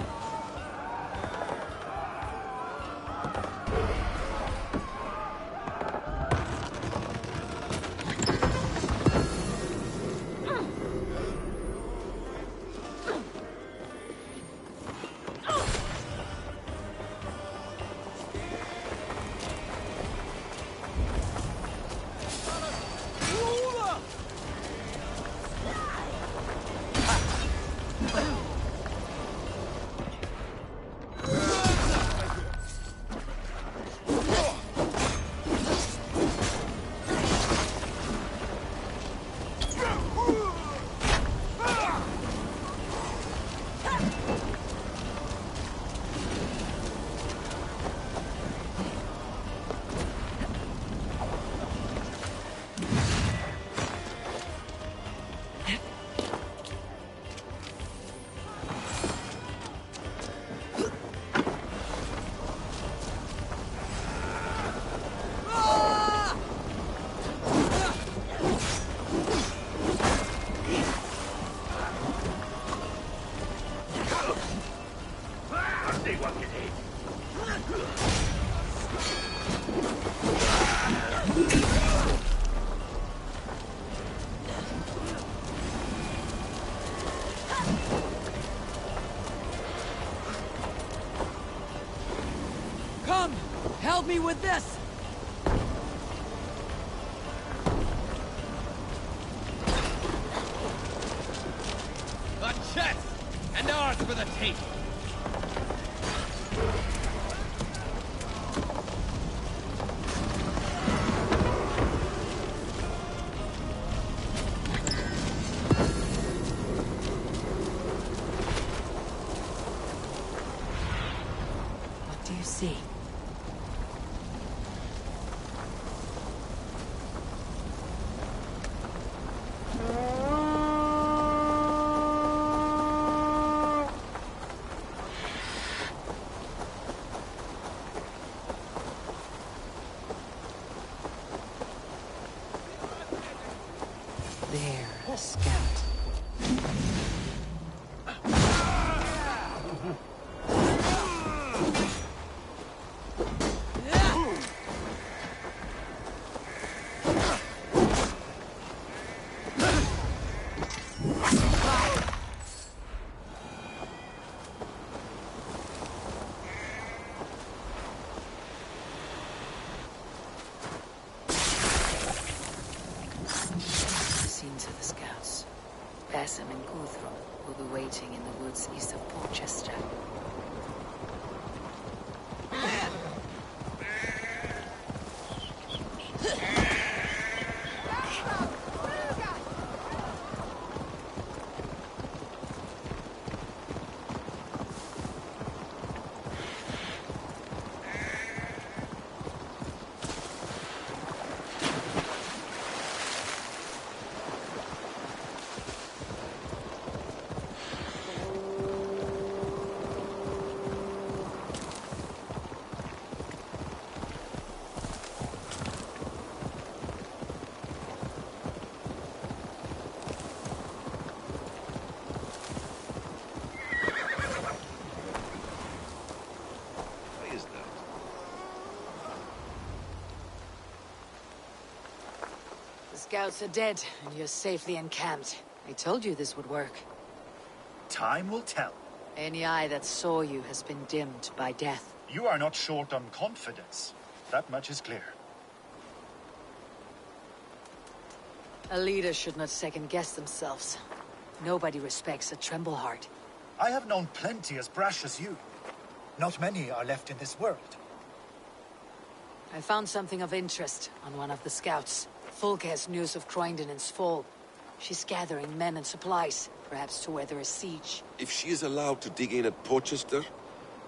Come! Help me with this! The chest! And ours for the tape! What do you see? There, a scout. Seen to the scouts. Basim and Guthrum will be waiting in the woods east of Portcestre. The scouts are dead, and you're safely encamped. I told you this would work. Time will tell. Any eye that saw you has been dimmed by death. You are not short on confidence. That much is clear. A leader should not second-guess themselves. Nobody respects a tremble heart. I have known plenty as brash as you. Not many are left in this world. I found something of interest on one of the scouts. Fulke has news of Croydon's fall. She's gathering men and supplies, perhaps to weather a siege. If she is allowed to dig in at Portcestre,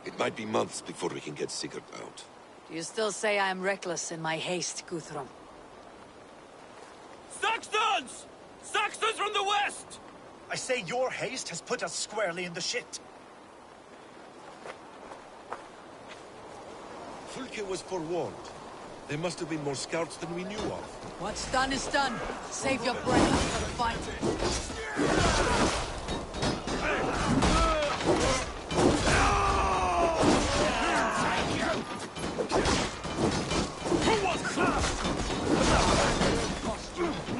it might be months before we can get Sigurd out. Do you still say I am reckless in my haste, Guthrum? Saxons! Saxons from the west! I say your haste has put us squarely in the shit. Fulke was forewarned. There must have been more scouts than we knew of. What's done is done. Save your breath for the fight.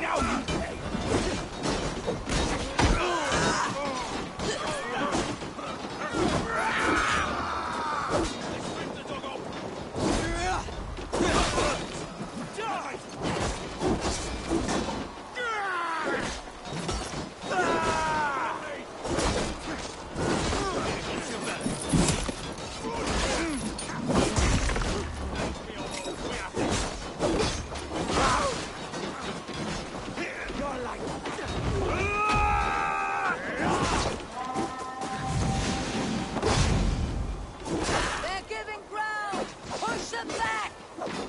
Now you pay!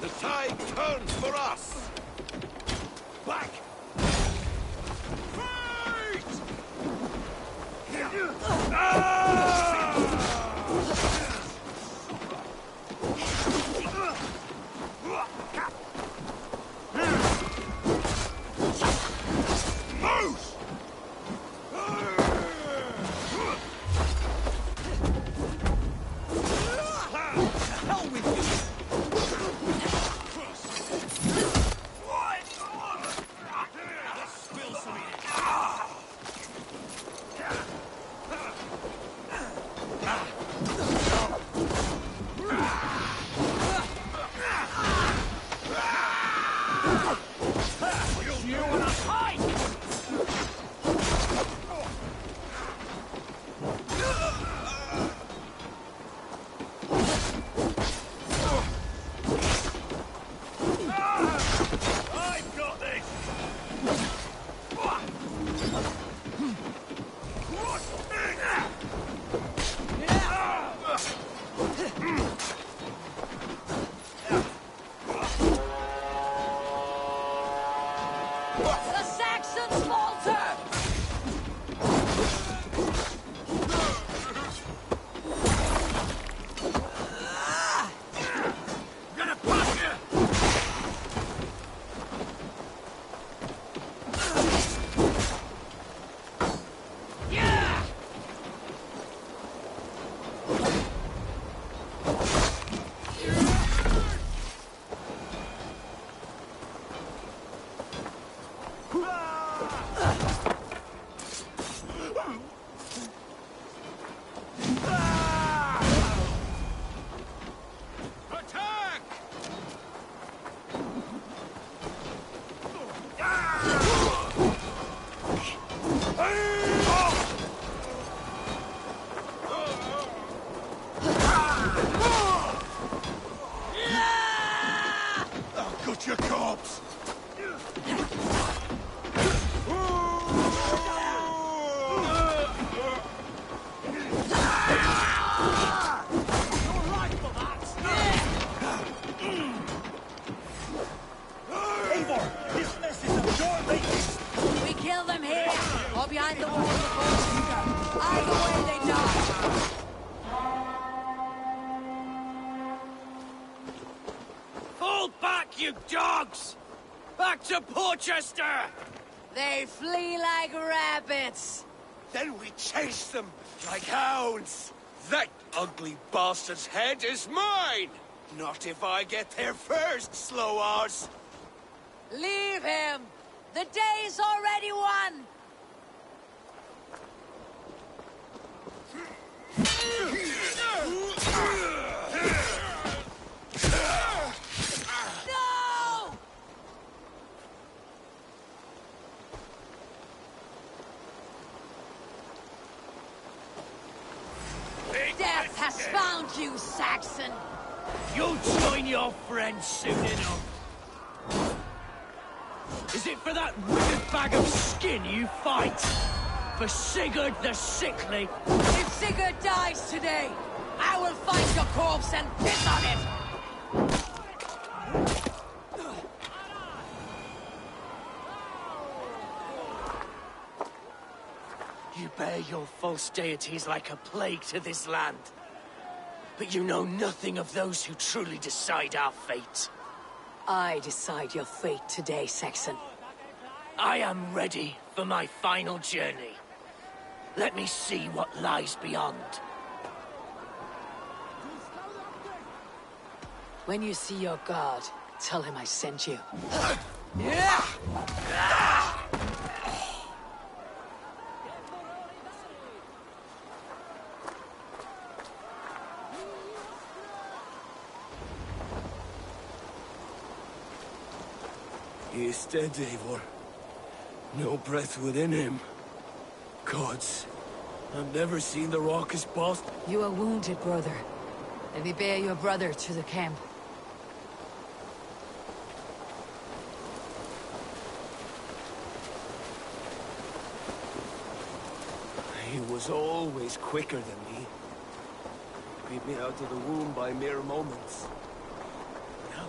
The tide turns for us! Back! Hold back, you dogs! Back to Portcestre! They flee like rabbits. Then we chase them like hounds. That ugly bastard's head is mine! Not if I get there first, slow arse! Leave him! The day's already won! No! Death has found you, Saxon! You'll join your friends soon enough. Is it for that withered bag of skin you fight? For Sigurd the Sickly? If Sigurd dies today, I will find your corpse and piss on it! You bear your false deities like a plague to this land. But you know nothing of those who truly decide our fate. I decide your fate today, Saxon. I am ready for my final journey. Let me see what lies beyond. When you see your god, tell him I sent you. Yeah! He is dead, Eivor. No breath within him. Gods, I've never seen the raucous boss. You are wounded, brother. Let me bear your brother to the camp. He was always quicker than me. Beat me out of the womb by mere moments. Now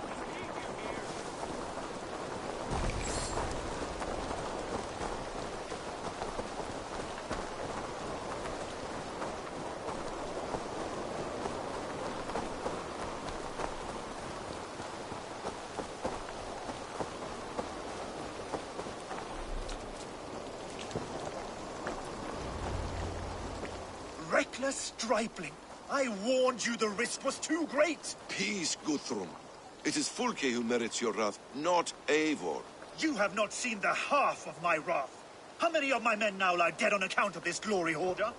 Reckless stripling! I warned you the risk was too great! Peace, Guthrum. It is Fulke who merits your wrath, not Eivor. You have not seen the half of my wrath. How many of my men now lie dead on account of this glory hoarder?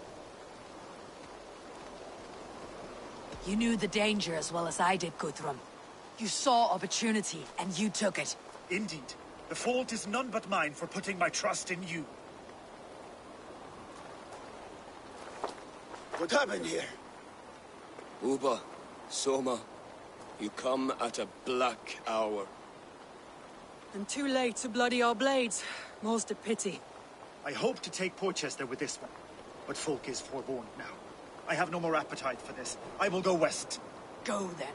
You knew the danger as well as I did, Guthrum. You saw opportunity, and you took it. Indeed. The fault is none but mine for putting my trust in you. what happened here? Uba, Soma, you come at a black hour. And too late to bloody our blades. Most a pity. I hope to take Portchester with this one, but folk is forewarned now. I have no more appetite for this. I will go west. Go then.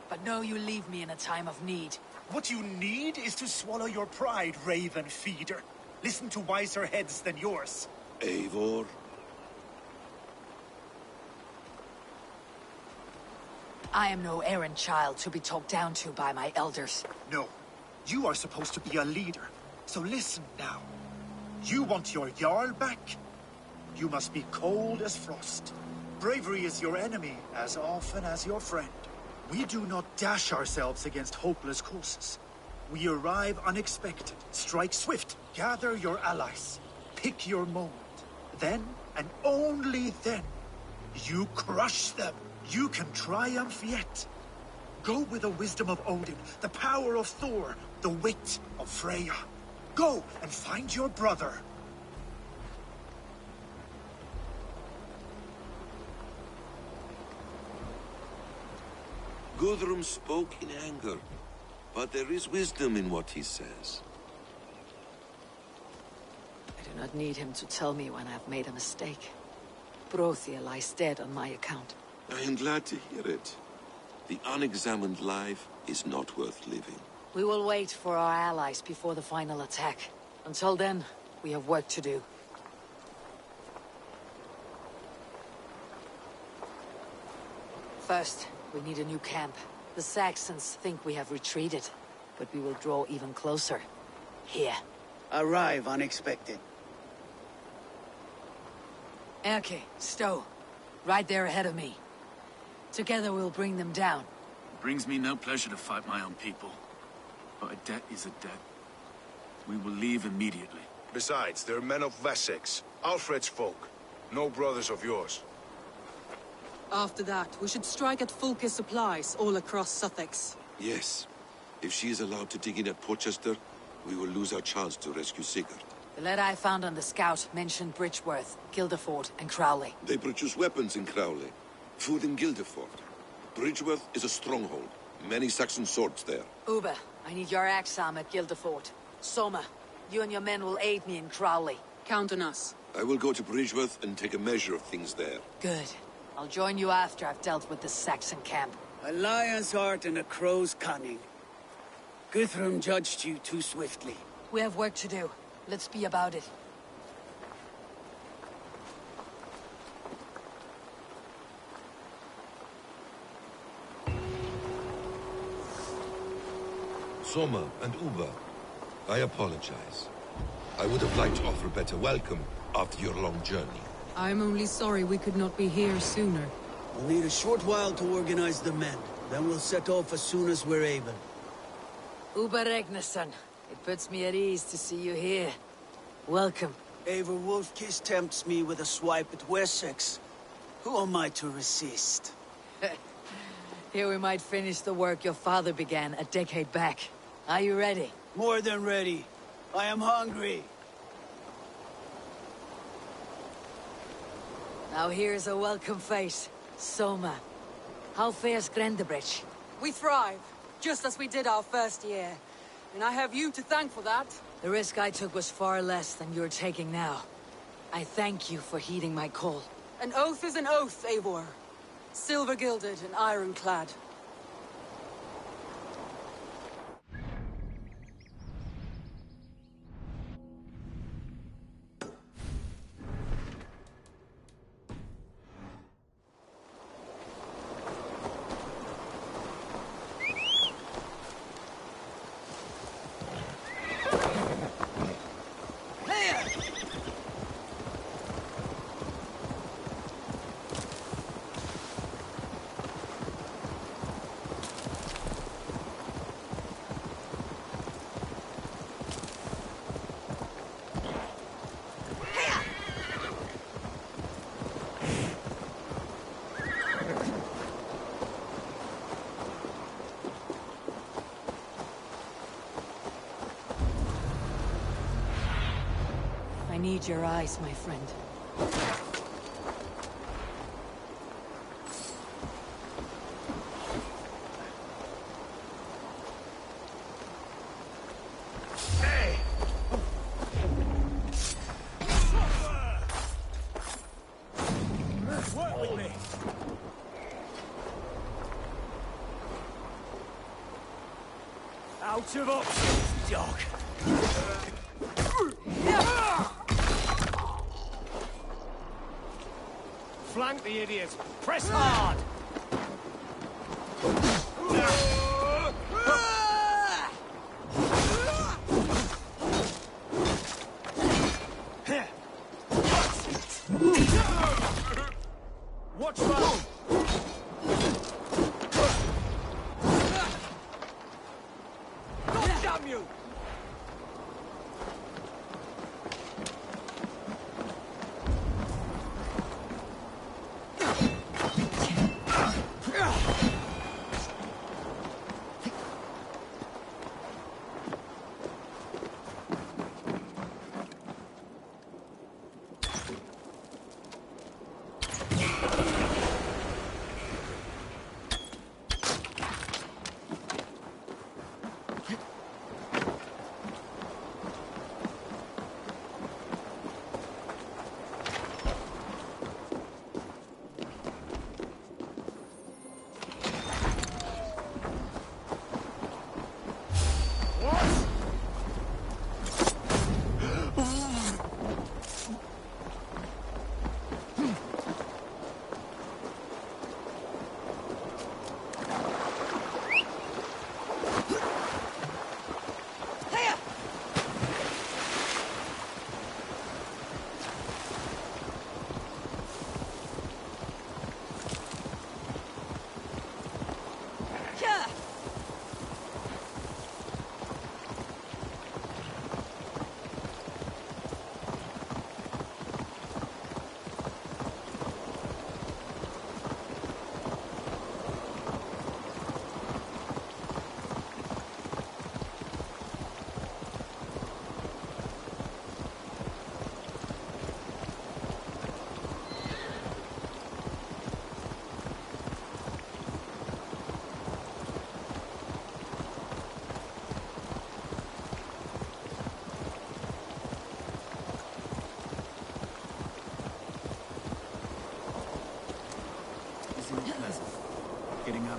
But know you leave me in a time of need. What you need is to swallow your pride, raven feeder. Listen to wiser heads than yours. Eivor? I am no errand child to be talked down to by my elders. No. You are supposed to be a leader. So listen now. You want your Jarl back? You must be cold as frost. Bravery is your enemy as often as your friend. We do not dash ourselves against hopeless courses. We arrive unexpected, strike swift, gather your allies, pick your moment. Then, and only then, you crush them. You can triumph yet. Go with the wisdom of Odin, the power of Thor, the wit of Freya. Go and find your brother. Guthrum spoke in anger, but there is wisdom in what he says. I do not need him to tell me when I've made a mistake. Brothia lies dead on my account. I am glad to hear it. The unexamined life is not worth living. We will wait for our allies before the final attack. Until then, we have work to do. First, we need a new camp. The Saxons think we have retreated, but we will draw even closer. Here. Arrive unexpected. Erke, Stowe. Right there ahead of me. Together we'll bring them down. It brings me no pleasure to fight my own people. But a debt is a debt. We will leave immediately. Besides, they're men of Wessex, Alfred's folk. No brothers of yours. After that, we should strike at Fulke supplies all across Sussex. Yes. If she is allowed to dig in at Portcestre, we will lose our chance to rescue Sigurd. The letter I found on the scout mentioned Bridgeworth, Guildeford, and Crowley. They produce weapons in Crowley, food in Guildeford. Bridgeworth is a stronghold. Many Saxon swords there. Uber, I need your axe-arm at Guildeford. Soma, you and your men will aid me in Crowley. Count on us. I will go to Bridgeworth and take a measure of things there. Good. I'll join you after I've dealt with the Saxon camp. A lion's heart and a crow's cunning. Guthrum judged you too swiftly. We have work to do. Let's be about it. Soma and Uber, I apologize. I would have liked to offer a better welcome after your long journey. I'm only sorry we could not be here sooner. We'll need a short while to organize the men. Then we'll set off as soon as we're able. Uber Regnesson, it puts me at ease to see you here. Welcome. Eivor Wolfkiss tempts me with a swipe at Wessex. Who am I to resist? Here we might finish the work your father began a decade back. Are you ready? More than ready. I am hungry. Now here's a welcome face. Soma. How fares Grendebridge? We thrive, just as we did our first year. And I have you to thank for that. The risk I took was far less than you're taking now. I thank you for heeding my call. An oath is an oath, Eivor. Silver-gilded and ironclad. I need your eyes, my friend. Work with me. Out of options, dog. Flank the idiot. Press hard. Watch that. God damn you!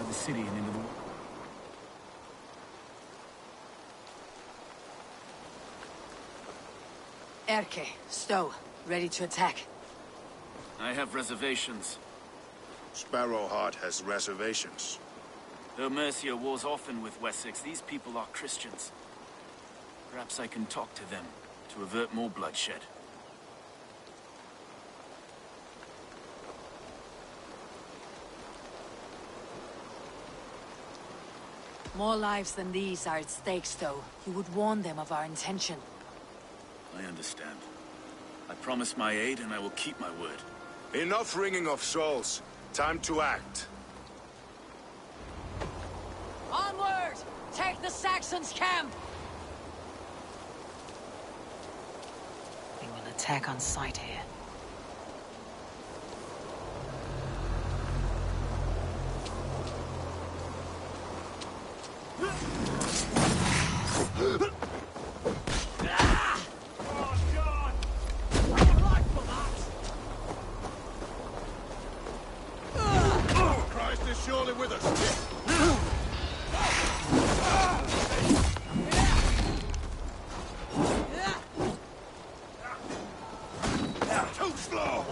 the city and into the... Erke, Stowe, ready to attack. I have reservations. Sparrowheart has reservations. Though Mercia wars often with Wessex, these people are Christians. Perhaps I can talk to them to avert more bloodshed. More lives than these are at stake, Stowe. You would warn them of our intention. I understand. I promise my aid, and I will keep my word. Enough ringing of souls. Time to act. Onward! Take the Saxons' camp! We will attack on sight here. Christ is surely with us. Too slow!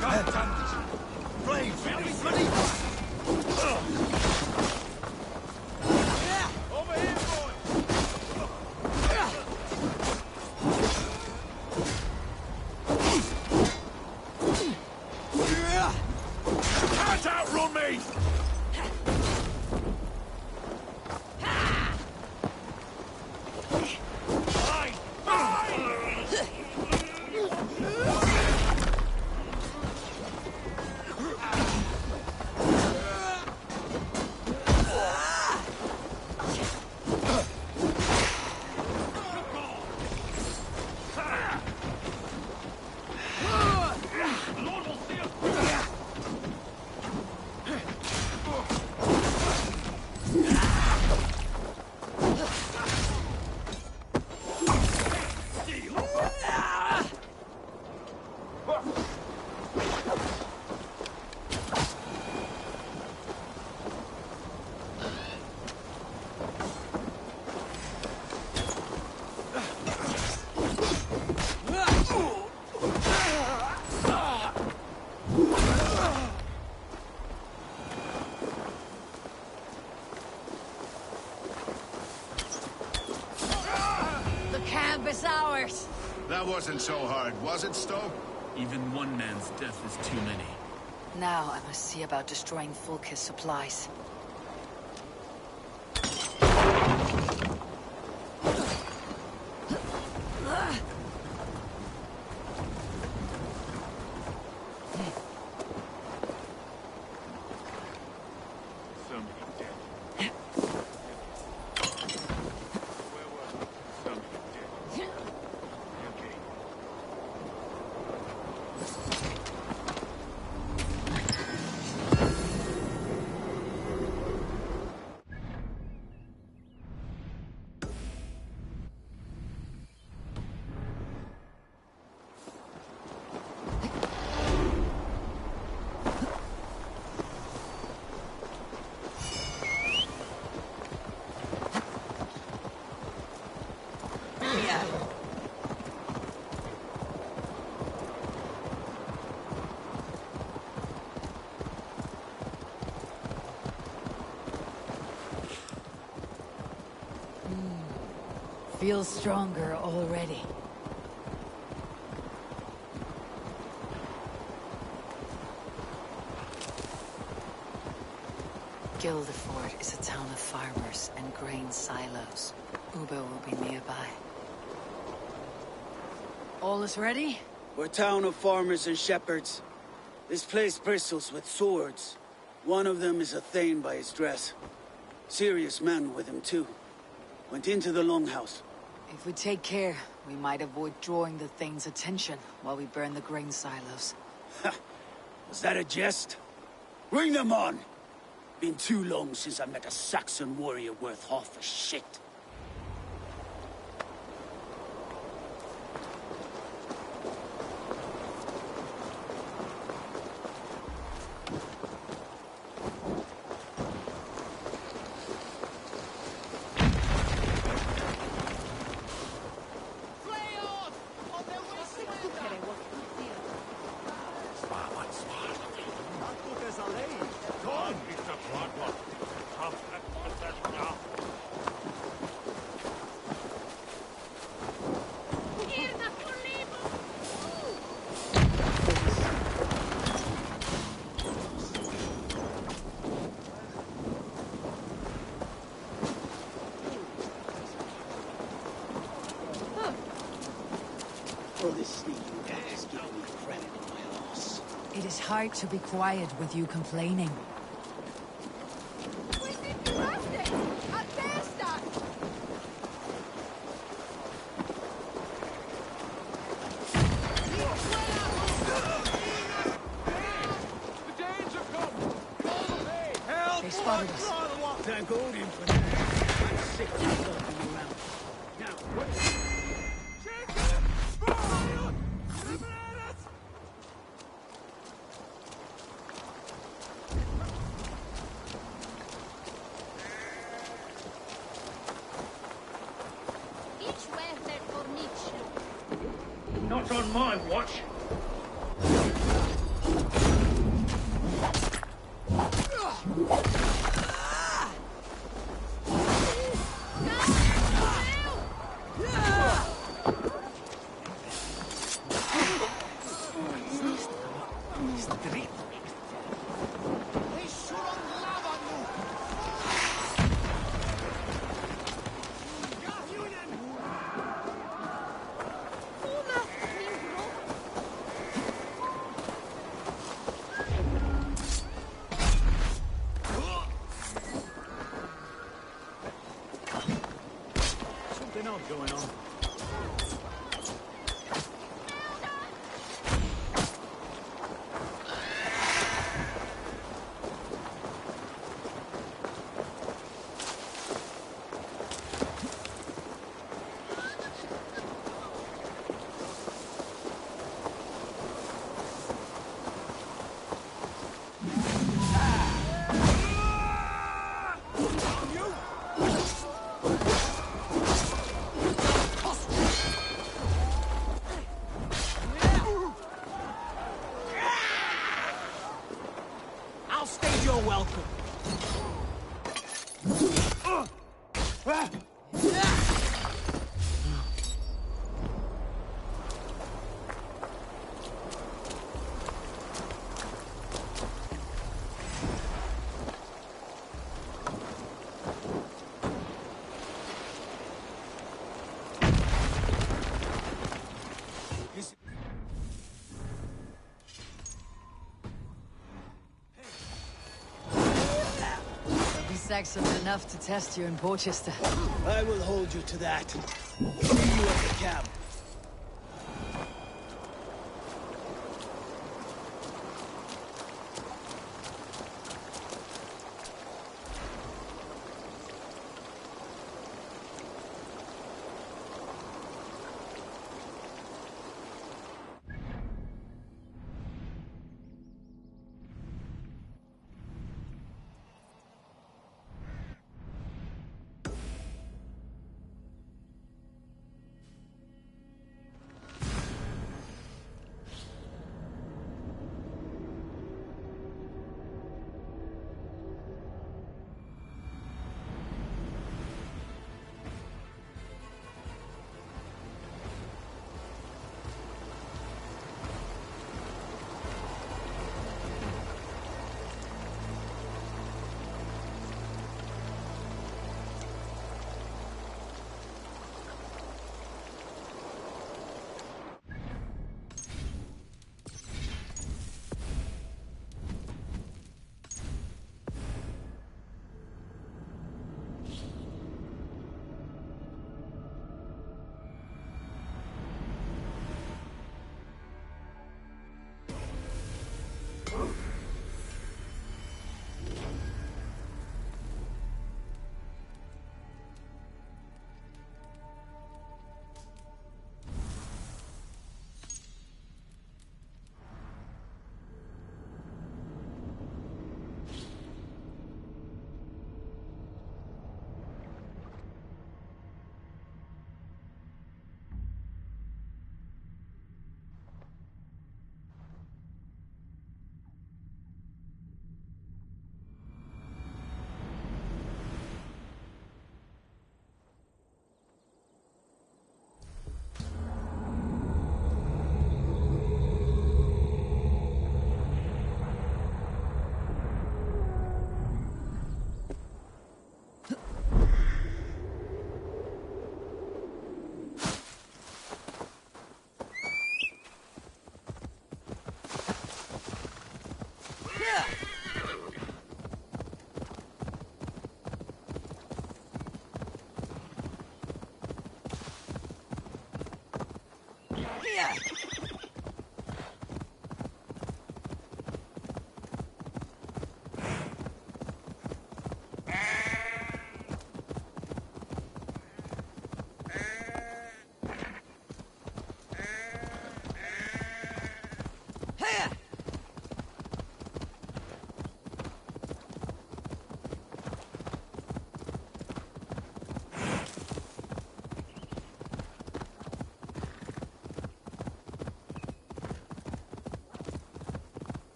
God damn it! Braves, ready! Over here, boys! Can't outrun me! The camp is ours! That wasn't so hard, was it, Stowe? Even one man's death is too many. Now I must see about destroying Fulke's supplies. So many dead. Where were we? So many dead. Okay. Feels stronger already. Guildeford is a town of farmers and grain silos. Uber will be nearby. All is ready? We're a town of farmers and shepherds. This place bristles with swords. One of them is a Thane by his dress. Serious man with him too. Went into the longhouse. If we take care, we might avoid drawing the Thane's attention while we burn the grain silos. Was that a jest? Bring them on! Been too long since I met a Saxon warrior worth half a shit. It is hard to be quiet with you complaining. They spotted us. Thank Odin for that. I'm sick of walking around. Now, what? Not on my watch. Something odd going on. I'll stage your welcome. Saxon's enough to test you in Portcestre. I will hold you to that. See you at the camp.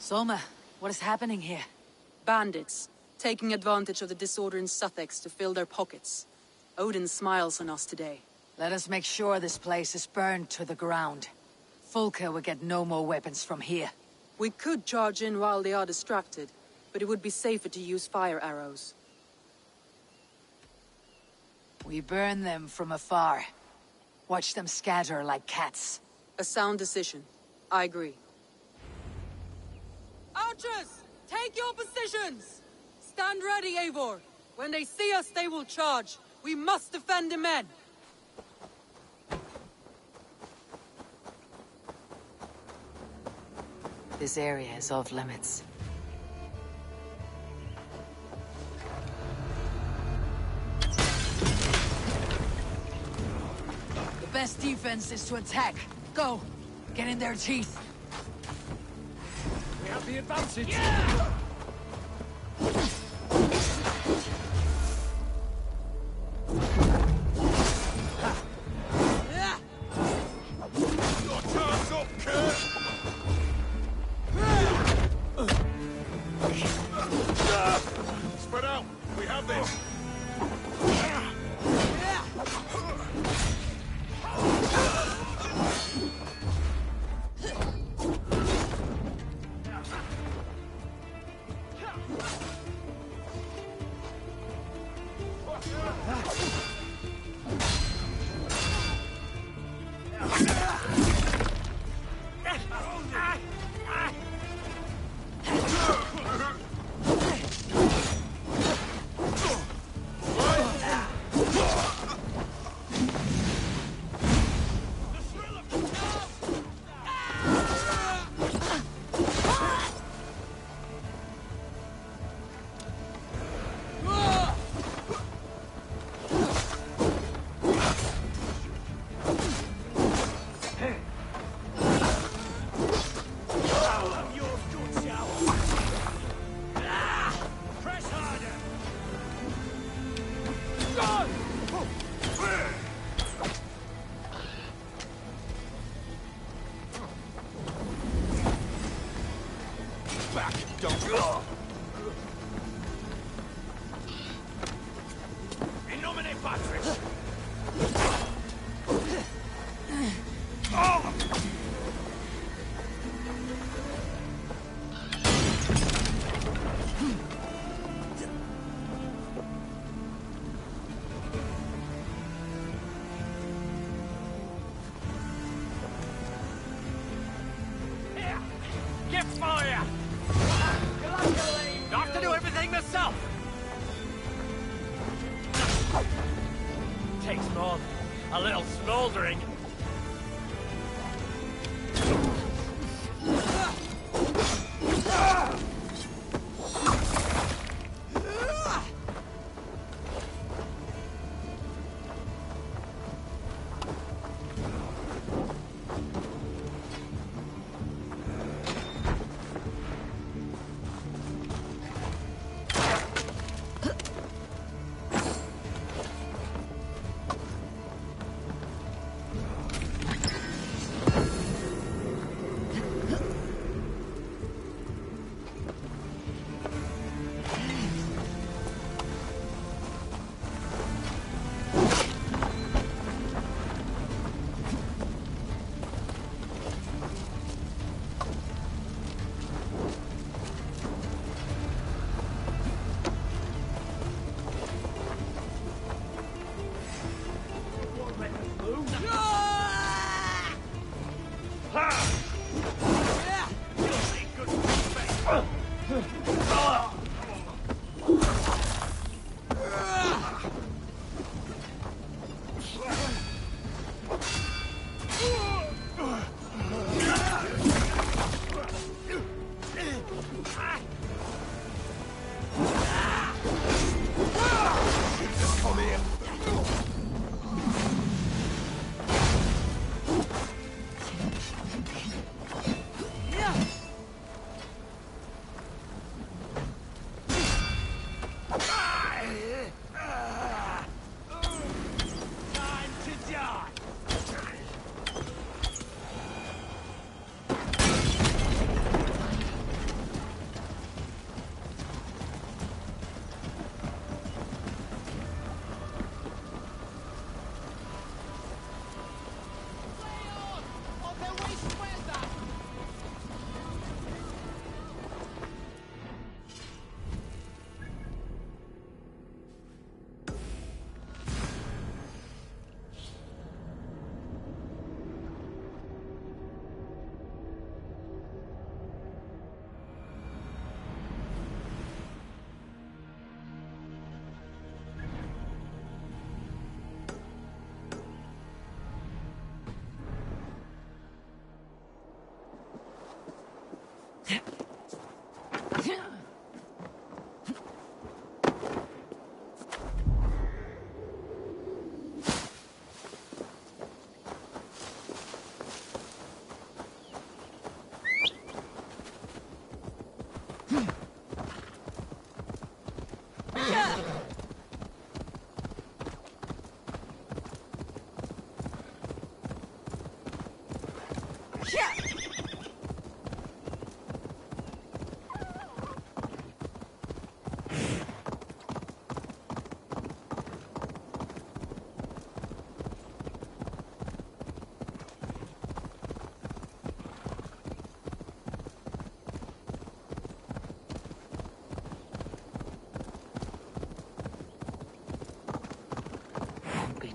Soma, what is happening here? Bandits, taking advantage of the disorder in Sussex to fill their pockets. Odin smiles on us today. Let us make sure this place is burned to the ground. Fulke will get no more weapons from here. We could charge in while they are distracted, but it would be safer to use fire arrows. We burn them from afar. Watch them scatter like cats. A sound decision. I agree. Archers! Take your positions! Stand ready, Eivor! When they see us, they will charge. We must defend the men! This area is off limits. The best defense is to attack. Go! Get in their teeth! We have the advantage! Yeah! Your time's up, Kurt! Spread out! We have this! A little smoldering.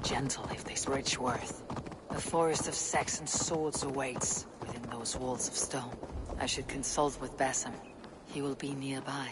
Gentle if this rich worth. A forest of Saxon swords awaits within those walls of stone. I should consult with Bassam. He will be nearby.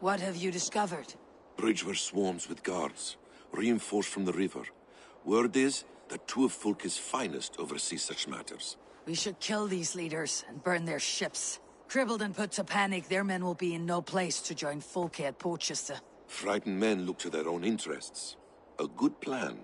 What have you discovered? Bridge were swarms with guards, reinforced from the river. Word is that two of Fulke's finest oversee such matters. We should kill these leaders and burn their ships. Crippled and put to panic, their men will be in no place to join Fulke at Portcestre. Frightened men look to their own interests. A good plan.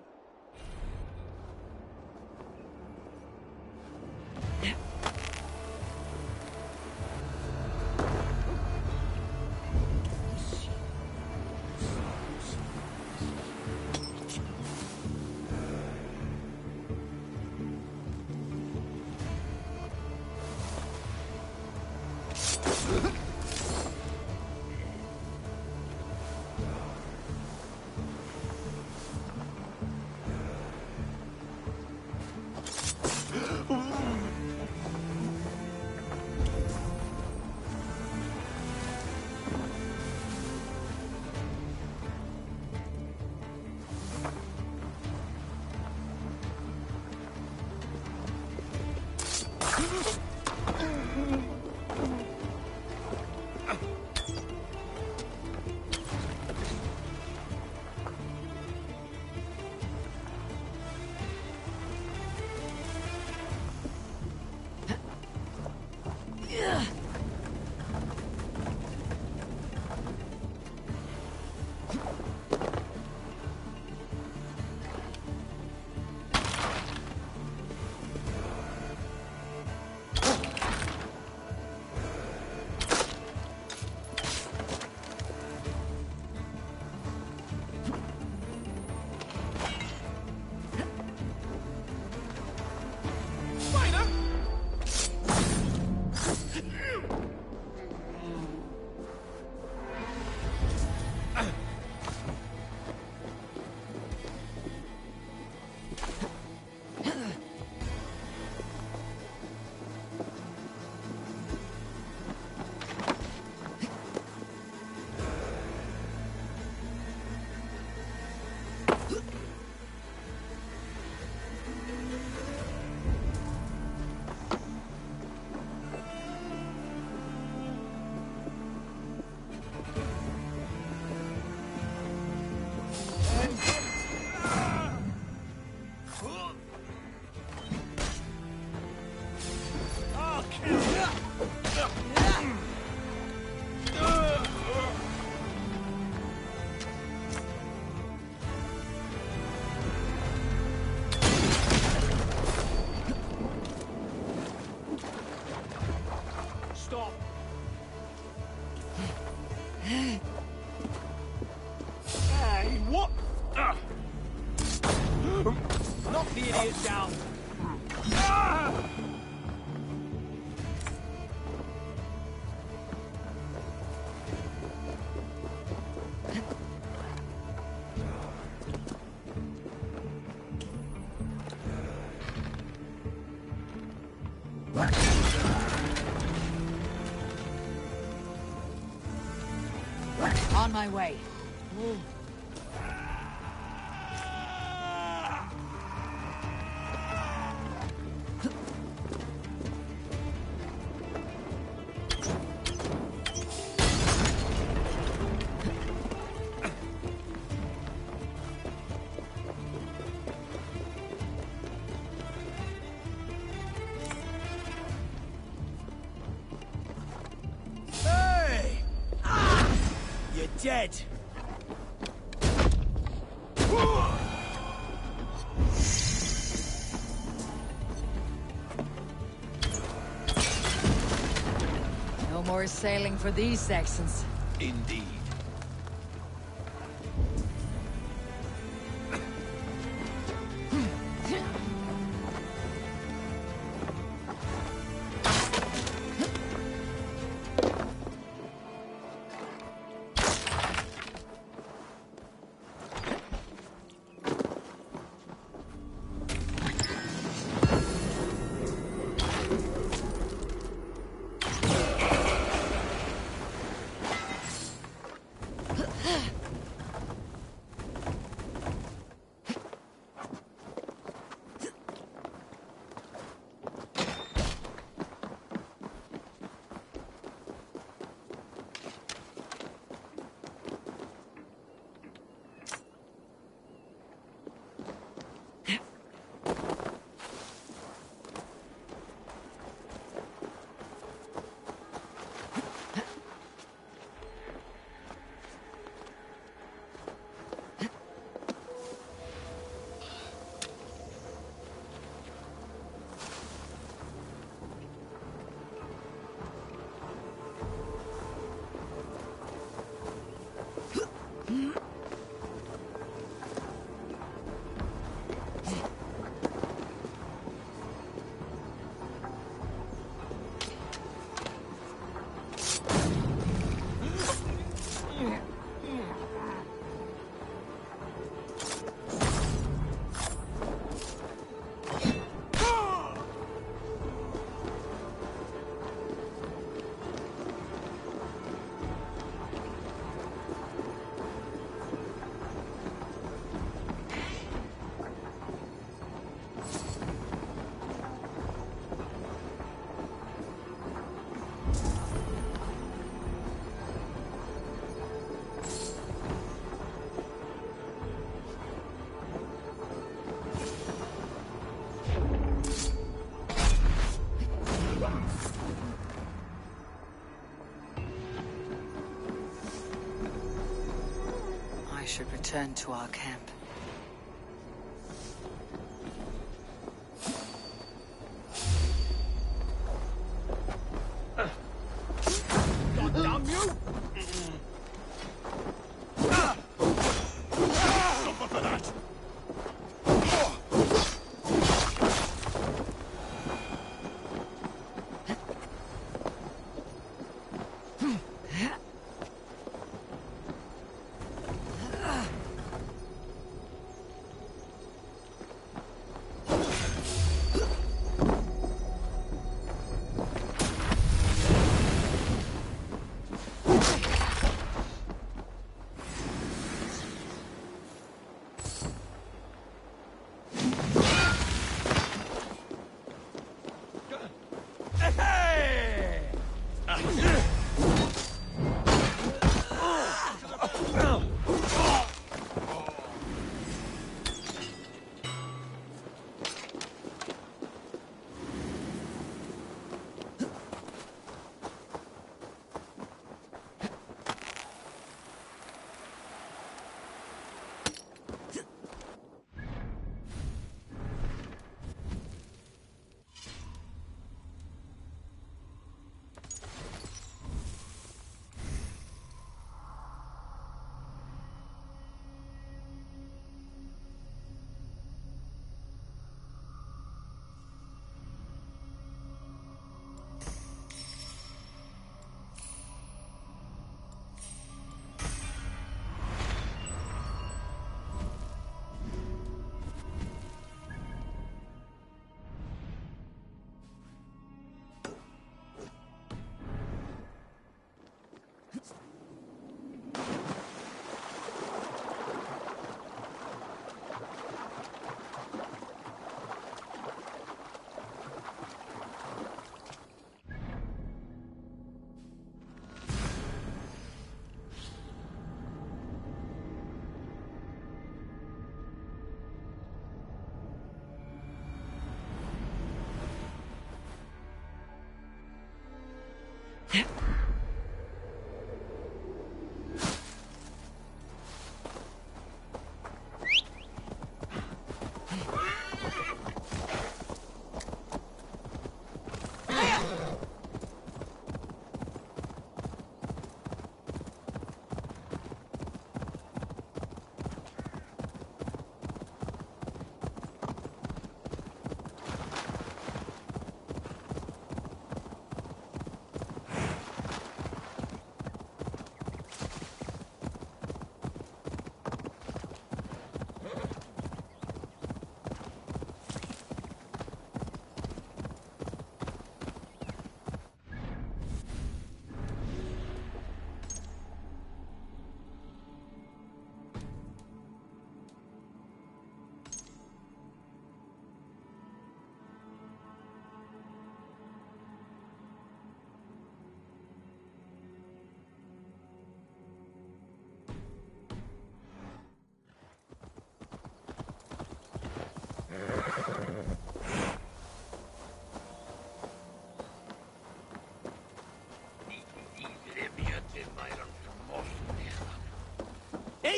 Knock the idiot down. On my way. dead! No more sailing for these Saxons. Indeed. I should return to our camp. God damn you! Suffer for that!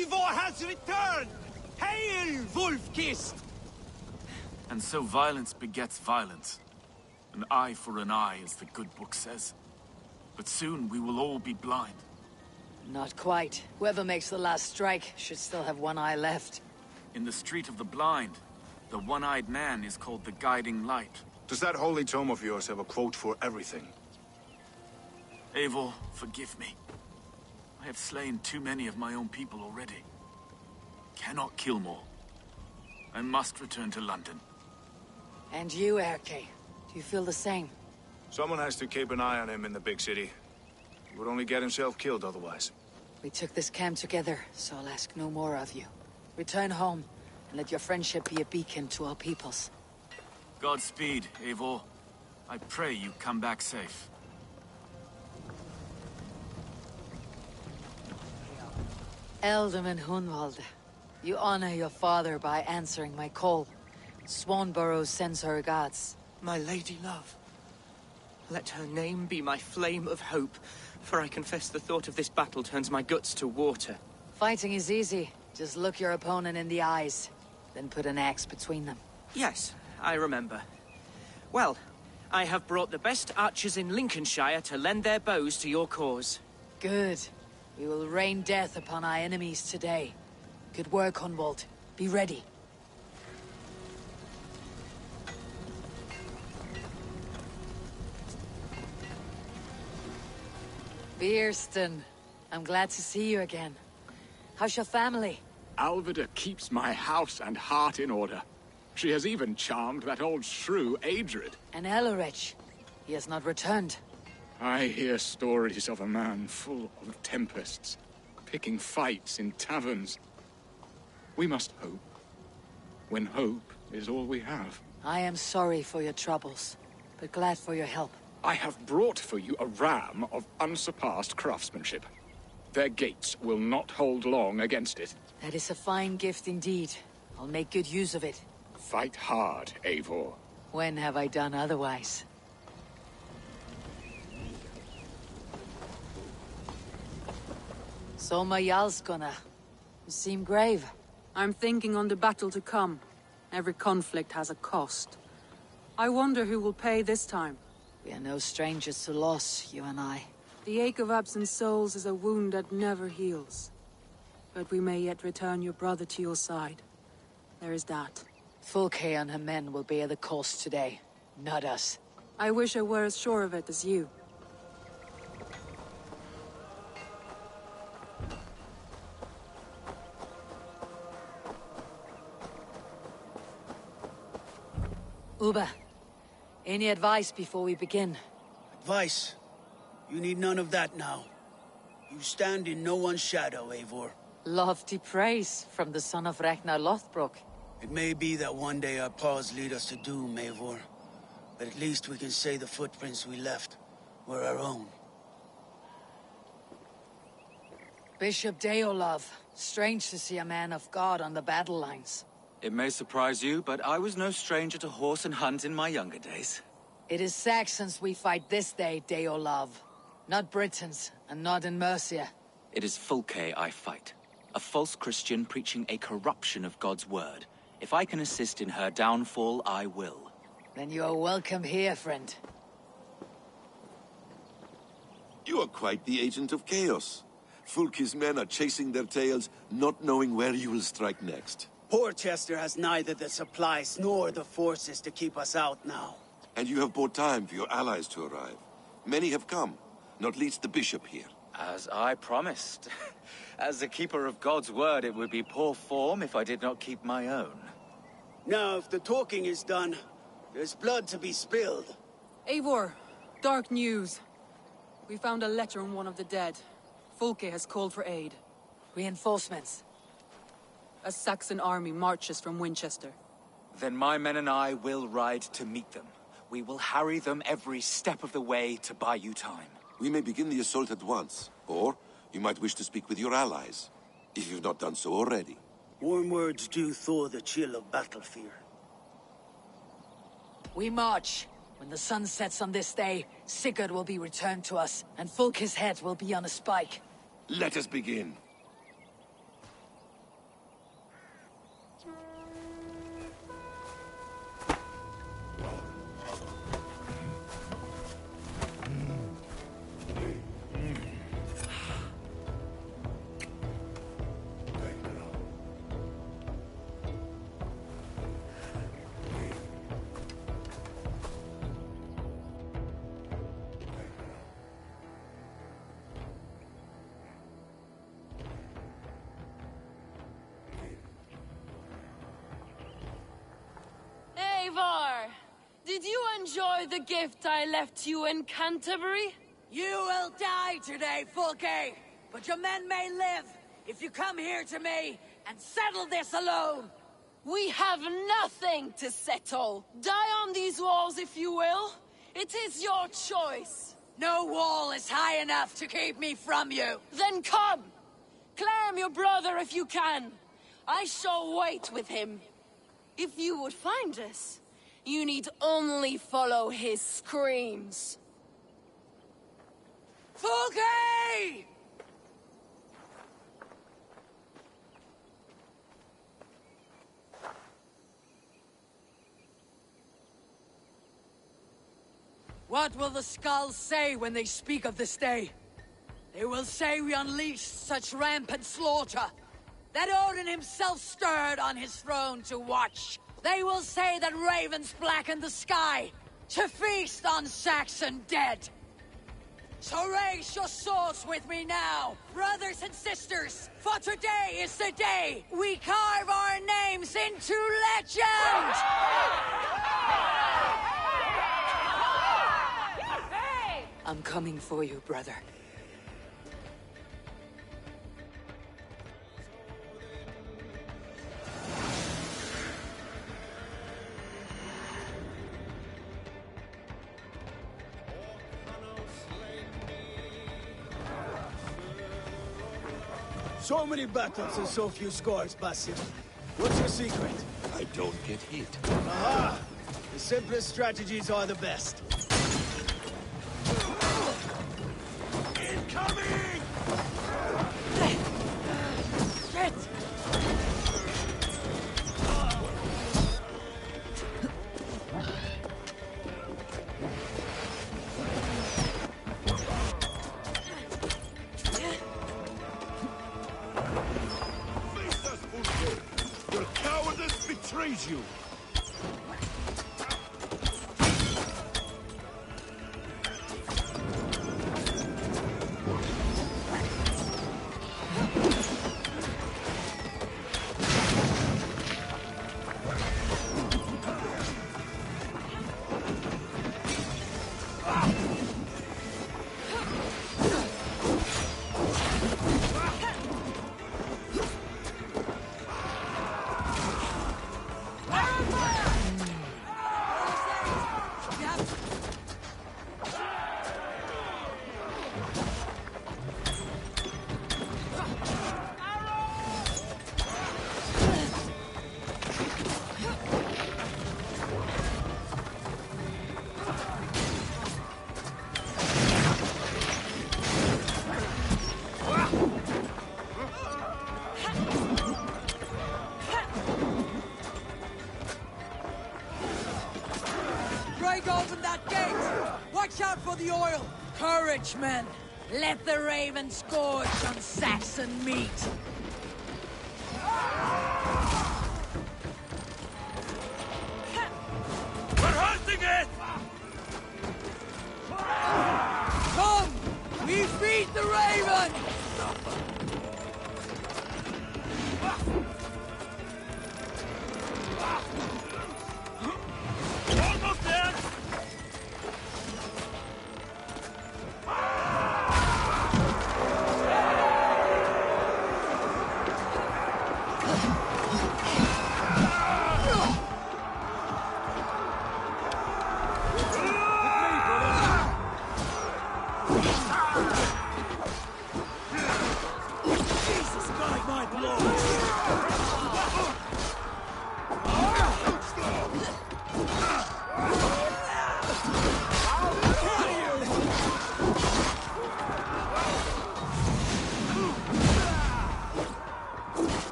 Eivor has returned! Hail, Wolf-Kissed! And so violence begets violence. An eye for an eye, as the good book says. But soon we will all be blind. Not quite. Whoever makes the last strike should still have one eye left. In the Street of the Blind, the one-eyed man is called the Guiding Light. Does that holy tome of yours have a quote for everything? Eivor, forgive me. I have slain too many of my own people already. Cannot kill more. I must return to London. And you, Erke, do you feel the same? Someone has to keep an eye on him in the big city. He would only get himself killed otherwise. We took this camp together, so I'll ask no more of you. Return home, and let your friendship be a beacon to our peoples. Godspeed, Eivor. I pray you come back safe. Ealdorman Hunwald, you honor your father by answering my call. Swanborough sends her regards. My lady love. Let her name be my flame of hope, for I confess the thought of this battle turns my guts to water. Fighting is easy. Just look your opponent in the eyes, then put an axe between them. Yes, I remember. Well, I have brought the best archers in Lincolnshire to lend their bows to your cause. Good. We will rain death upon our enemies today. Good work, Hunwald. Be ready. Bierston, I'm glad to see you again. How's your family? Alvida keeps my house and heart in order. She has even charmed that old shrew, Adrid. And Elorich. He has not returned. I hear stories of a man full of tempests, picking fights in taverns. We must hope, when hope is all we have. I am sorry for your troubles, but glad for your help. I have brought for you a ram of unsurpassed craftsmanship. Their gates will not hold long against it. That is a fine gift indeed. I'll make good use of it. Fight hard, Eivor. When have I done otherwise? Soma Jarlskona. You seem grave. I'm thinking on the battle to come. Every conflict has a cost. I wonder who will pay this time. We are no strangers to loss, you and I. The ache of absent souls is a wound that never heals. But we may yet return your brother to your side. There is that. Fulke and her men will bear the cost today, not us. I wish I were as sure of it as you. Uba, any advice before we begin? Advice? You need none of that now. You stand in no one's shadow, Eivor. Lofty praise from the son of Ragnar Lothbrok. It may be that one day our paths lead us to doom, Eivor. But at least we can say the footprints we left were our own. Bishop Deolov. Strange to see a man of God on the battle lines. It may surprise you, but I was no stranger to horse and hunt in my younger days. It is Saxons we fight this day, Deolov. Not Britons, and not in Mercia. It is Fulke I fight. A false Christian preaching a corruption of God's word. If I can assist in her downfall, I will. Then you are welcome here, friend. You are quite the agent of chaos. Fulke's men are chasing their tails, not knowing where you will strike next. Portcestre has neither the supplies nor the forces to keep us out now. And you have bought time for your allies to arrive. Many have come, not least the bishop here. As I promised. As the keeper of God's word, it would be poor form if I did not keep my own. Now, if the talking is done, there's blood to be spilled. Eivor, dark news. We found a letter on one of the dead. Fulke has called for aid. Reinforcements. A Saxon army marches from Winchester. Then my men and I will ride to meet them. We will harry them every step of the way to buy you time. We may begin the assault at once, or you might wish to speak with your allies, if you've not done so already. Warm words do thaw the chill of battle fear. We march. When the sun sets on this day, Sigurd will be returned to us, and Fulke's head will be on a spike. Let us begin. Did you enjoy the gift I left you in Canterbury? You will die today, Fulke! But your men may live if you come here to me and settle this alone! We have nothing to settle. Die on these walls if you will. It is your choice. No wall is high enough to keep me from you. Then come! Claim your brother if you can. I shall wait with him. If you would find us, you need only follow his screams. Fulke! What will the skulls say when they speak of this day? They will say we unleashed such rampant slaughter, that Odin himself stirred on his throne to watch. They will say that ravens blackened the sky, to feast on Saxon dead. So raise your swords with me now, brothers and sisters, for today is the day we carve our names into legend! I'm coming for you, brother. So many battles and so few scores, Basim. What's your secret? I don't get hit. Aha! The simplest strategies are the best. Incoming! Shit! Your cowardice betrays you! Open that gate! Watch out for the oil! Courage, men! Let the ravens gorge on Saxon meat! We're hunting it! Come! We feed the raven! Almost there!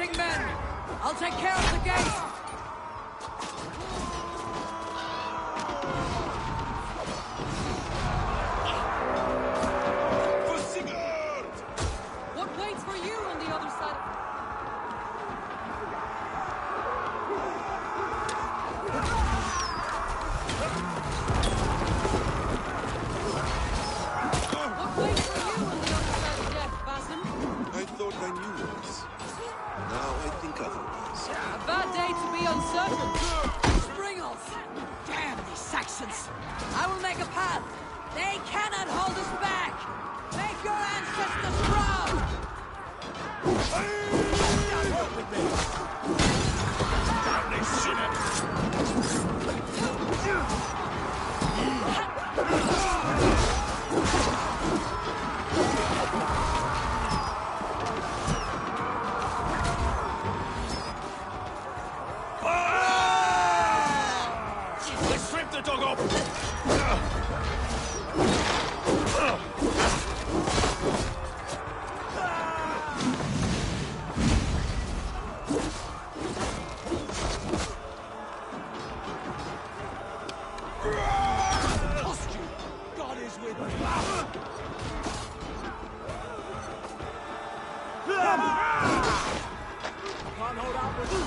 Fighting men! I'll take care of the gate! What waits for you on the other side of... I thought I knew yours. Now I think otherwise. A bad day to be uncertain. Springles! Damn these Saxons! I will make a path! They cannot hold us back! Make your ancestors proud! Let's rip the dog off! God is with me. Can't hold out with you.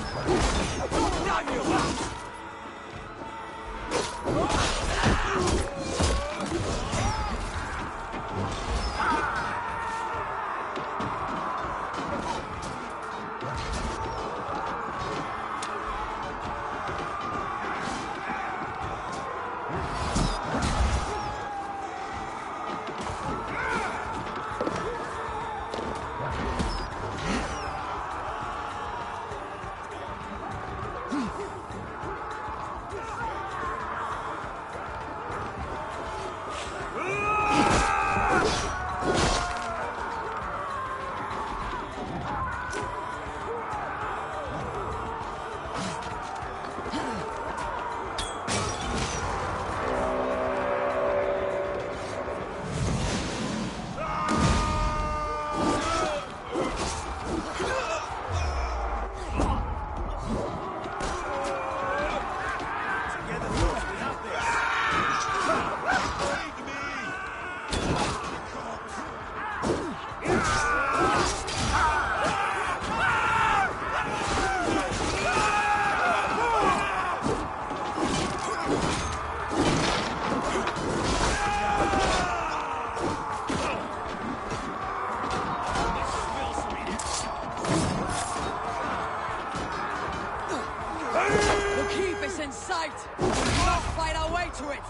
The keep is in sight! We must fight our way to it!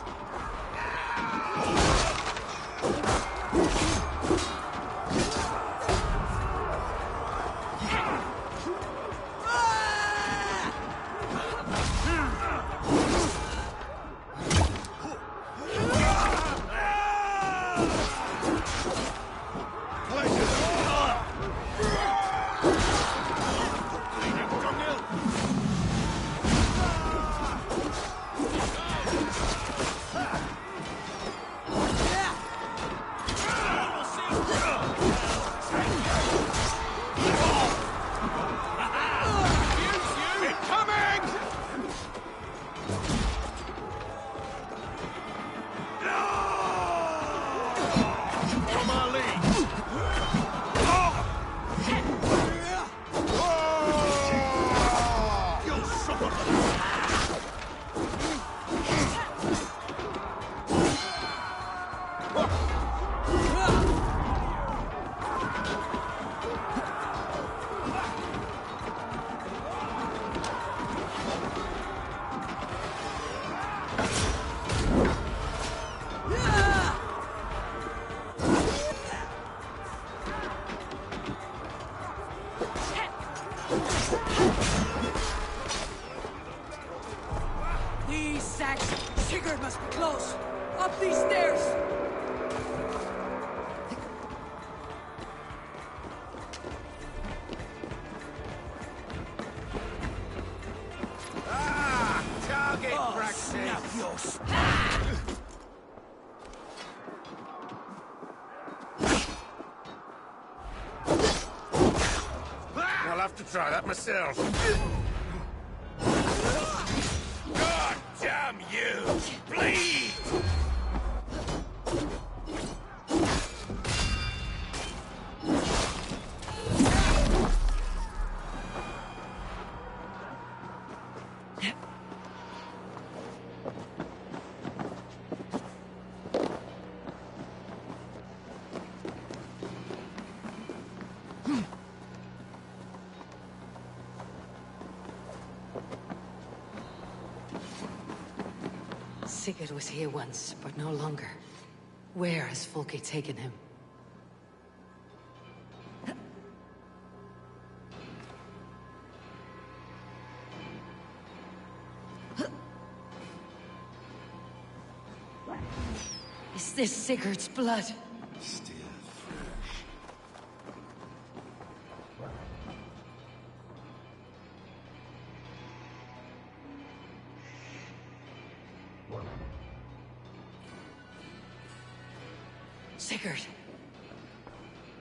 have to try that myself. God damn you! Bleed! Sigurd was here once, but no longer. Where has Folke taken him? Is this Sigurd's blood? Still fresh. Sigurd.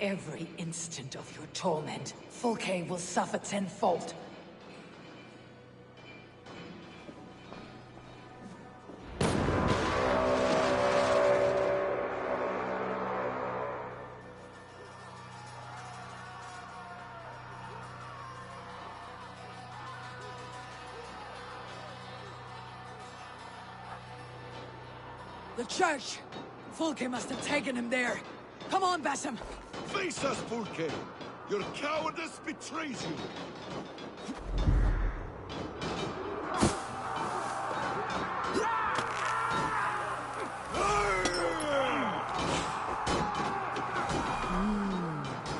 Every instant of your torment, Folke will suffer tenfold. The church! Folke must have taken him there. Come on, Basim! Face us, Fulke! Your cowardice betrays you!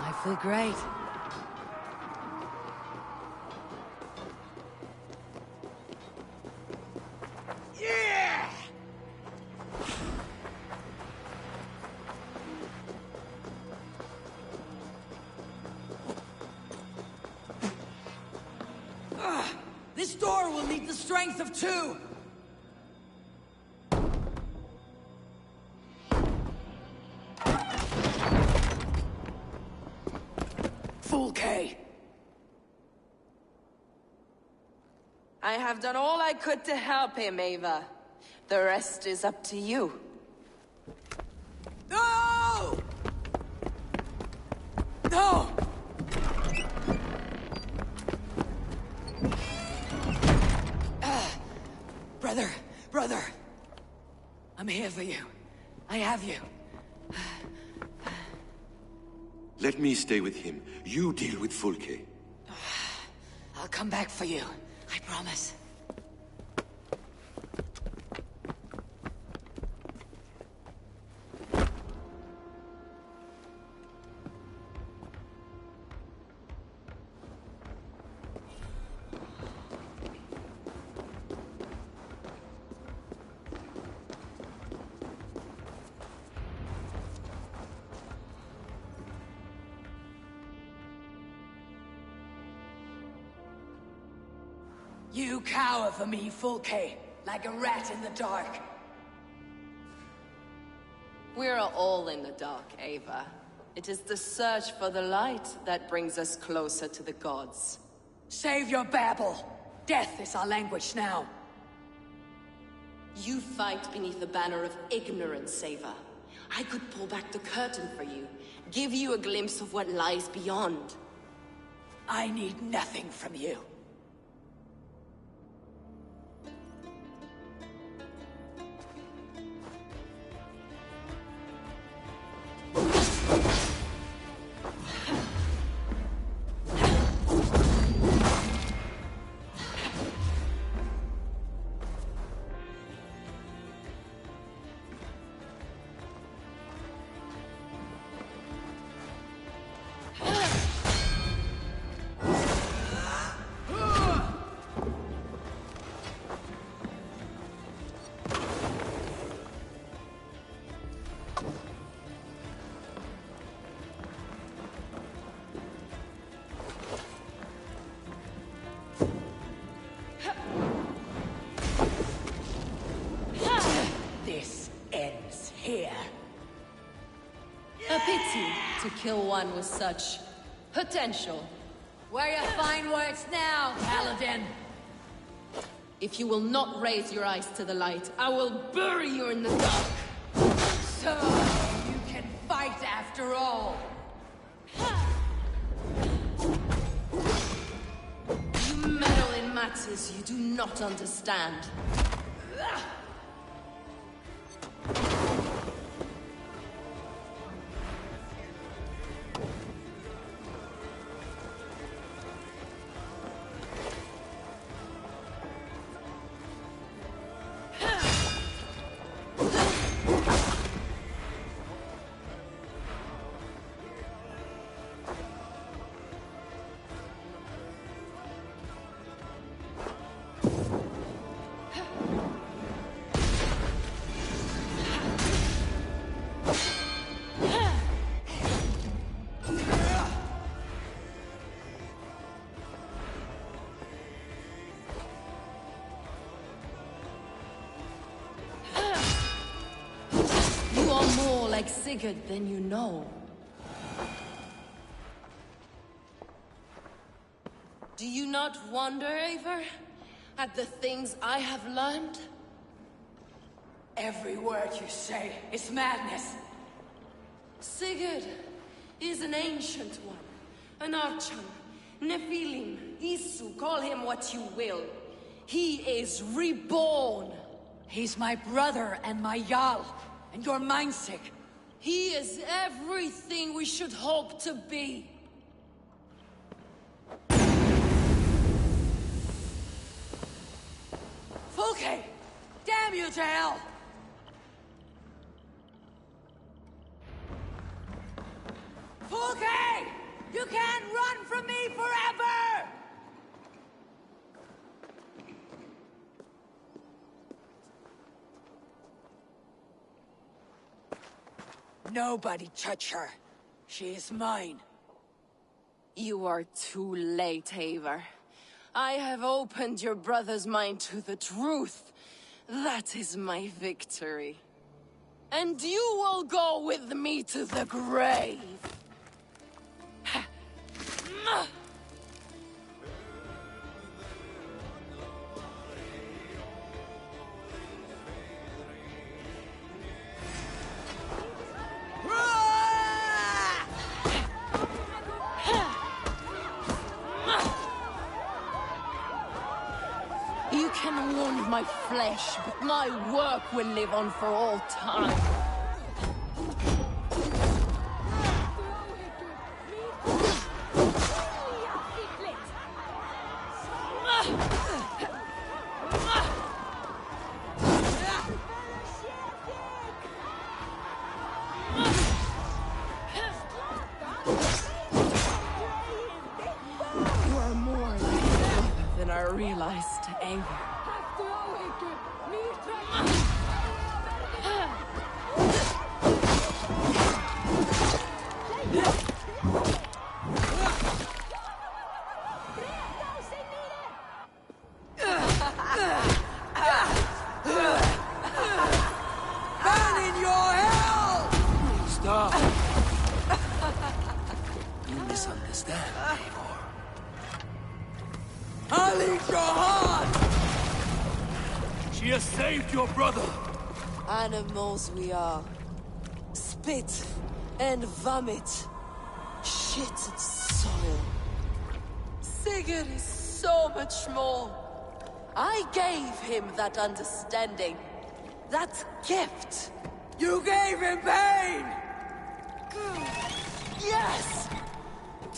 I feel great. This door will need the strength of two! Folke! I have done all I could to help him, Ava. The rest is up to you. No! No! Brother! I'm here for you. I have you. Let me stay with him. You deal with Fulke. I'll come back for you. I promise. You cower for me, Folke, like a rat in the dark. We're all in the dark, Ava. It is the search for the light that brings us closer to the gods. Save your babble. Death is our language now. You fight beneath the banner of ignorance, Ava. I could pull back the curtain for you, give you a glimpse of what lies beyond. I need nothing from you. A pity to kill one with such potential. Where your fine words now, Paladin? If you will not raise your eyes to the light, I will bury you in the dark. So, you can fight after all. You meddle in matters you do not understand. Like Sigurd than you know. Do you not wonder, Eivor, at the things I have learned? Every word you say is madness. Sigurd is an ancient one, an archon, Nephilim, Isu, call him what you will. He is reborn. He's my brother and my Jarl, and you're mindsick. He is everything we should hope to be. Fulke! Damn you to hell! Fulke! You can't run from me forever! Nobody touch her. She is mine. You are too late, Eivor. I have opened your brother's mind to the truth. That is my victory. And you will go with me to the grave. You can wound my flesh, but my work will live on for all time. You are more like a brother than I realized, Eivor. Burn in your hell! Stop! You misunderstand, Eivor. I'll eat your heart! She has saved your brother! Animals we are. Spit and vomit. Shit and soil. Sigurd is so much more. I gave him that understanding. That gift. You gave him pain! Yes!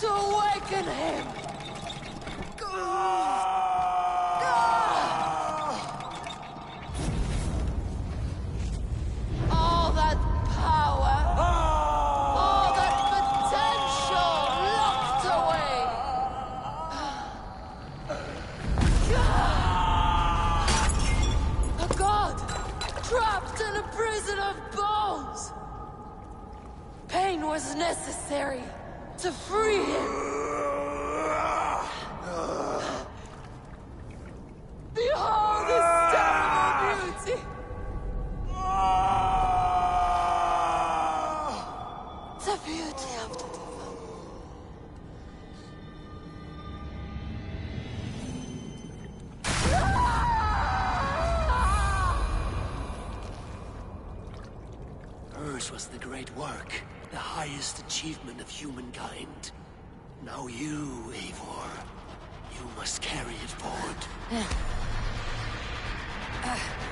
To awaken him! All that power, all that potential locked away. A god trapped in a prison of bones. Pain was necessary to free him. Behold his terrible beauty! The beauty of the divine. great work, the highest achievement of humankind. Now you, Eivor, you must carry it forward.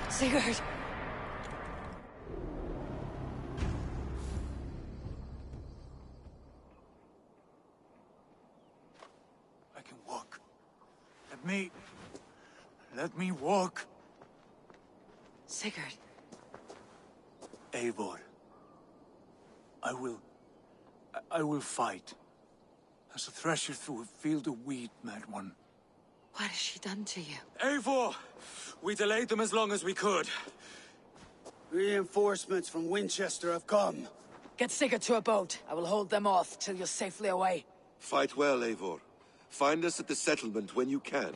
Sigurd! I can walk. Let me walk. Sigurd. Eivor. I will fight. As a thresher through a field of wheat, mad one. What has she done to you? Eivor! We delayed them as long as we could. Reinforcements from Winchester have come. Get Sigurd to a boat. I will hold them off till you're safely away. Fight well, Eivor. Find us at the settlement when you can.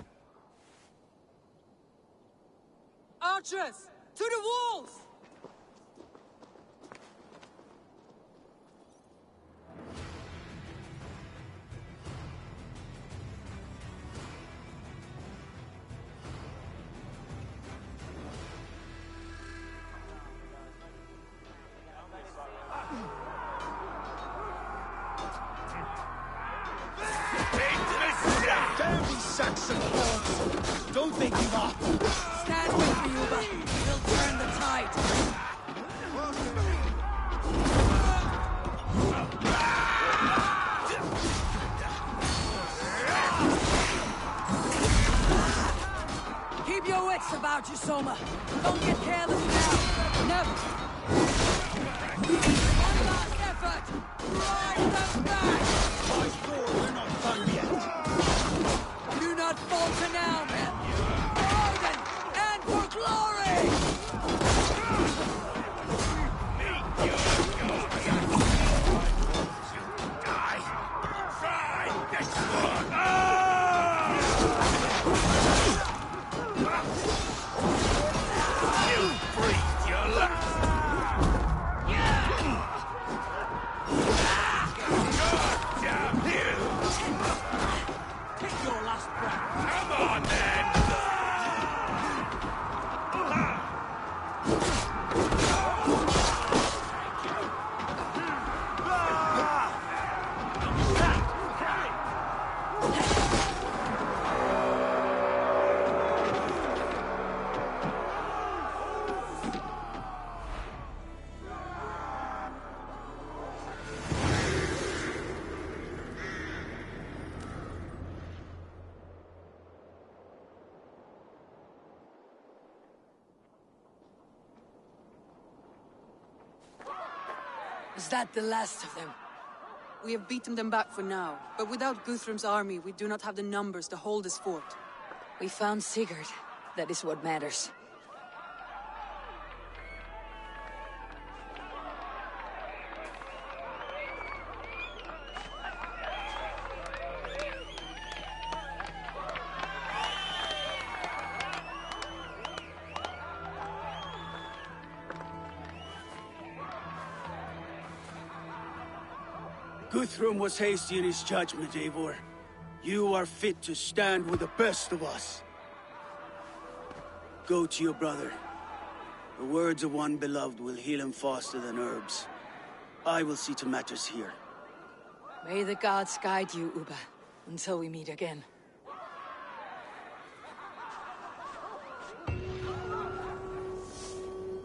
Archers! To the walls! Damn these Saxon hordes! Don't they give up? Stand with me, Uba. We'll turn the tide. Keep your wits about you, Soma. Don't get careless now. Never. One last effort. Drive them back. My sword, we're not done yet. Do not falter now, men. For Odin and for glory! Is that the last of them? We have beaten them back for now, but without Guthrum's army, we do not have the numbers to hold this fort. We found Sigurd. That is what matters. Guthrum was hasty in his judgment, Eivor. You are fit to stand with the best of us. Go to your brother. The words of one beloved will heal him faster than herbs. I will see to matters here. May the gods guide you, Uba, until we meet again.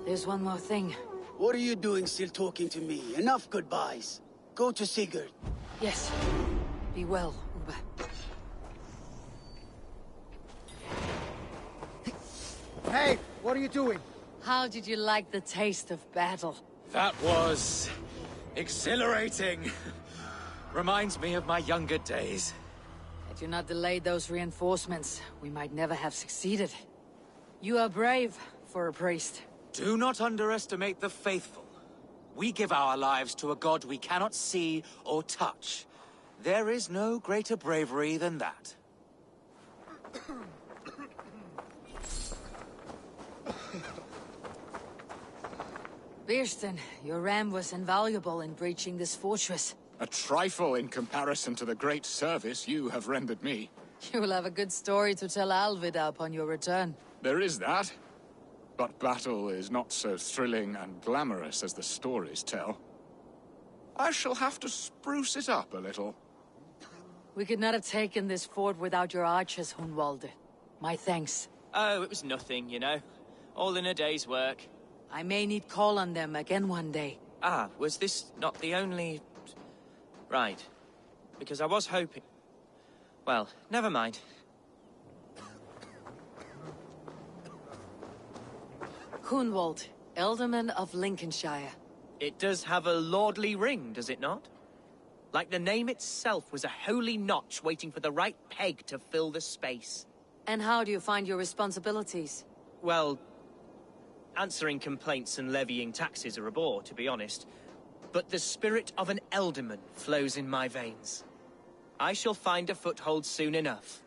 There's one more thing. What are you doing still talking to me? Enough goodbyes. Go to Sigurd. Yes. Be well, Uba. Hey, what are you doing? How did you like the taste of battle? That was exhilarating. Reminds me of my younger days. Had you not delayed those reinforcements, we might never have succeeded. You are brave for a priest. Do not underestimate the faithful. We give our lives to a god we cannot see or touch. There is no greater bravery than that. Birsten, your ram was invaluable in breaching this fortress. A trifle in comparison to the great service you have rendered me. You will have a good story to tell Alvida upon your return. There is that. But battle is not so thrilling and glamorous as the stories tell. I shall have to spruce it up a little. We could not have taken this fort without your archers, Hunwalde. My thanks. Oh, it was nothing, you know. All in a day's work. I may need call on them again one day. Ah, was this not the only... Right. Because I was hoping... Well, never mind. Hunwald, Alderman of Lincolnshire. It does have a lordly ring, does it not? Like the name itself was a holy notch waiting for the right peg to fill the space. And how do you find your responsibilities? Well, answering complaints and levying taxes are a bore, to be honest. But the spirit of an Elderman flows in my veins. I shall find a foothold soon enough.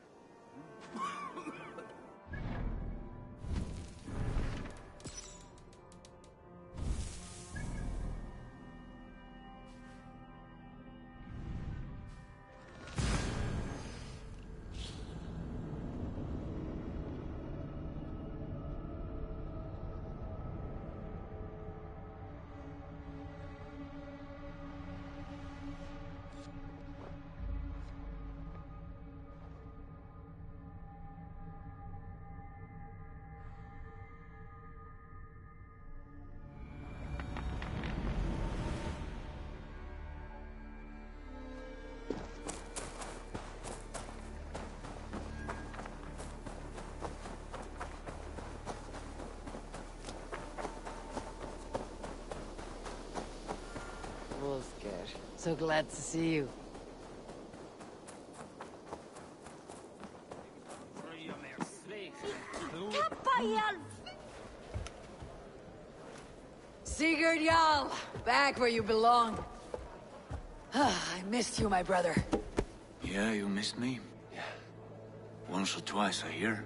So glad to see you. Sigurd Jarl, back where you belong. I missed you, my brother. Yeah, you missed me? Yeah. Once or twice, I hear.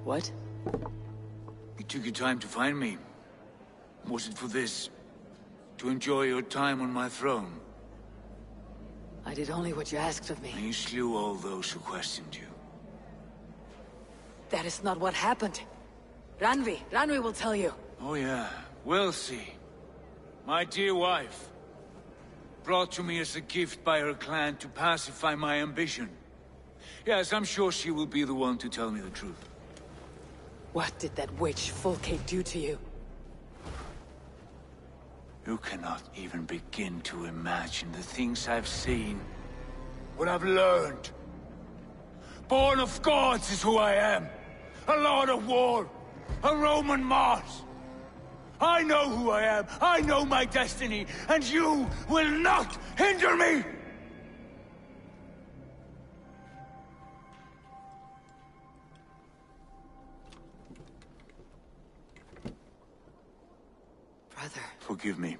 What? You took your time to find me. Was it for this? To enjoy your time on my throne? I did only what you asked of me. And you slew all those who questioned you. That is not what happened. Ranvi will tell you. Oh yeah, we'll see. My dear wife, brought to me as a gift by her clan to pacify my ambition. Yes, I'm sure she will be the one to tell me the truth. What did that witch Fulke do to you? You cannot even begin to imagine the things I've seen. What I've learned. Born of gods is who I am. A lord of war. A Roman Mars. I know who I am. I know my destiny. And you will not hinder me! Brother. Forgive me.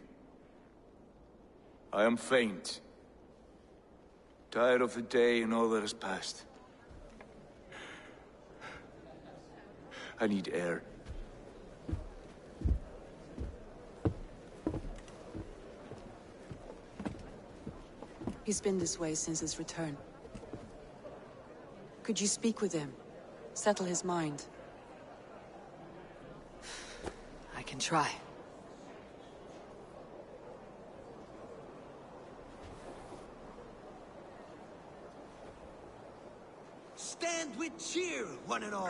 I am faint. Tired of the day and all that has passed. I need air. He's been this way since his return. Could you speak with him? Settle his mind? I can try. Stand with cheer, one and all.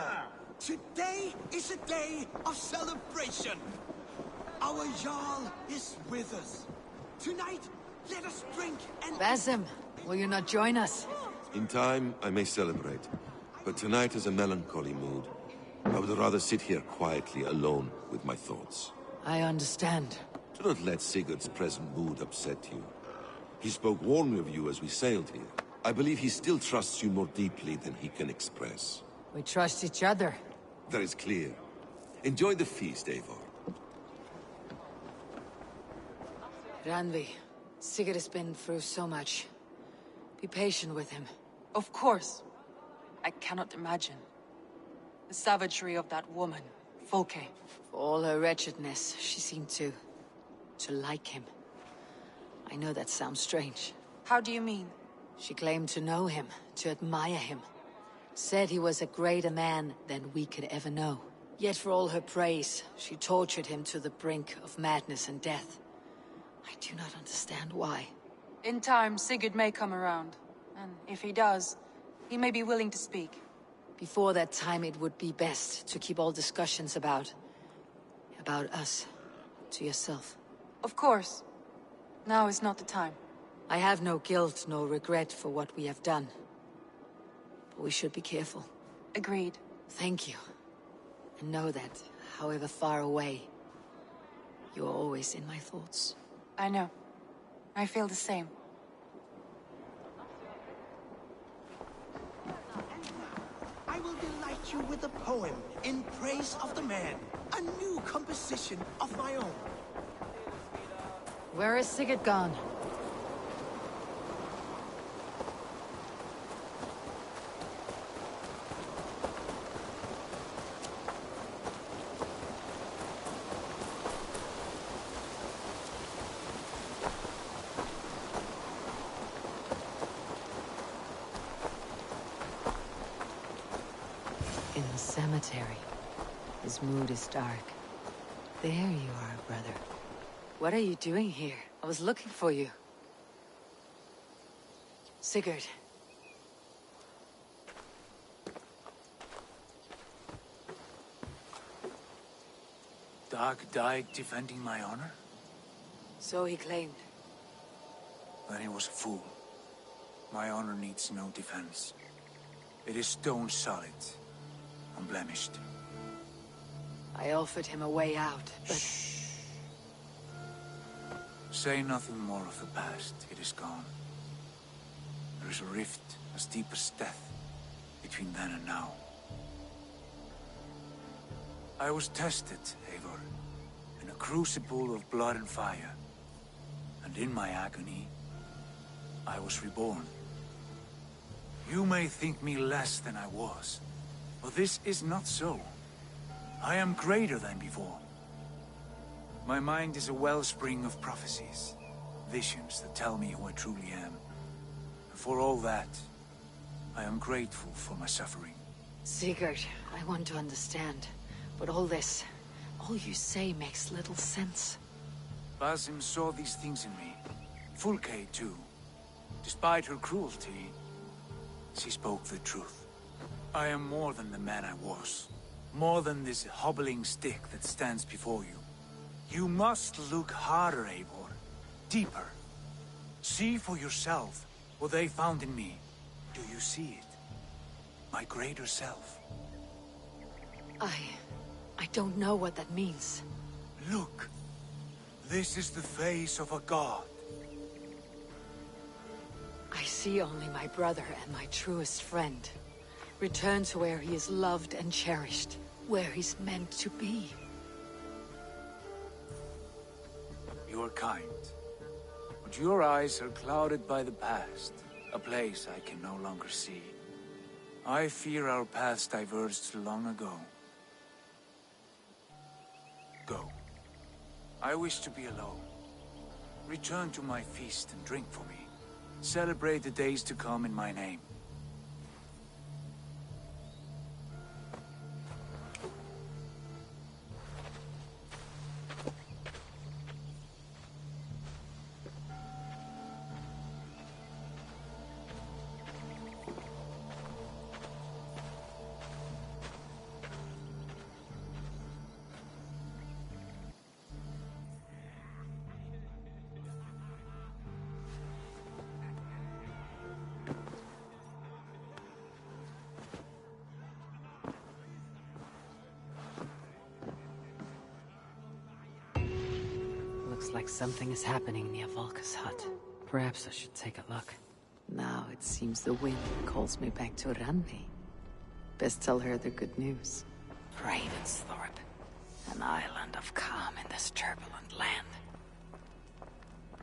Today is a day of celebration. Our Jarl is with us. Tonight, let us drink and... Basim, will you not join us? In time, I may celebrate. But tonight is a melancholy mood. I would rather sit here quietly, alone, with my thoughts. I understand. Do not let Sigurd's present mood upset you. He spoke warmly of you as we sailed here. I believe he still trusts you more deeply than he can express. We trust each other. That is clear. Enjoy the feast, Eivor. Ranvi, Sigurd has been through so much. Be patient with him. Of course. I cannot imagine. The savagery of that woman, Fulke. For all her wretchedness, she seemed to like him. I know that sounds strange. How do you mean? She claimed to know him, to admire him. Said he was a greater man than we could ever know. Yet for all her praise, she tortured him to the brink of madness and death. I do not understand why. In time, Sigurd may come around. And if he does, he may be willing to speak. Before that time, it would be best to keep all discussions about us to yourself. Of course. Now is not the time. I have no guilt, no regret for what we have done. But we should be careful. Agreed. Thank you. And know that, however far away, you are always in my thoughts. I know. I feel the same. I will delight you with a poem in praise of the man. A new composition of my own. Where is Sigurd gone? In the cemetery. His mood is dark. There you are, brother. What are you doing here? I was looking for you. Sigurd. Dag died defending my honor? So he claimed. Then he was a fool. My honor needs no defense. It is stone solid, unblemished. I offered him a way out, but... Say nothing more of the past. It is gone. There is a rift as deep as death between then and now. I was tested, Eivor, in a crucible of blood and fire. And in my agony, I was reborn. You may think me less than I was, but this is not so. I am greater than before. My mind is a wellspring of prophecies, visions that tell me who I truly am. And for all that, I am grateful for my suffering. Sigurd, I want to understand, but all you say makes little sense. Basim saw these things in me. Fulke, too. Despite her cruelty, she spoke the truth. I am more than the man I was. More than this hobbling stick that stands before you. You must look harder, Eivor. Deeper. See for yourself what they found in me. Do you see it? My greater self. I don't know what that means. Look. This is the face of a god. I see only my brother and my truest friend. Return to where he is loved and cherished. Where he's meant to be. You are kind. But your eyes are clouded by the past. A place I can no longer see. I fear our paths diverged long ago. Go. I wish to be alone. Return to my feast and drink for me. Celebrate the days to come in my name. Looks like something is happening near Volka's hut. Perhaps I should take a look. Now it seems the wind calls me back to Randi. Best tell her the good news. Ravensthorpe. An island of calm in this turbulent land.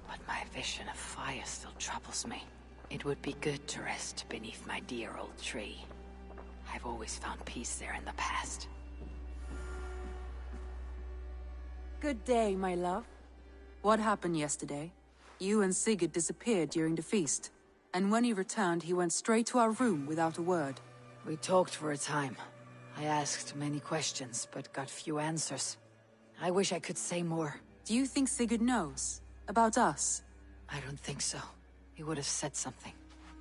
But my vision of fire still troubles me. It would be good to rest beneath my dear old tree. I've always found peace there in the past. Good day, my love. What happened yesterday? You and Sigurd disappeared during the feast. And when he returned, he went straight to our room without a word. We talked for a time. I asked many questions, but got few answers. I wish I could say more. Do you think Sigurd knows? About us? I don't think so. He would have said something.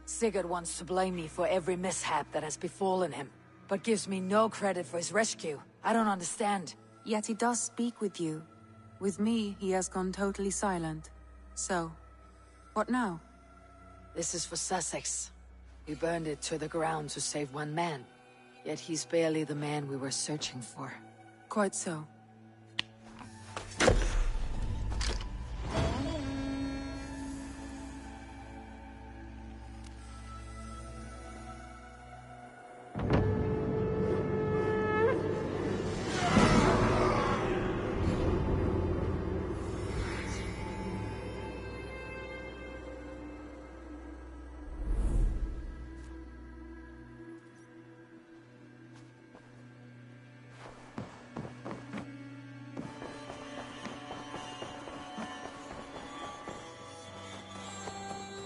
Sigurd wants to blame me for every mishap that has befallen him, but gives me no credit for his rescue. I don't understand. Yet he does speak with you. With me, he has gone totally silent. So, what now? This is for Sussex. We burned it to the ground to save one man. Yet he's barely the man we were searching for. Quite so.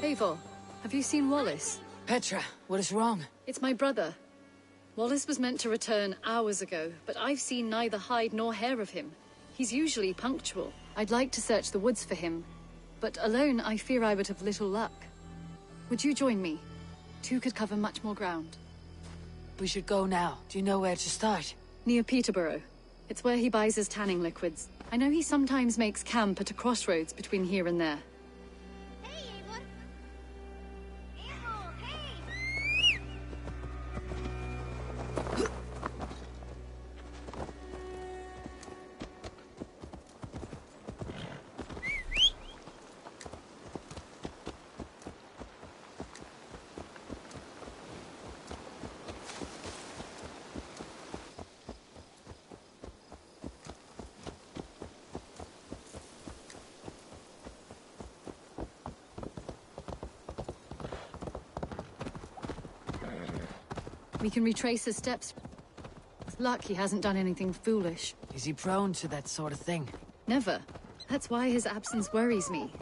Eivor, have you seen Wallace? Petra, what is wrong? It's my brother. Wallace was meant to return hours ago, but I've seen neither hide nor hair of him. He's usually punctual. I'd like to search the woods for him, but alone I fear I would have little luck. Would you join me? Two could cover much more ground. We should go now. Do you know where to start? Near Peterborough. It's where he buys his tanning liquids. I know he sometimes makes camp at a crossroads between here and there. We can retrace his steps. With luck, he hasn't done anything foolish. Is he prone to that sort of thing? Never. That's why his absence worries me.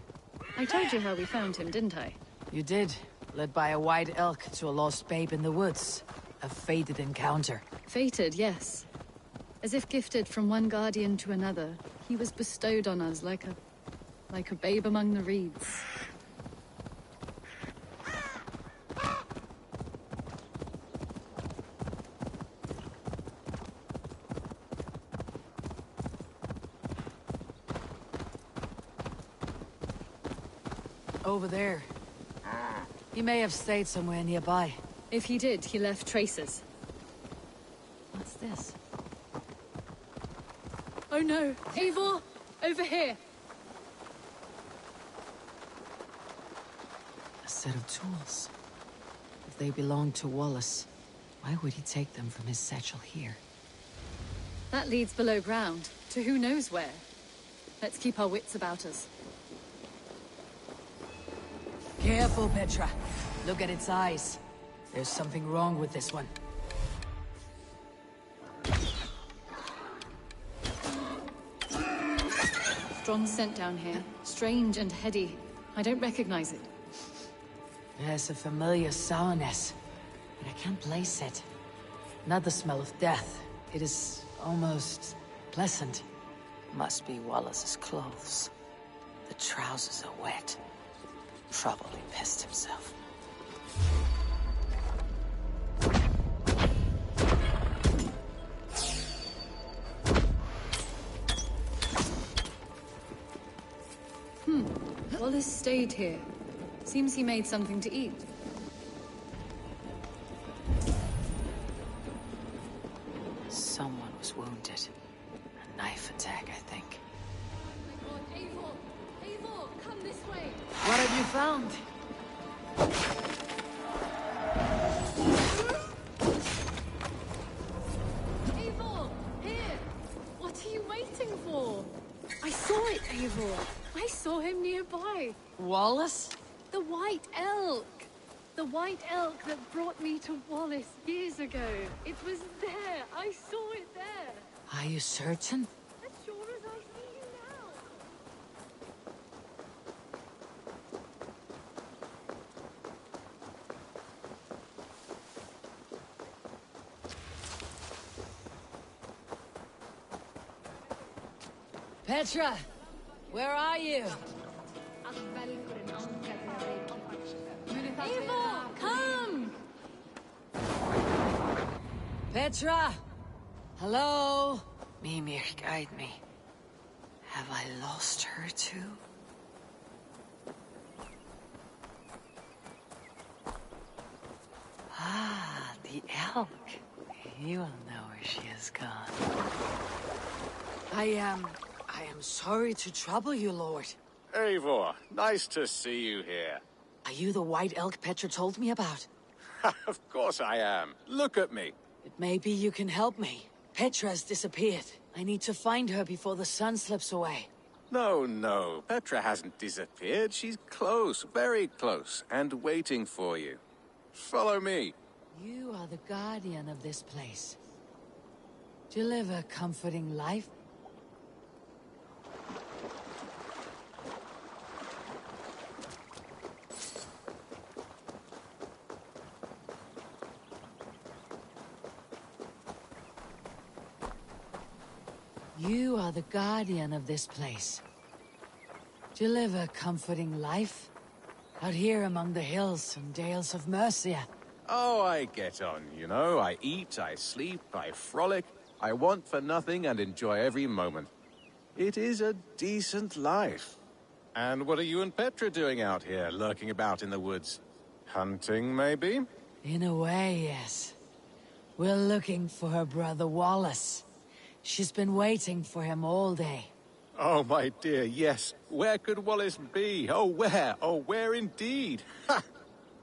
I told you how we found him, didn't I? You did. Led by a white elk to a lost babe in the woods. A fated encounter. Fated, yes. As if gifted from one guardian to another, he was bestowed on us like a babe among the reeds. Over there. He may have stayed somewhere nearby. If he did, he left traces. What's this? Oh no! Eivor! Over here! A set of tools. If they belonged to Wallace, why would he take them from his satchel here? That leads below ground, to who knows where. Let's keep our wits about us. Careful, Petra. Look at its eyes. There's something wrong with this one. Strong scent down here. Strange and heady. I don't recognize it. It has a familiar sourness, but I can't place it. Not the smell of death. It is almost pleasant. Must be Wallace's clothes. The trousers are wet. Probably pissed himself. Wallace stayed here. Seems he made something to eat. Someone was wounded. A knife attack, I think. Oh my god, Eivor! Eivor, come this way! What have you found? Eivor! Here! What are you waiting for? I saw it, Eivor! I saw him nearby! Wallace? The white elk! The white elk that brought me to Wallace years ago. It was there! I saw it there! Are you certain? As sure as I see you now! Petra! Where are you? Evil, come! Petra! Hello? Mimir, guide me. Have I lost her too? Ah, the elk. You will know where she has gone. I am sorry to trouble you, Lord. Eivor, nice to see you here. Are you the white elk Petra told me about? Of course I am. Look at me. Maybe you can help me. Petra has disappeared. I need to find her before the sun slips away. No. Petra hasn't disappeared. She's close, very close, and waiting for you. Follow me. You are the guardian of this place. Do you live a comforting life? You are the guardian of this place. Do you live a comforting life? Out here among the hills and dales of Mercia. Oh, I get on, you know. I eat, I sleep, I frolic. I want for nothing and enjoy every moment. It is a decent life. And what are you and Petra doing out here, lurking about in the woods? Hunting, maybe? In a way, yes. We're looking for her brother Wallace. She's been waiting for him all day. Oh, my dear, yes. Where could Wallace be? Oh, where? Oh, where indeed? Ha!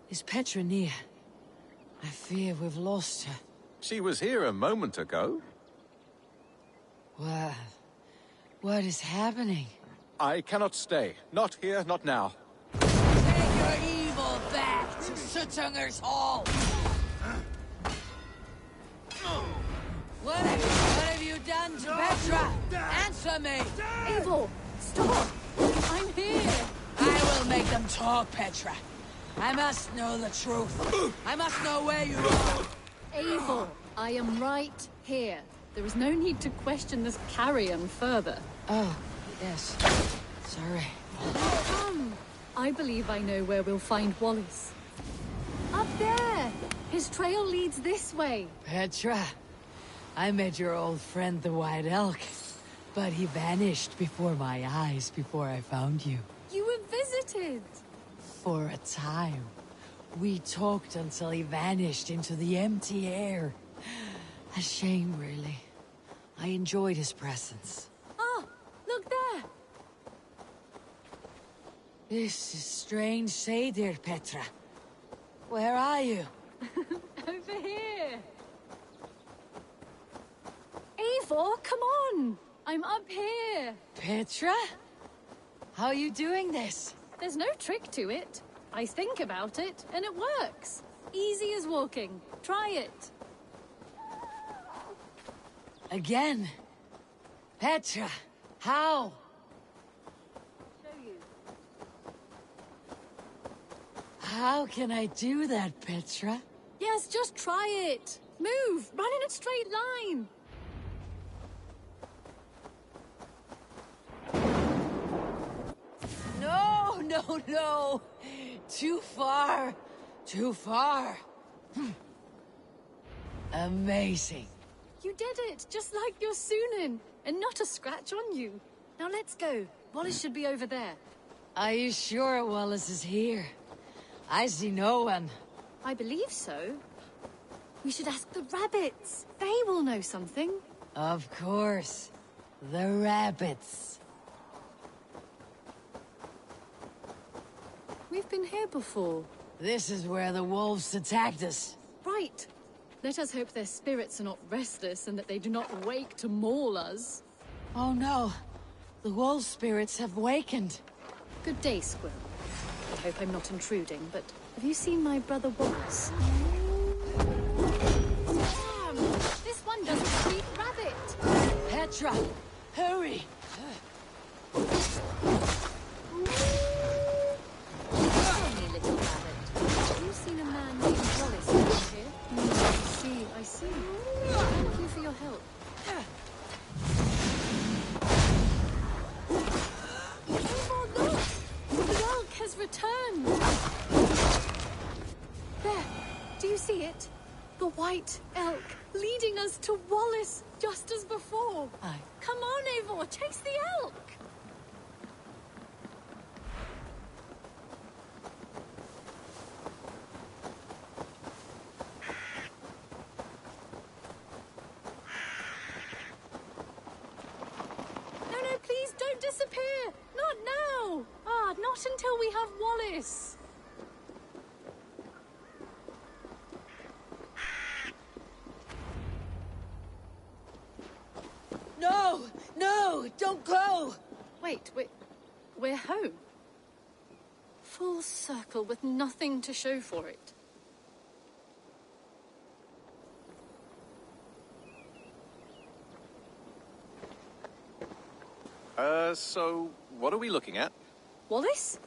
Is Petra near? I fear we've lost her. She was here a moment ago. What is happening? I cannot stay. Not here, not now. Take your evil back to Sutunger's Hall! What have you done to Petra? Answer me! Evil, stop! I'm here! I will make them talk, Petra. I must know the truth. I must know where you are. Evil, I am right here. There is no need to question this carrion further. Oh, yes. Sorry. Come! I believe I know where we'll find Wallace. Up there! His trail leads this way. Petra, I met your old friend the White Elk, but he vanished before my eyes before I found you. You were visited! For a time. We talked until he vanished into the empty air. A shame, really. I enjoyed his presence. Ah, look there! This is strange say, dear Petra. Where are you? Over here! Eivor, come on! I'm up here! Petra? How are you doing this? There's no trick to it. I think about it, and it works. Easy as walking. Try it. Again? Petra, how? How can I do that, Petra? Yes, just try it. Move! Run in a straight line! No! Too far! Too far! Amazing. You did it, just like your Sunan, and not a scratch on you. Now let's go. Wallace should be over there. Are you sure Wallace is here? I see no one. I believe so. We should ask the rabbits. They will know something. Of course. The rabbits. We've been here before. This is where the wolves attacked us. Right. Let us hope their spirits are not restless and that they do not wake to maul us. Oh no. The wolf spirits have wakened. Good day, Squill. I hope I'm not intruding, but have you seen my brother Wallace? Damn! This one doesn't speak rabbit! Petra! Hurry! Seen a man named Wallace around here? I see. Thank you for your help. Oh, look! The elk has returned! see it? The white elk, leading us to Wallace, just as before. Aye. Come on, Eivor, chase the elk! No, please don't disappear! Not now! Not until we have Wallace! No! No! Don't go! Wait, we're home. Full circle with nothing to show for it. So what are we looking at? Wallace?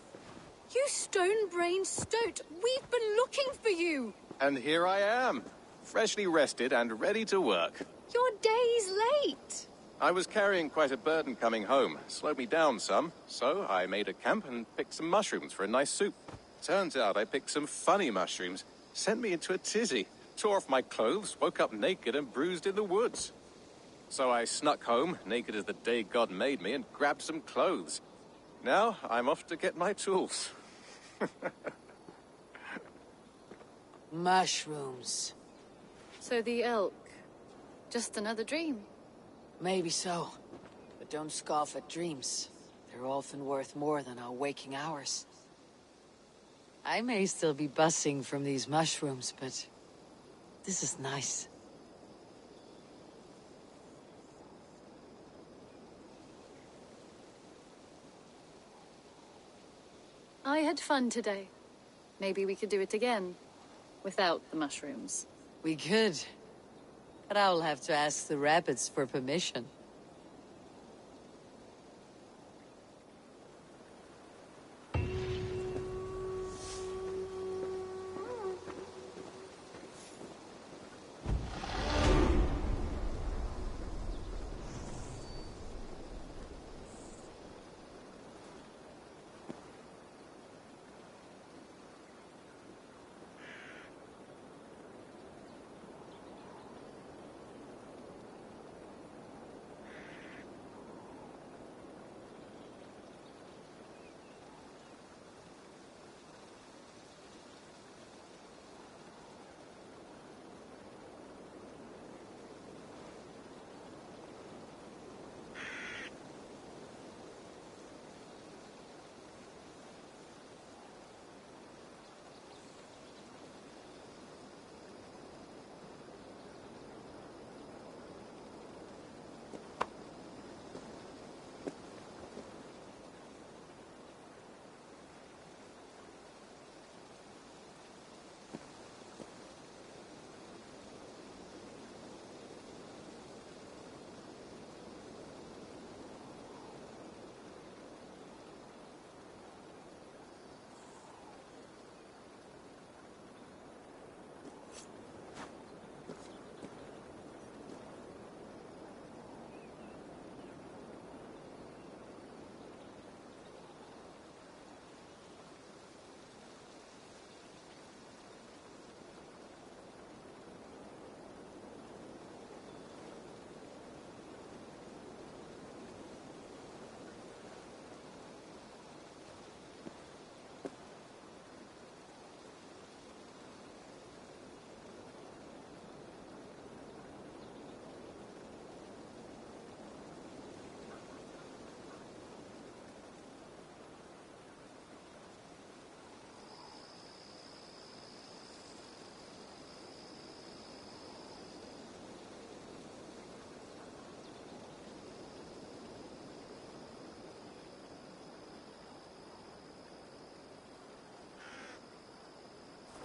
You stone-brained stoat! We've been looking for you! And here I am, freshly rested and ready to work. You're days late! I was carrying quite a burden coming home. Slowed me down some, so I made a camp and picked some mushrooms for a nice soup. Turns out I picked some funny mushrooms. Sent me into a tizzy. Tore off my clothes, woke up naked and bruised in the woods. So I snuck home, naked as the day God made me, and grabbed some clothes. Now I'm off to get my tools. Mushrooms. So the elk, just another dream? Maybe so. But don't scoff at dreams. They're often worth more than our waking hours. I may still be buzzing from these mushrooms, but this is nice. I had fun today. Maybe we could do it again. Without the mushrooms. We could. But I'll have to ask the rabbits for permission.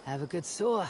Have a good soar.